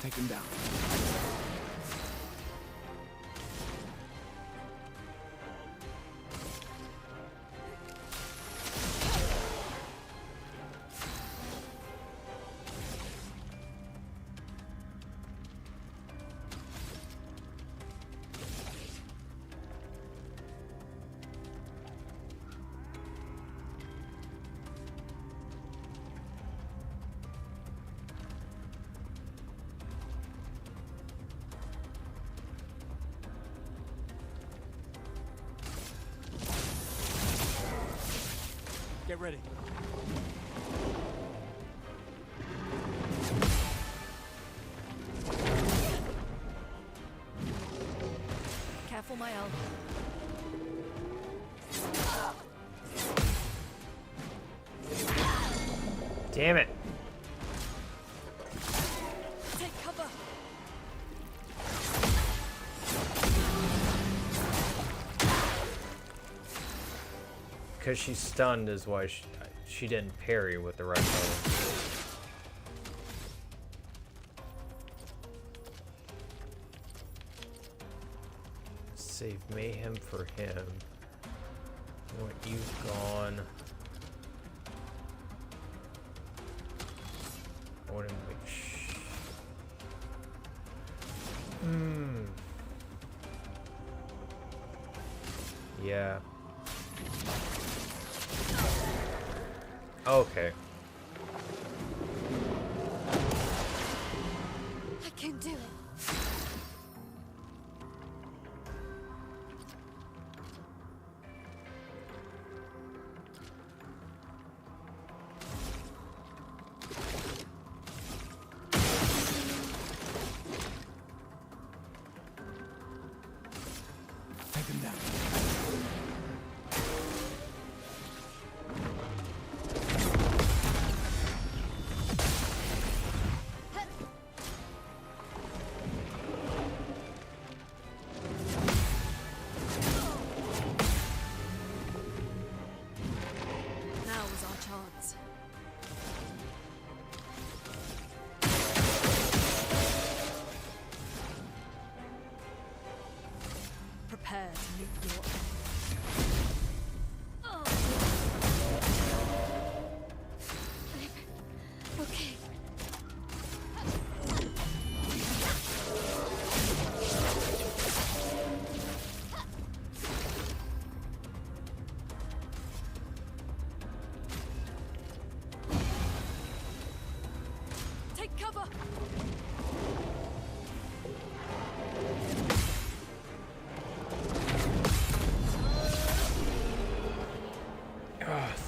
Take him down. Get ready. Careful, my elf. Damn it. Take cover. Because she's stunned is why she didn't parry with the right button. Save mayhem for him. I want you gone. I want him to make Yeah. Okay. I can do it. Take him down.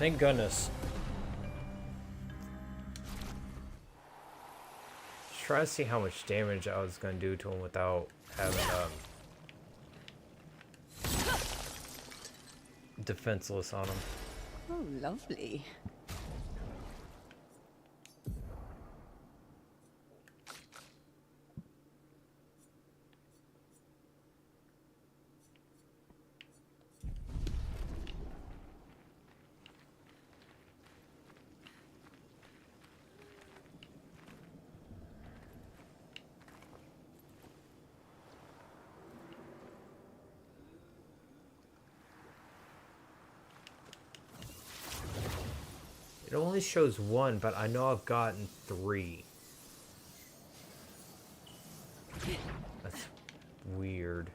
Thank goodness. Just trying to see how much damage I was gonna do to him without having defenseless on him. Oh, lovely. It only shows one, but I know I've gotten 3. That's weird.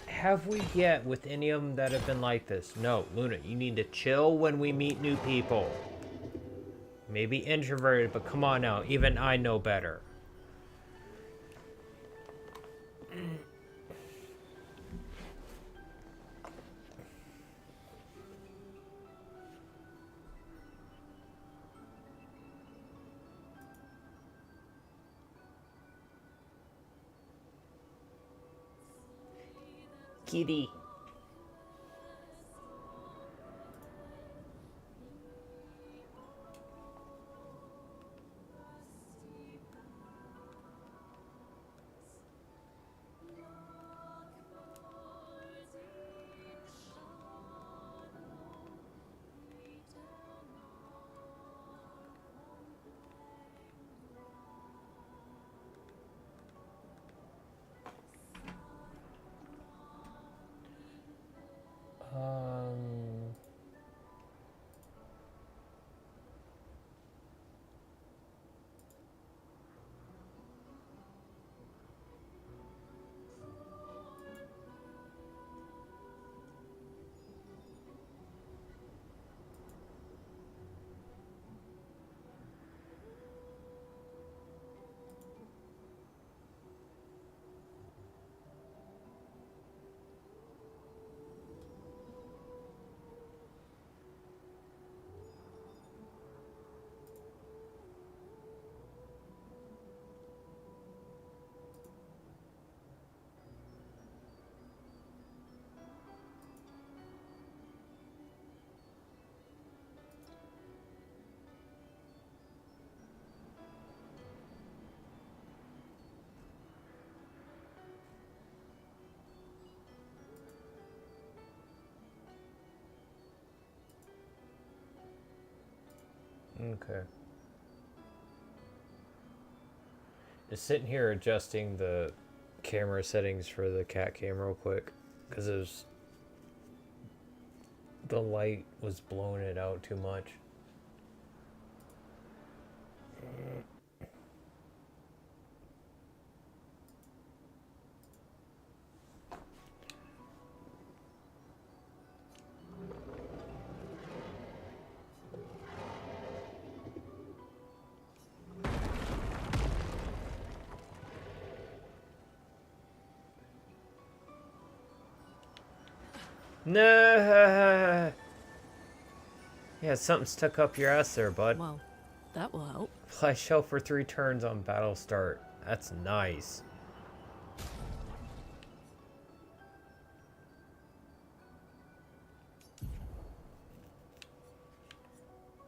Have we yet with any of them that have been like this? No, Luna, you need to chill when we meet new people. Maybe introverted, but come on now, even I know better. Kitty. Okay. Just sitting here adjusting the camera settings for the cat cam real quick, because it was, the light was blowing it out too much. No. Yeah, something stuck up your ass there, bud. Well, that will help. Apply shell for 3 turns on battle start. That's nice.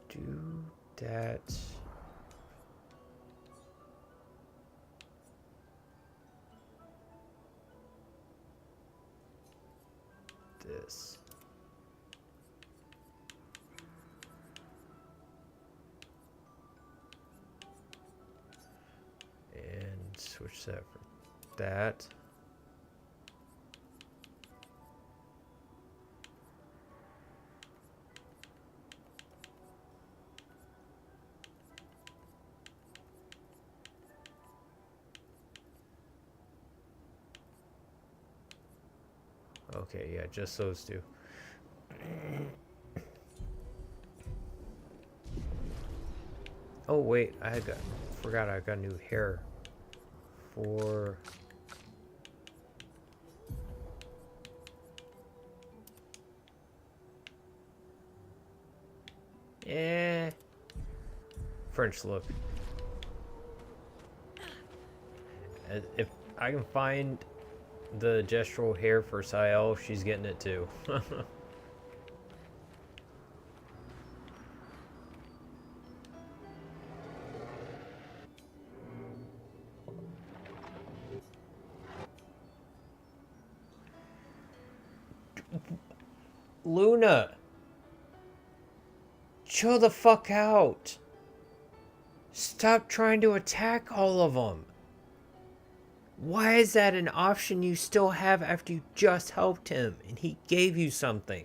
Do that. This. And switch that for that. Okay, yeah, just those two. Oh wait, forgot I got new hair for. Yeah, French look. If I can find the gestural hair for Sael, she's getting it too. Luna! Chill the fuck out! Stop trying to attack all of them! Why is that an option you still have after you just helped him and he gave you something?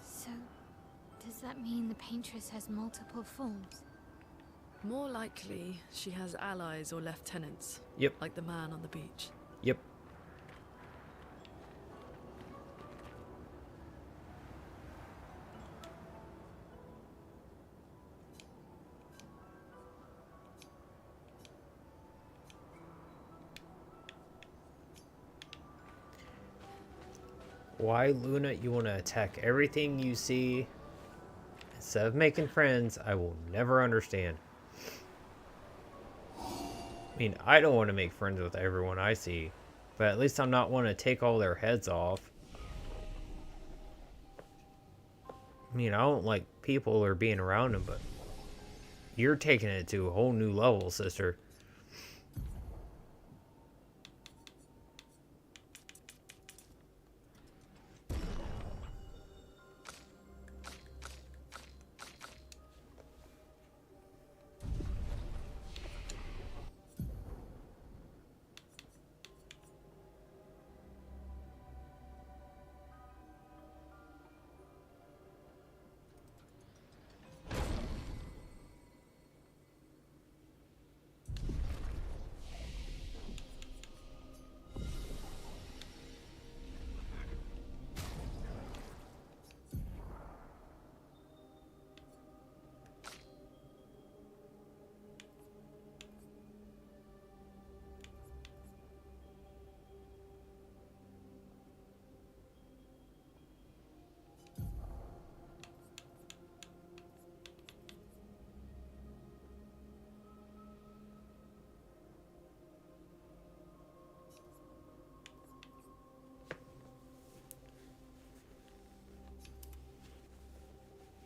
So, does that mean the Paintress has multiple forms? More likely, she has allies or lieutenants. Yep. Like the man on the beach. Yep. Why, Luna, you want to attack everything you see instead of making friends? I will never understand. I mean, I don't want to make friends with everyone I see, but at least I'm not want to take all their heads off. I mean, I don't like people or being around them, but you're taking it to a whole new level, sister.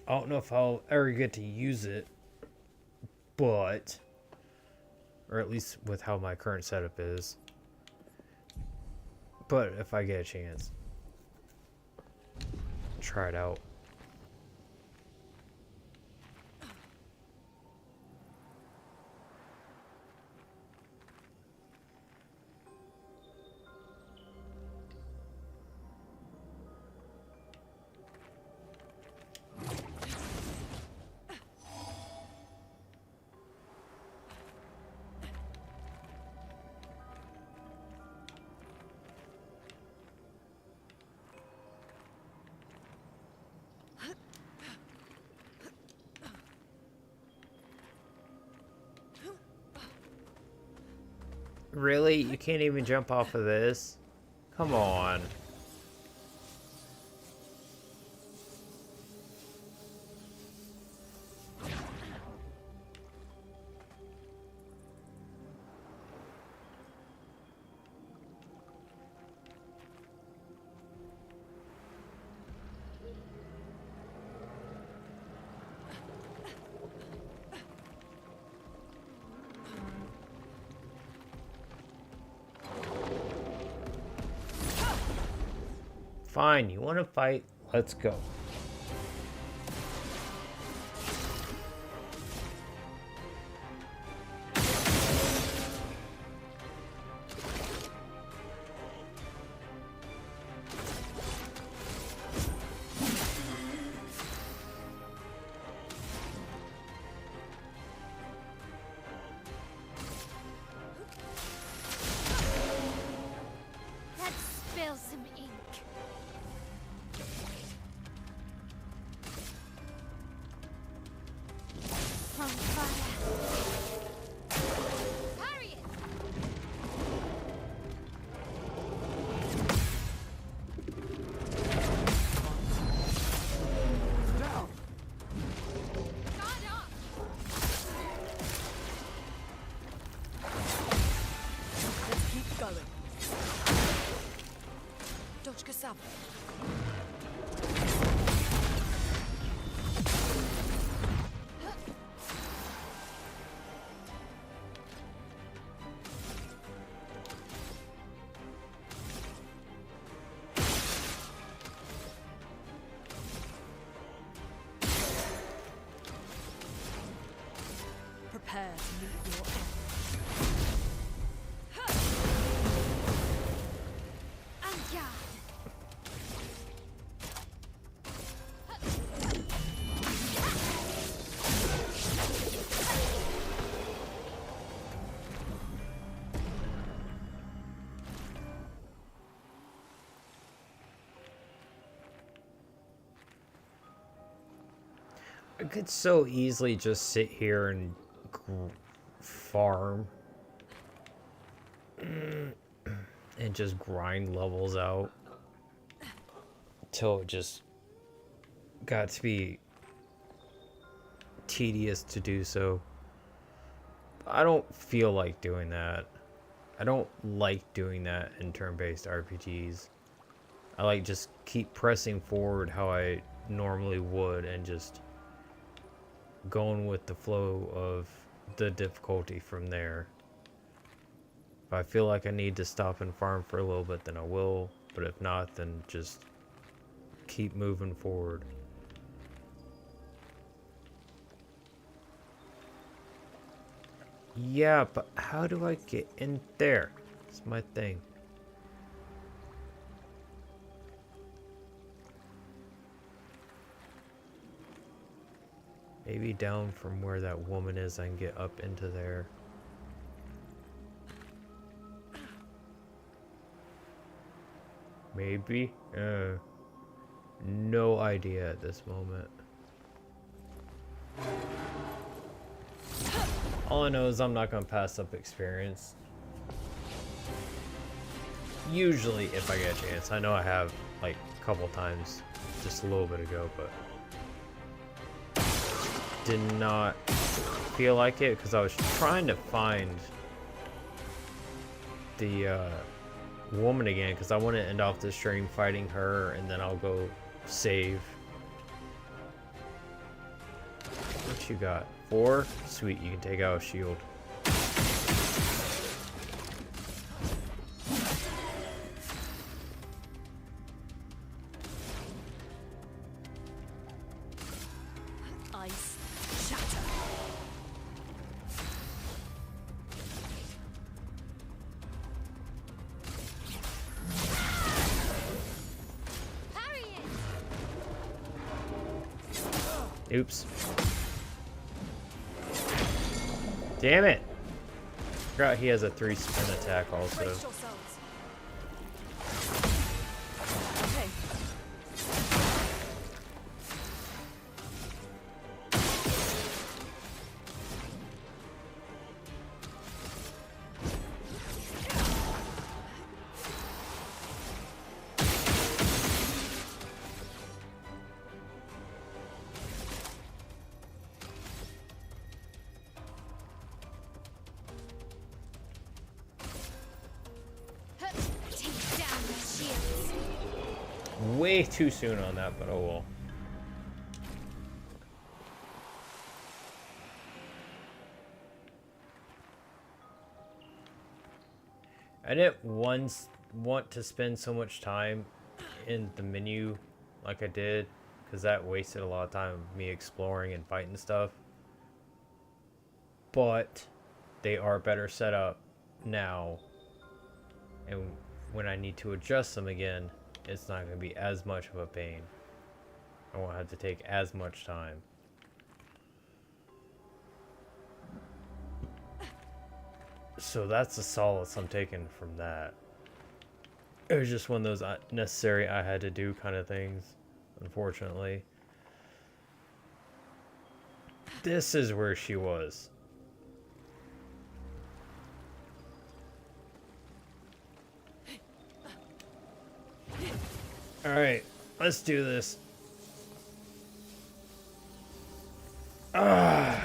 I don't know if I'll ever get to use it, but, or at least with how my current setup is, but if I get a chance, try it out. Really? You can't even jump off of this? Come on. Fine, you want to fight? Let's go. Let's spill some ink. From fire. Parry it! Down. Guard up! Let's keep going. Dodge Kasab. Prepare to meet your end. En garde! I could so easily just sit here and farm and just grind levels out till it just got to be tedious to do so. I don't feel like doing that. I don't like doing that in turn-based RPGs. I like just keep pressing forward how I normally would and just going with the flow of the difficulty from there. If I feel like I need to stop and farm for a little bit, then I will. But if not, then just keep moving forward. Yeah, but how do I get in there? It's my thing. Maybe down from where that woman is, I can get up into there. Maybe? No idea at this moment. All I know is I'm not going to pass up experience. Usually, if I get a chance. I know I have, like, a couple times just a little bit ago, but did not feel like it because I was trying to find the woman again because I want to end off the stream fighting her and then I'll go save. What you got? 4? Sweet, you can take out a shield. Ice shatter. Parry it! Oops. Damn it! Forgot he has a 3-spin attack also. Brace yourselves. Okay. Take down the shields. Way too soon on that, but oh well. I didn't once want to spend so much time in the menu like I did, because that wasted a lot of time of me exploring and fighting stuff. But they are better set up now, and when I need to adjust them again, it's not going to be as much of a pain. I won't have to take as much time. So that's the solace I'm taking from that. It was just one of those necessary I had to do kind of things, unfortunately. This is where she was. Alright, let's do this. Ah.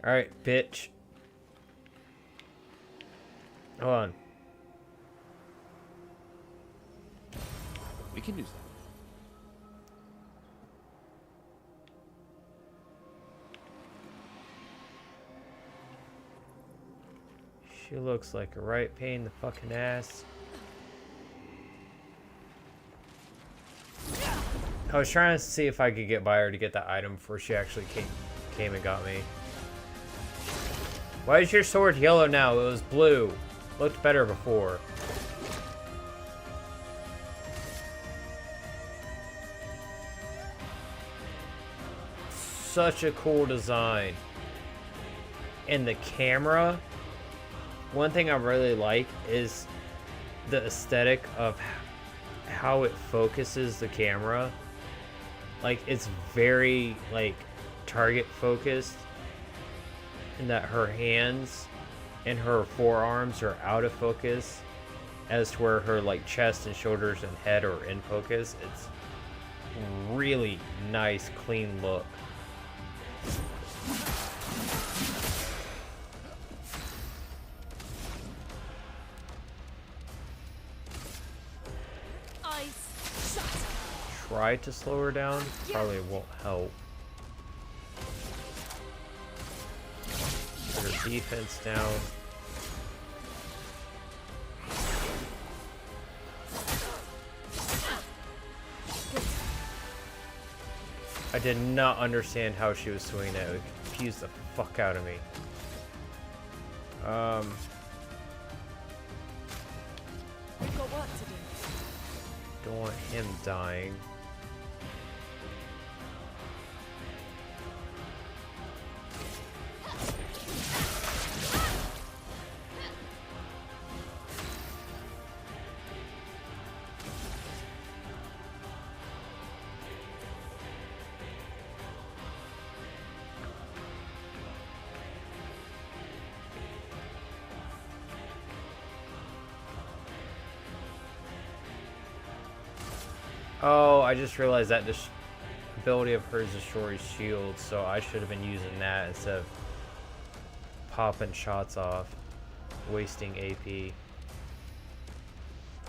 Alright, bitch. Hold on. We can use that. She looks like a right pain in the fucking ass. I was trying to see if I could get by her to get that item before she actually came and got me. Why is your sword yellow now? It was blue. Looked better before. Such a cool design. And the camera, one thing I really like is the aesthetic of how it focuses the camera. Like, it's very, like, target focused, and that her hands and her forearms are out of focus, as to where her, like, chest and shoulders and head are in focus. It's really nice, clean look. Try to slow her down, probably won't help. Put her defense down. I did not understand how she was swinging that. It confused the fuck out of me. We've got work to do. Don't want him dying. Oh, I just realized that this ability of hers destroys shields, so I should have been using that instead of popping shots off, wasting AP.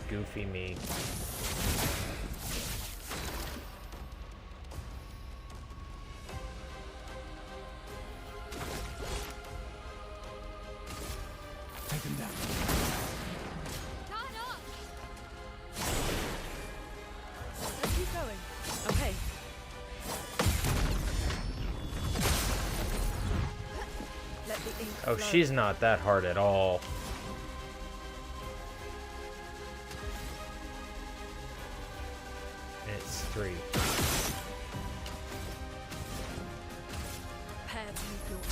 Goofy me. Take him down. Let's keep going. Okay. Let the ink Oh, flow. she's not that hard at all. And it's 3. Prepare to meet your end.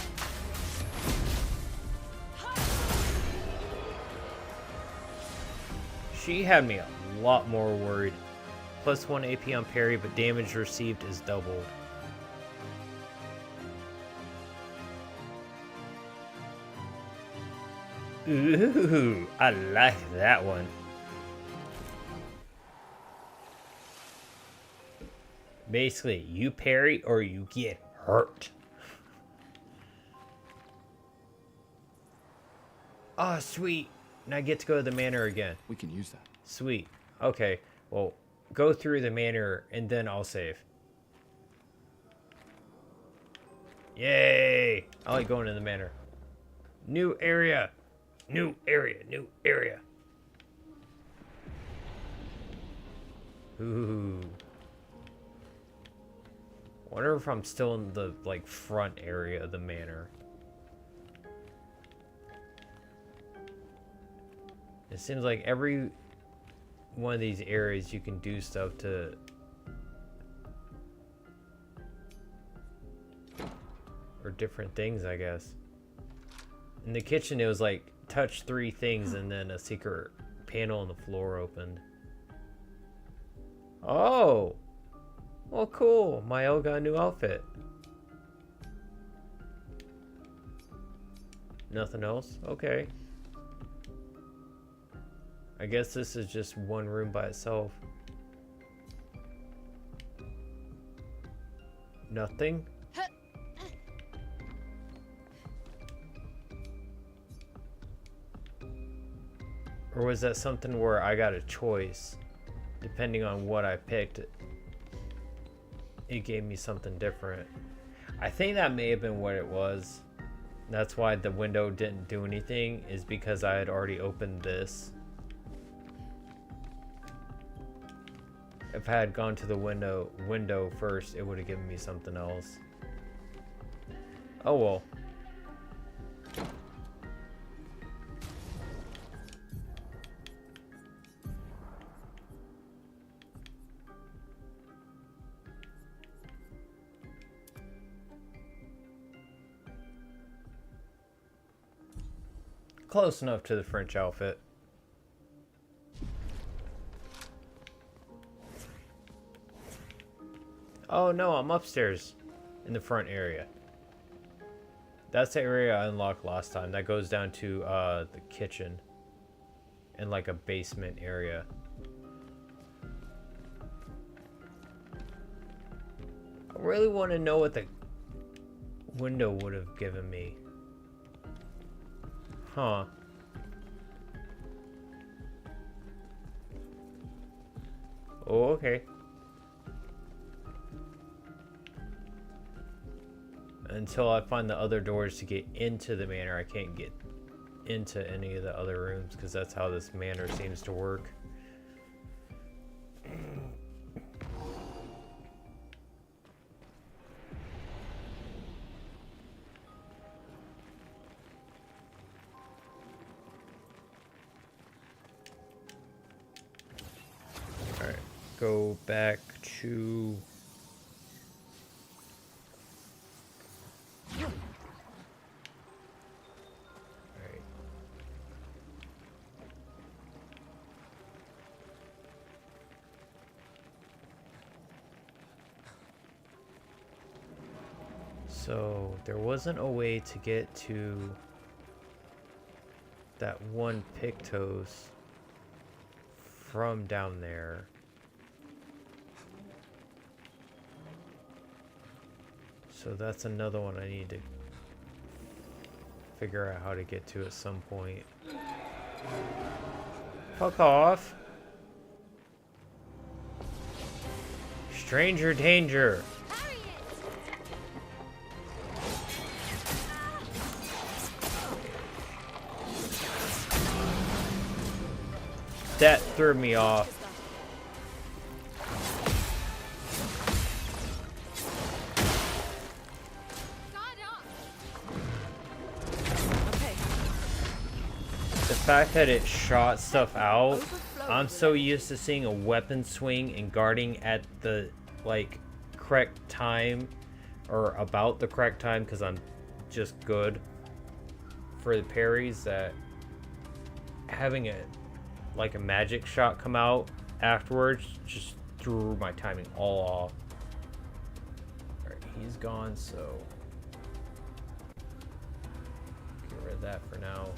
She had me a lot more worried. +1 AP on parry, but damage received is doubled. Ooh, I like that one. Basically, you parry or you get hurt. Oh, sweet. And I get to go to the manor again. We can use that. Sweet. Okay, well, go through the manor and then I'll save. Yay! I like going to the manor. New area. New area. New area. Ooh. Wonder if I'm still in the like front area of the manor. It seems like every one of these areas you can do stuff to or different things, I guess. In the kitchen it was like touch 3 things and then a secret panel on the floor opened. Oh! Well, cool. Mael got a new outfit. Nothing else? Okay. I guess this is just one room by itself. Nothing? Or was that something where I got a choice? Depending on what I picked, it gave me something different. I think that may have been what it was. That's why the window didn't do anything, is because I had already opened this. If I had gone to the window first, it would have given me something else. Oh well. Close enough to the French outfit. Oh no, I'm upstairs in the front area. That's the area I unlocked last time. That goes down to the kitchen and like a basement area. I really want to know what the window would have given me. Huh. Oh, okay. Until I find the other doors to get into the manor, I can't get into any of the other rooms, because that's how this manor seems to work. Alright, go back to... So there wasn't a way to get to that one Pictos from down there. So that's another one I need to figure out how to get to at some point. Fuck off. Stranger danger. That threw me off. Okay. The fact that it shot stuff out, I'm so used to seeing a weapon swing and guarding at the like correct time, or about the correct time, because I'm just good for the parries, that having a like a magic shot come out afterwards just threw my timing all off. Alright, he's gone, so get rid of that for now.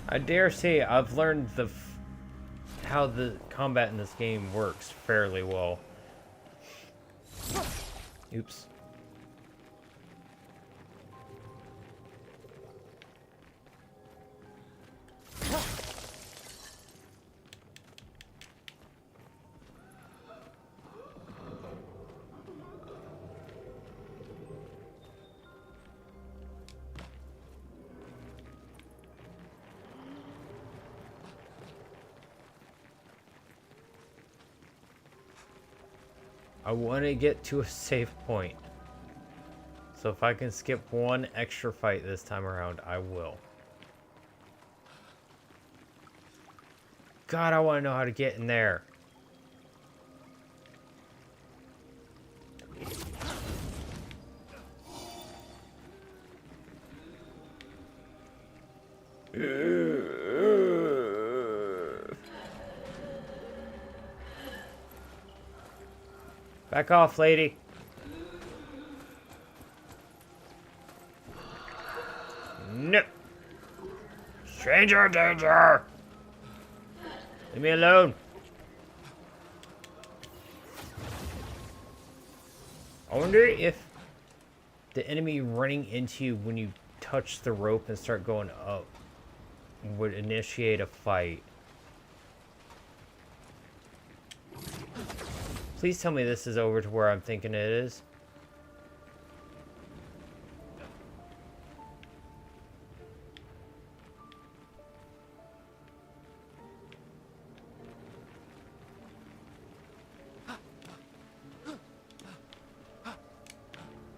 I dare say I've learned how the combat in this game works fairly well. Oops. I want to get to a safe point. So if I can skip one extra fight this time around, I will. God, I want to know how to get in there. Back off, lady. No. Stranger danger. Leave me alone. I wonder if the enemy running into you when you touch the rope and start going up would initiate a fight. Please tell me this is over to where I'm thinking it is.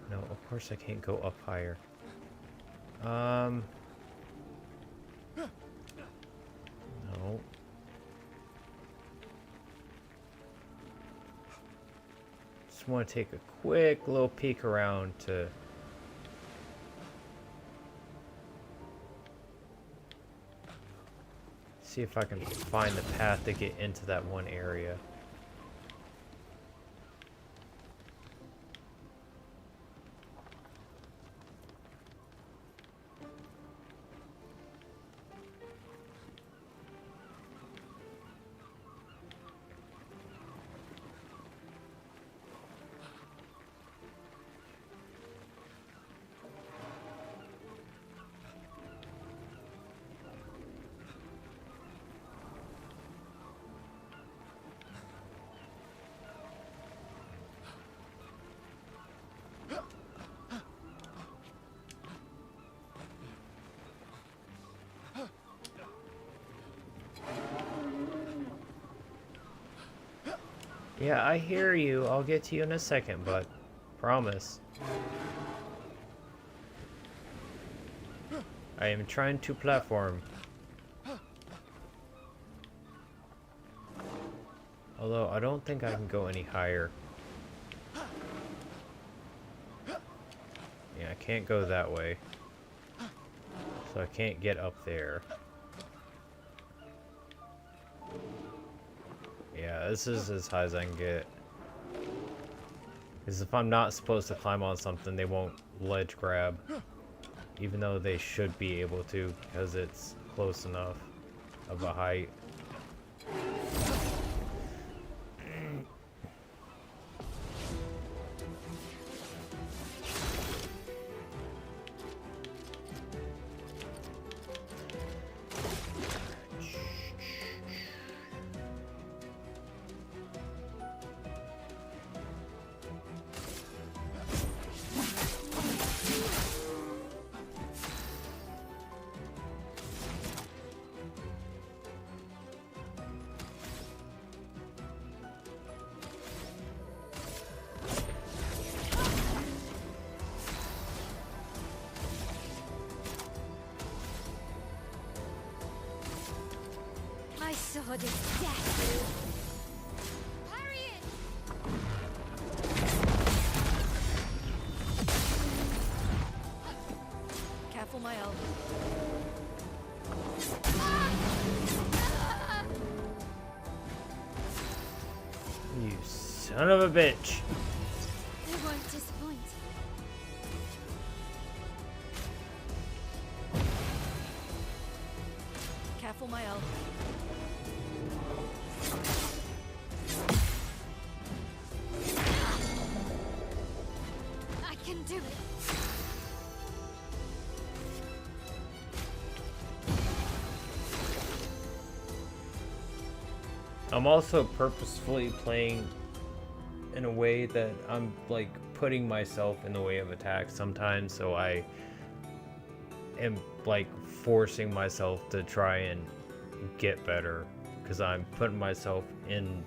No, of course I can't go up higher. No. Just want to take a quick little peek around to see if I can find the path to get into that one area. Yeah, I hear you. I'll get to you in a second, but promise. I am trying to platform. Although, I don't think I can go any higher. Yeah, I can't go that way. So I can't get up there. Yeah, this is as high as I can get. Because if I'm not supposed to climb on something, they won't ledge grab. Even though they should be able to, because it's close enough of a height. My sword is death. Parry it! Careful, my elbow. You son of a bitch. They won't disappoint. Careful, my elf. I can do it. I'm also purposefully playing in a way that I'm like putting myself in the way of attacks sometimes, so I am like forcing myself to try and get better because I'm putting myself in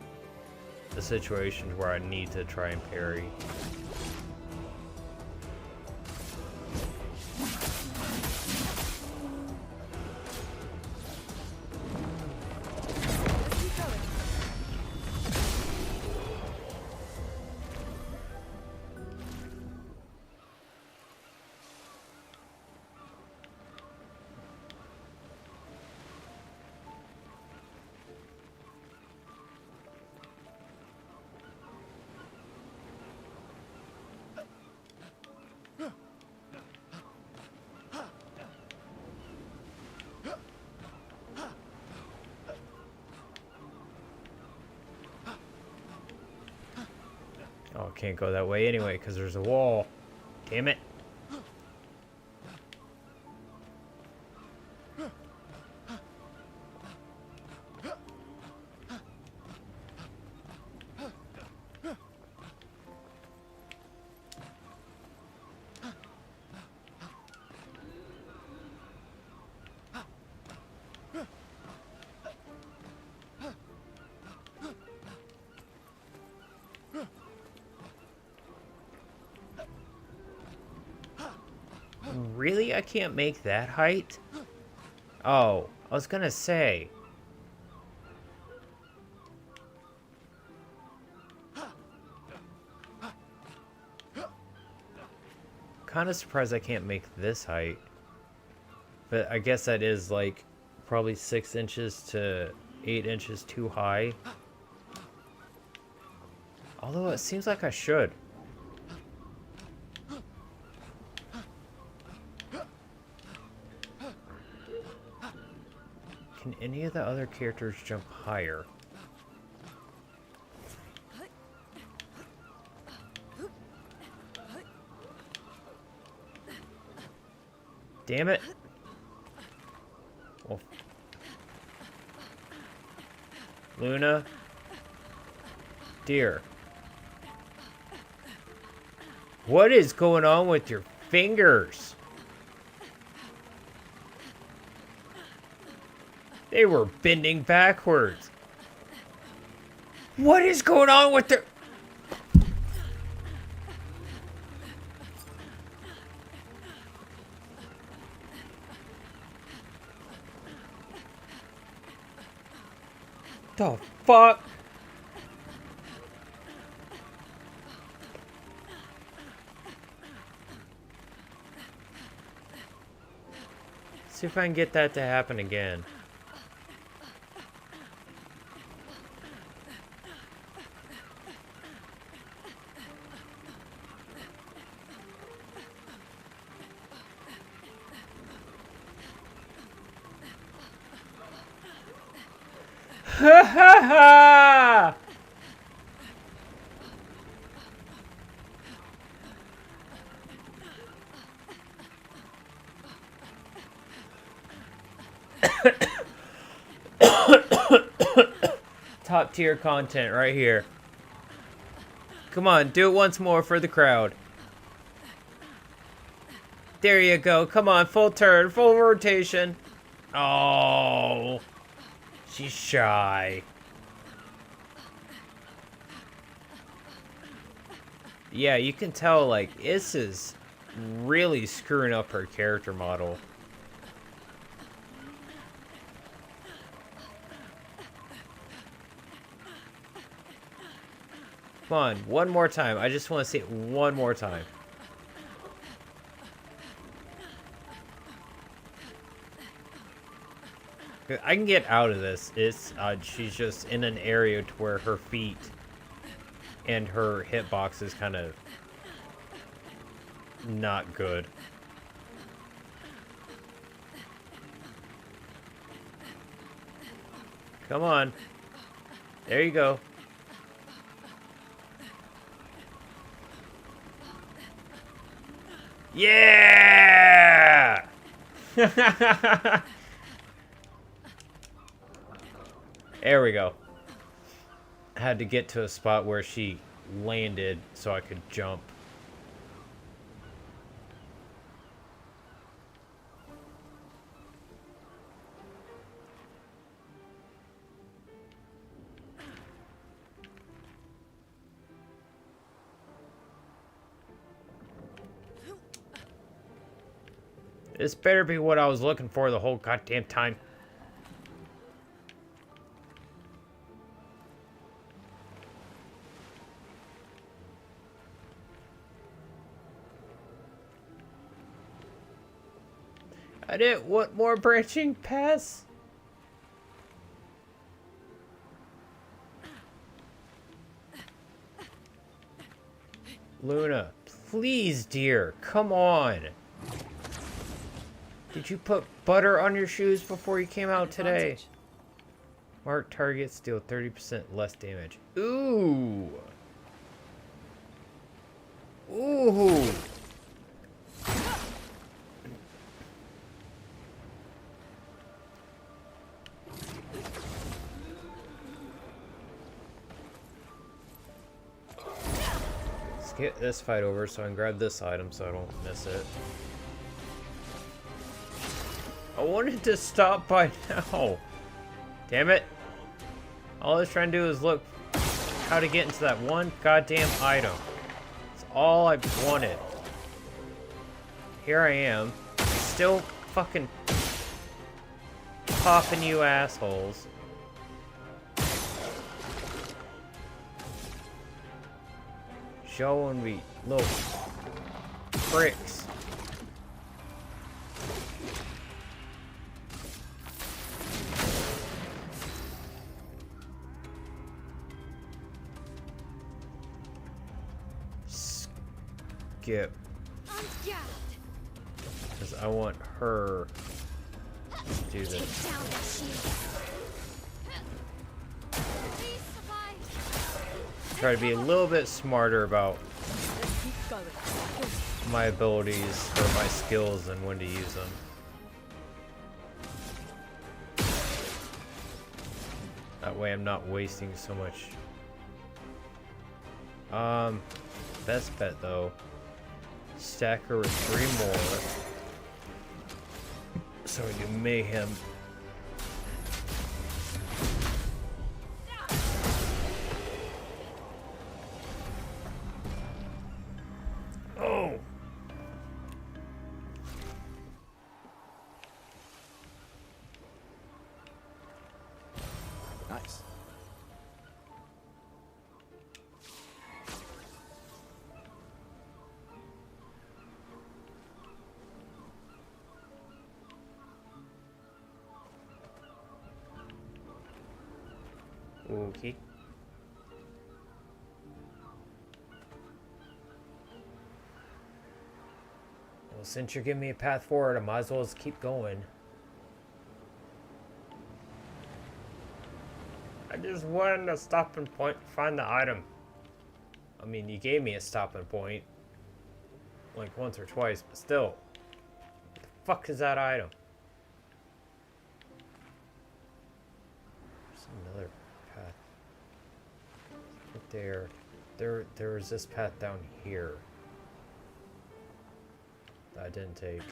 the situations where I need to try and parry. Let's keep going. Oh, I can't go that way anyway because there's a wall. Damn it. Really? I can't make that height? Oh, I was gonna say. Kind of surprised I can't make this height. But I guess that is like probably 6 inches to 8 inches too high. Although it seems like I should. Can any of the other characters jump higher? Damn it. Well, Luna. Dear. What is going on with your fingers? They were bending backwards. What is going on with their... The fuck? See if I can get that to happen again. Ha ha ha! Top tier content right here. Come on, do it once more for the crowd. There you go. Come on, full turn, full rotation. Oh, she's shy. Yeah, you can tell, like, this is really screwing up her character model. Come on, one more time. I just want to see it one more time. I can get out of this. It's she's just in an area to where her feet and her hitbox is kind of not good. Come on. There you go. Yeah! There we go. I had to get to a spot where she landed so I could jump. This better be what I was looking for the whole goddamn time. I didn't want more branching paths. Luna, please, dear, come on. Did you put butter on your shoes before you came out today? Mark targets deal 30% less damage. Ooh. Ooh. Let's get this fight over so I can grab this item so I don't miss it. I wanted to stop by now. Damn it. All I was trying to do is look how to get into that one goddamn item. That's all I wanted. Here I am. Still fucking popping you assholes. Showing me little pricks. Skip. Because I want her to do this. Try to be a little bit smarter about my abilities or my skills and when to use them. That way I'm not wasting so much. Best bet though. Stack her with 3 more. So we can mayhem. Oh! Nice. Okay. Well, since you're giving me a path forward, I might as well just keep going. I just wanted a stopping point to find the item. I mean, you gave me a stopping point. Like once or twice, but still. What the fuck is that item? There's another path. Right there. There was this path down here. That I didn't take.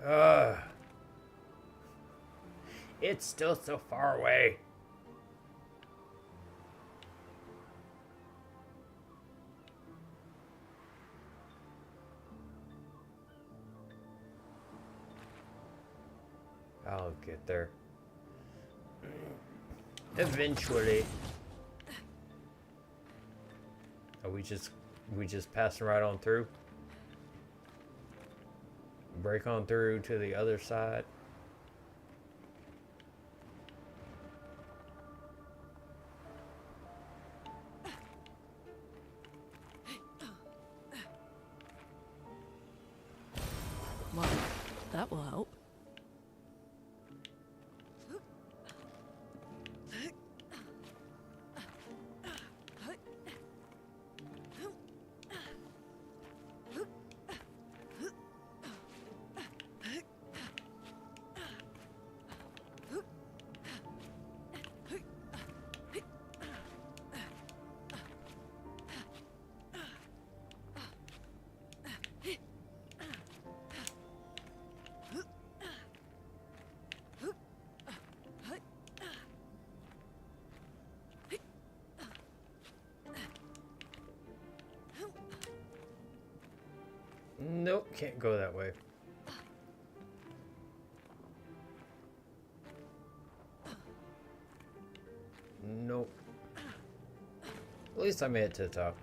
Ugh. It's still so far away. I'll get there. Eventually. Are we just passing right on through? Break on through to the other side. Well, that will help. Nope, can't go that way. Nope. At least I made it to the top.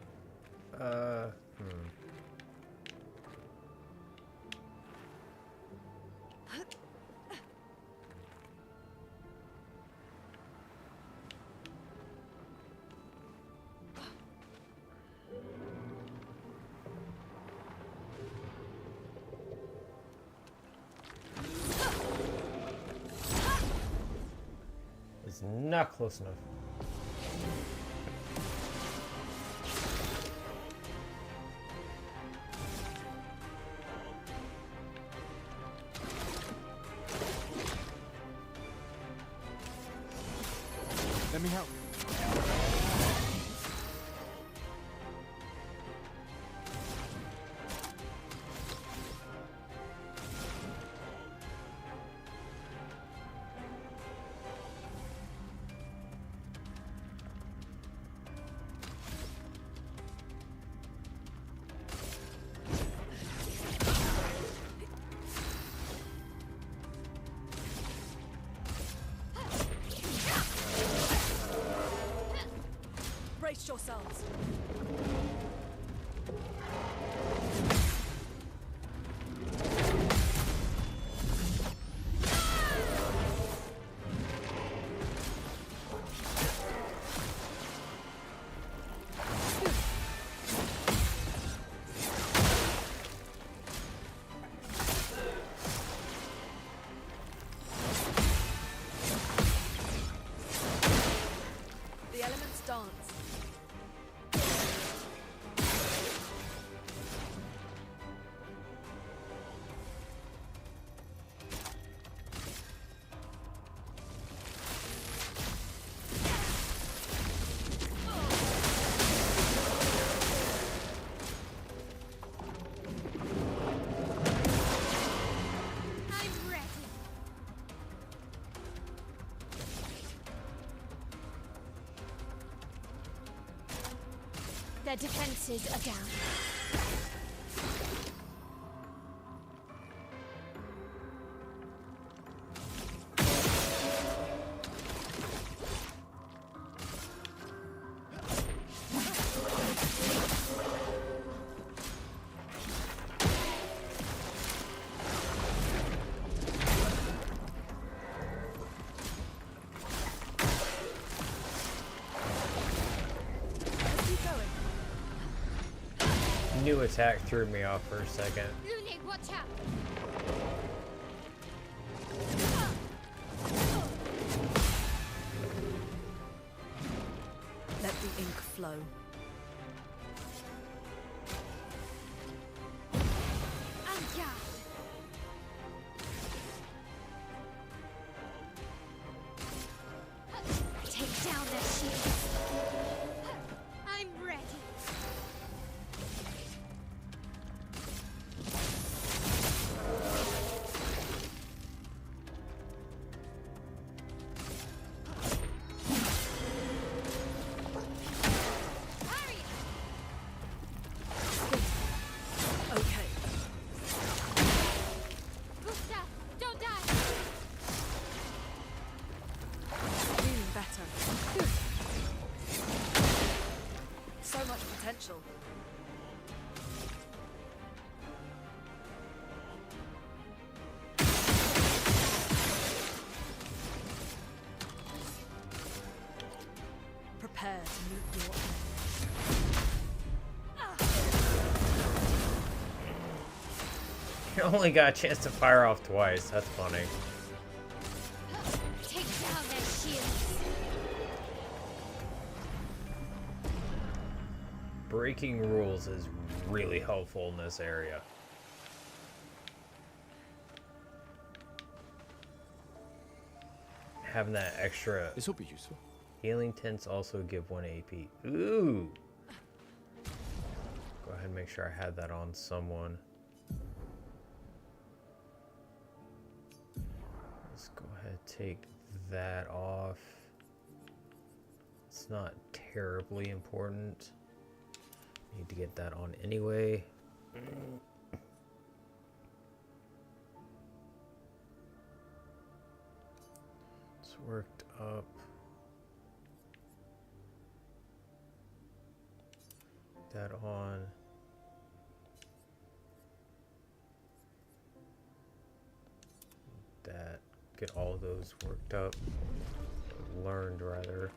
It's not close enough. Let me help. Brace yourselves. The elements dance. I'm ready. Their defenses are down. Let's keep going. New attack threw me off for a second. Lune, watch out! Let the ink flow. En garde! Take down their shields. I'm ready. Hurry! Okay. Gustav, don't die! Feeling better. So much potential. only got a chance to fire off twice. That's funny. Take down their shields. Breaking rules is really helpful in this area. Having that extra This will be useful. healing tints also give 1 AP. Ooh! Go ahead and make sure I had that on someone. Let's go ahead and take that off. It's not terribly important. Need to get that on anyway. It's worked up. That on. That. Get all of those worked up. Learned, rather.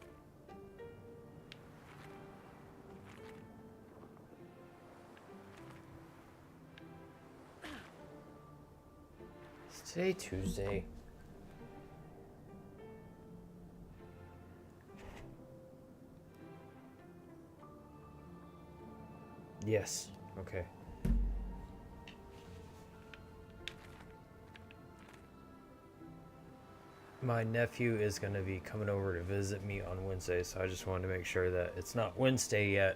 Is today Tuesday? Yes. Okay. My nephew is going to be coming over to visit me on Wednesday, so I just wanted to make sure that it's not Wednesday yet.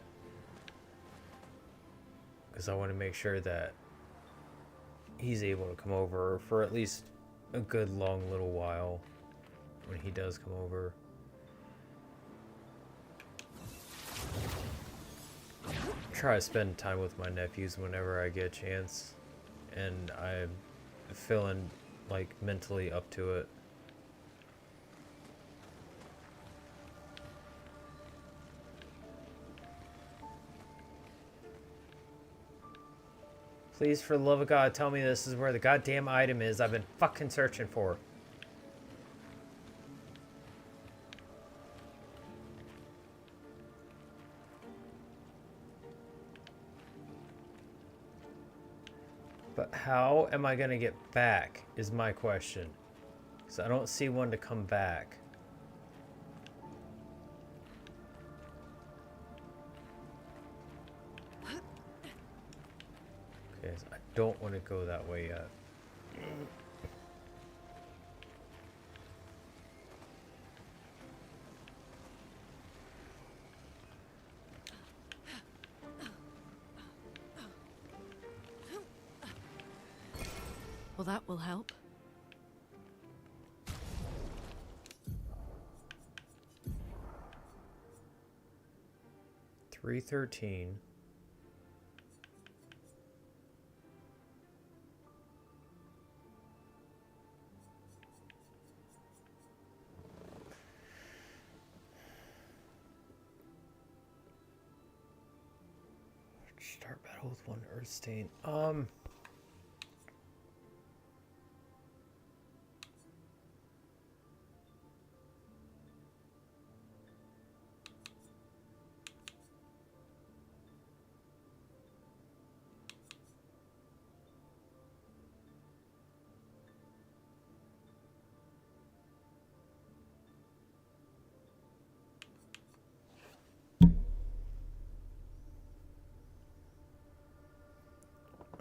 Because I want to make sure that he's able to come over for at least a good long little while when he does come over. Try to spend time with my nephews whenever I get a chance, and I'm feeling like mentally up to it. Please, for the love of God, tell me this is where the goddamn item is I've been fucking searching for. But how am I gonna get back is my question. Because I don't see one to come back. Okay, so I don't want to go that way yet. Well, that will help. $313. Start battle with 1 Earth Stain.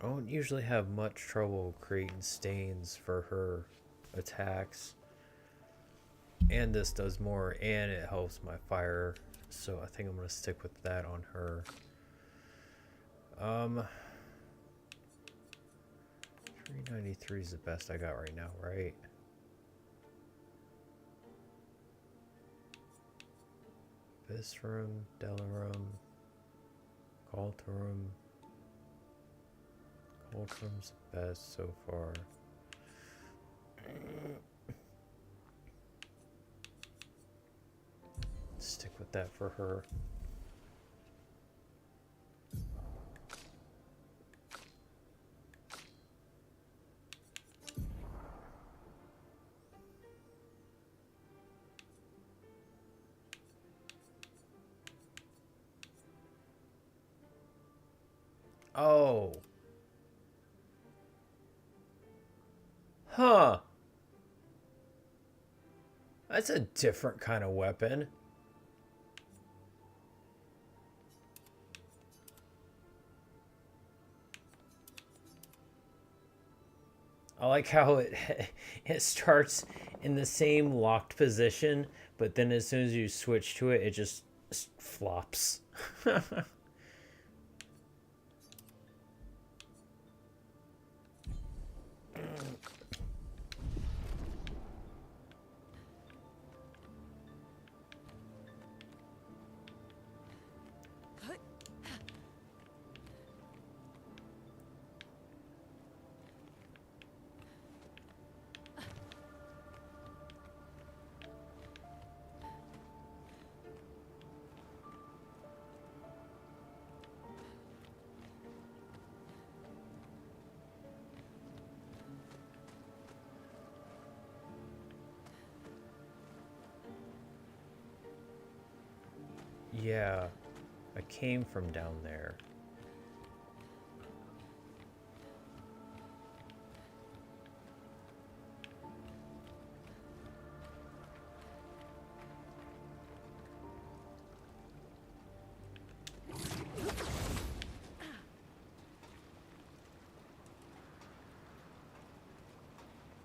I don't usually have much trouble creating stains for her attacks. And this does more, and it helps my fire. So I think I'm going to stick with that on her. 393 is the best I got right now, right? Viscerum, Delarum, Calterum. Calterum's the best so far. Stick with that for her. Oh. Huh. That's a different kind of weapon. I like how it starts in the same locked position, but then as soon as you switch to it, it just flops. Yeah, I came from down there.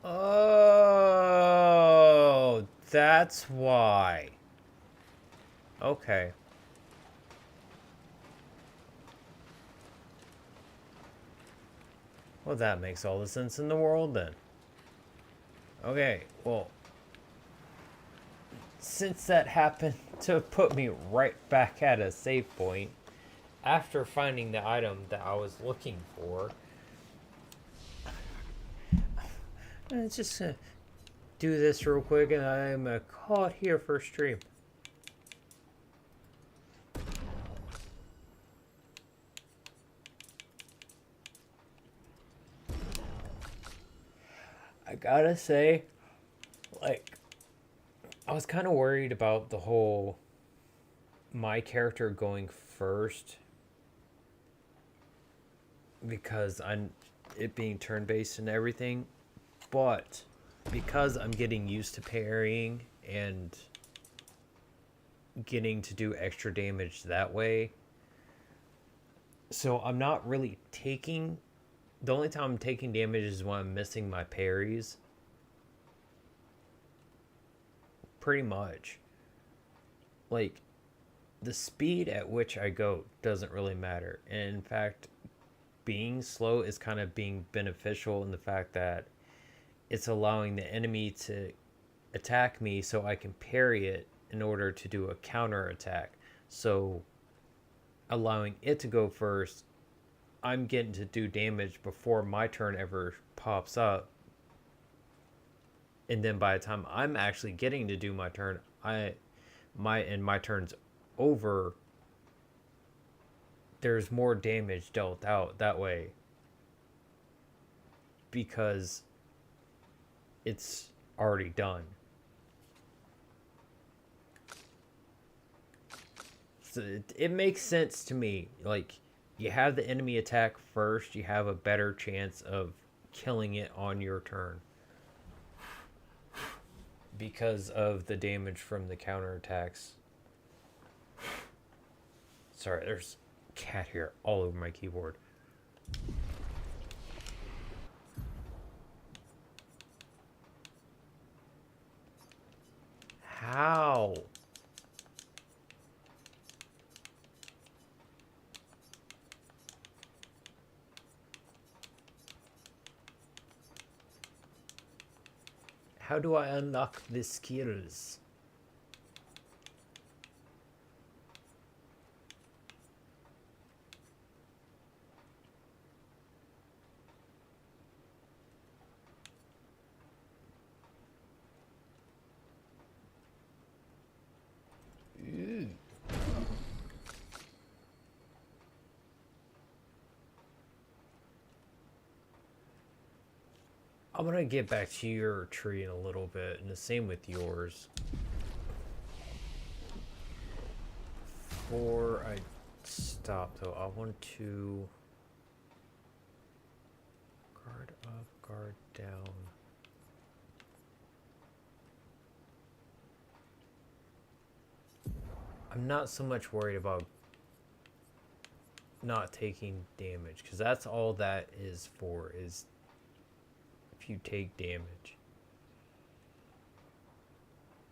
Oh, that's why. Okay. Well, that makes all the sense in the world then. Okay, well, since that happened to put me right back at a save point, after finding the item that I was looking for, let's just do this real quick and I'm caught here for stream. I gotta say, like, I was kind of worried about the whole my character going first because I'm it being turn-based and everything, but because I'm getting used to parrying and getting to do extra damage that way, so I'm not really taking, the only time I'm taking damage is when I'm missing my parries. Pretty much. Like, the speed at which I go doesn't really matter. And in fact, being slow is kind of being beneficial in the fact that it's allowing the enemy to attack me so I can parry it in order to do a counter attack. So allowing it to go first, I'm getting to do damage before my turn ever pops up. And then by the time I'm actually getting to do my turn, my turn's over, there's more damage dealt out that way because it's already done. So it makes sense to me. Like, you have the enemy attack first, you have a better chance of killing it on your turn because of the damage from the counterattacks. Sorry, there's a cat here all over my keyboard. How? How do I unlock the skills? Ooh. I'm gonna get back to your tree in a little bit, and the same with yours. Before I stop, though, I want to guard up, guard down. I'm not so much worried about not taking damage, because that's all that is for, is if you take damage.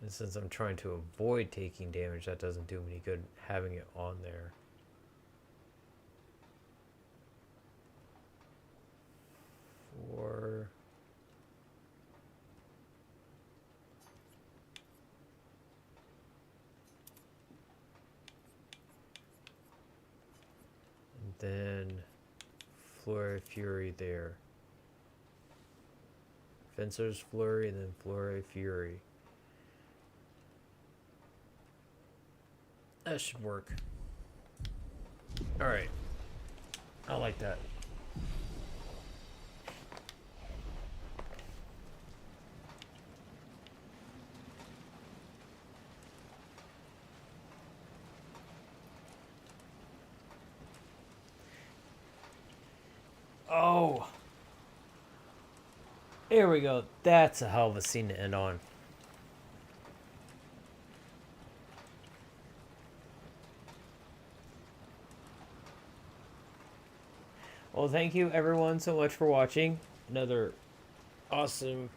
And since I'm trying to avoid taking damage, that doesn't do me any good having it on there. For then Flurry Fury there. Fencer's Flurry and then Flurry Fury. That should work. Alright. I like that. Oh. There we go. That's a hell of a scene to end on. Well, thank you everyone so much for watching. Another awesome,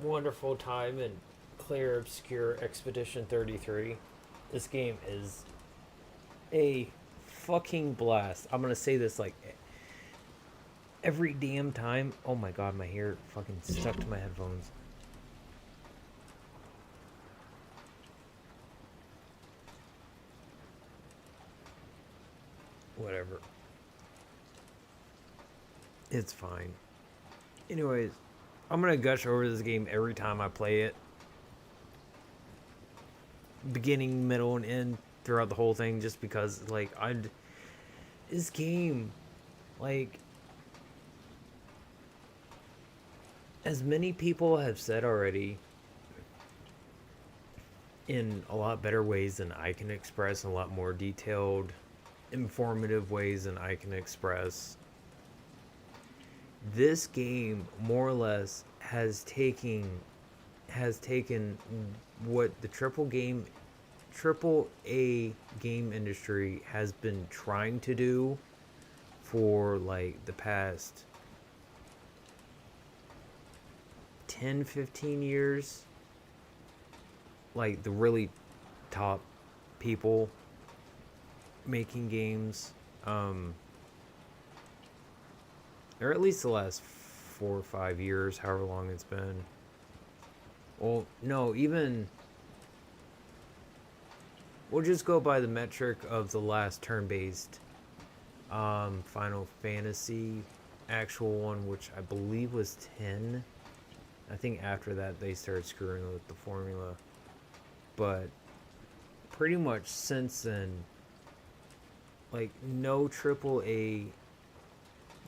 wonderful time in Clair Obscur Expedition 33. This game is a fucking blast. I'm gonna say this like every damn time. Oh my god, my hair fucking stuck to my headphones. Whatever. It's fine. Anyways, I'm gonna gush over this game every time I play it. Beginning, middle, and end throughout the whole thing, just because, like, this game, like, as many people have said already, in a lot better ways than I can express, a lot more detailed, informative ways than I can express, this game more or less has taken what the triple A game industry has been trying to do for like the past 10-15 years, like the really top people making games, or at least the last 4 or 5 years, however long it's been. Well, no, even we'll just go by the metric of the last turn-based Final Fantasy actual one, which I believe was 10. I think after that they started screwing with the formula. But pretty much since then, like, no AAA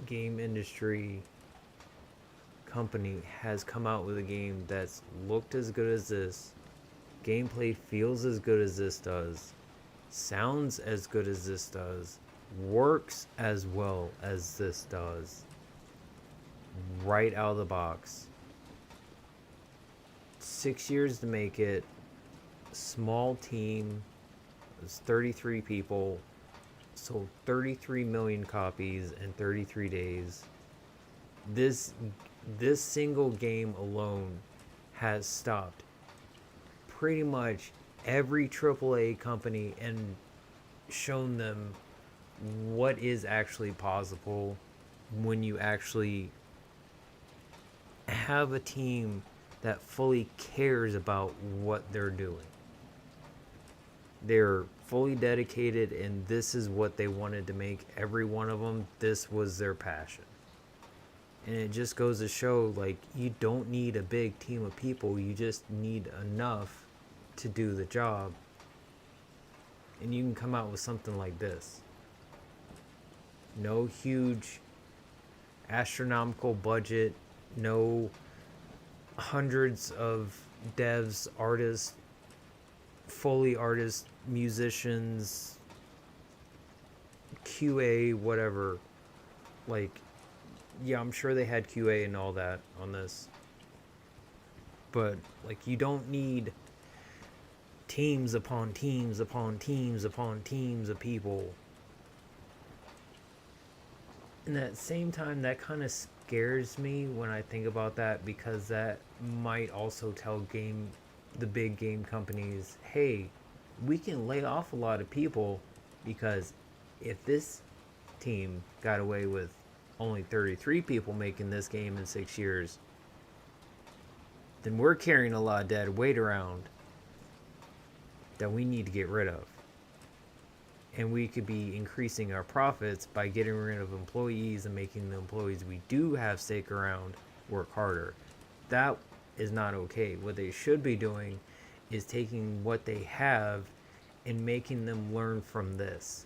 game industry company has come out with a game that's looked as good as this, gameplay feels as good as this does, sounds as good as this does, works as well as this does, right out of the box. 6 years to make it, small team, it was 33 people, sold 33 million copies in 33 days. This single game alone has stopped pretty much every AAA company and shown them what is actually possible when you actually have a team that fully cares about what they're doing. They're fully dedicated, and this is what they wanted to make. Every one of them, this was their passion. And it just goes to show, like, you don't need a big team of people. You just need enough to do the job. And you can come out with something like this. No huge astronomical budget. No hundreds of devs, artists, Foley artists, musicians, QA, whatever. Like, yeah, I'm sure they had QA and all that on this. But, like, you don't need teams upon teams upon teams upon teams of people. And at the same time, that kind of scares me when I think about that, because that might also tell the big game companies, hey, we can lay off a lot of people, because if this team got away with only 33 people making this game in 6 years, then we're carrying a lot of dead weight around that we need to get rid of. And we could be increasing our profits by getting rid of employees and making the employees we do have stick around work harder. That is not okay. What they should be doing is taking what they have and making them learn from this,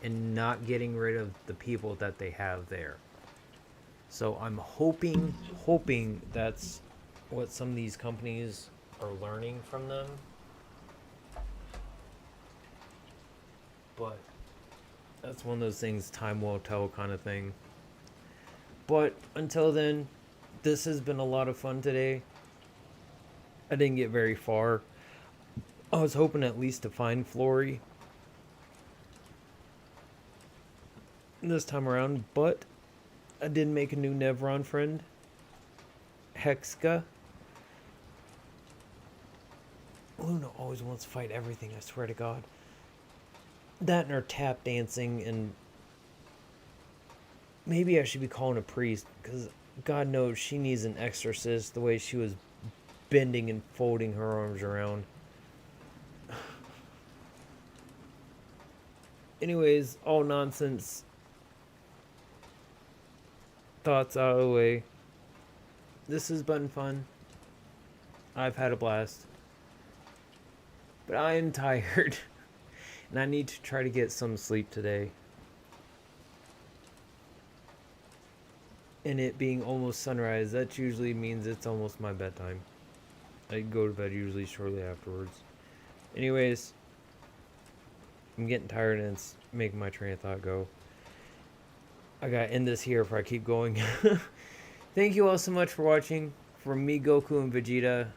and not getting rid of the people that they have there. So I'm hoping that's what some of these companies are learning from them. But that's one of those things, time will tell kind of thing. But until then, this has been a lot of fun today. I didn't get very far. I was hoping at least to find Flory this time around, but I did make a new Nevron friend, Hexka. Luna always wants to fight everything, I swear to God. That and her tap dancing, and maybe I should be calling a priest, because God knows she needs an exorcist, the way she was bending and folding her arms around. Anyways, all nonsense thoughts out of the way. This has been fun. I've had a blast. But I am tired. And I need to try to get some sleep today. And it being almost sunrise, that usually means it's almost my bedtime. I go to bed usually shortly afterwards. Anyways, I'm getting tired and it's making my train of thought go. I gotta end this here before I keep going. Thank you all so much for watching. From me, Goku, and Vegeta.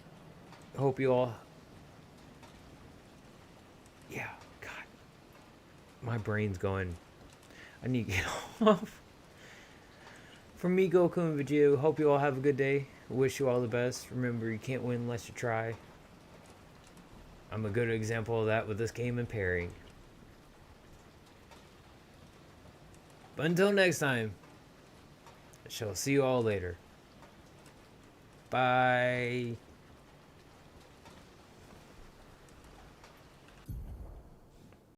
Hope you all... Yeah, God. My brain's going. I need to get off. From me, Goku, and Vegeta. Hope you all have a good day. Wish you all the best. Remember, you can't win unless you try. I'm a good example of that with this game and pairing. But until next time, I shall see you all later. Bye.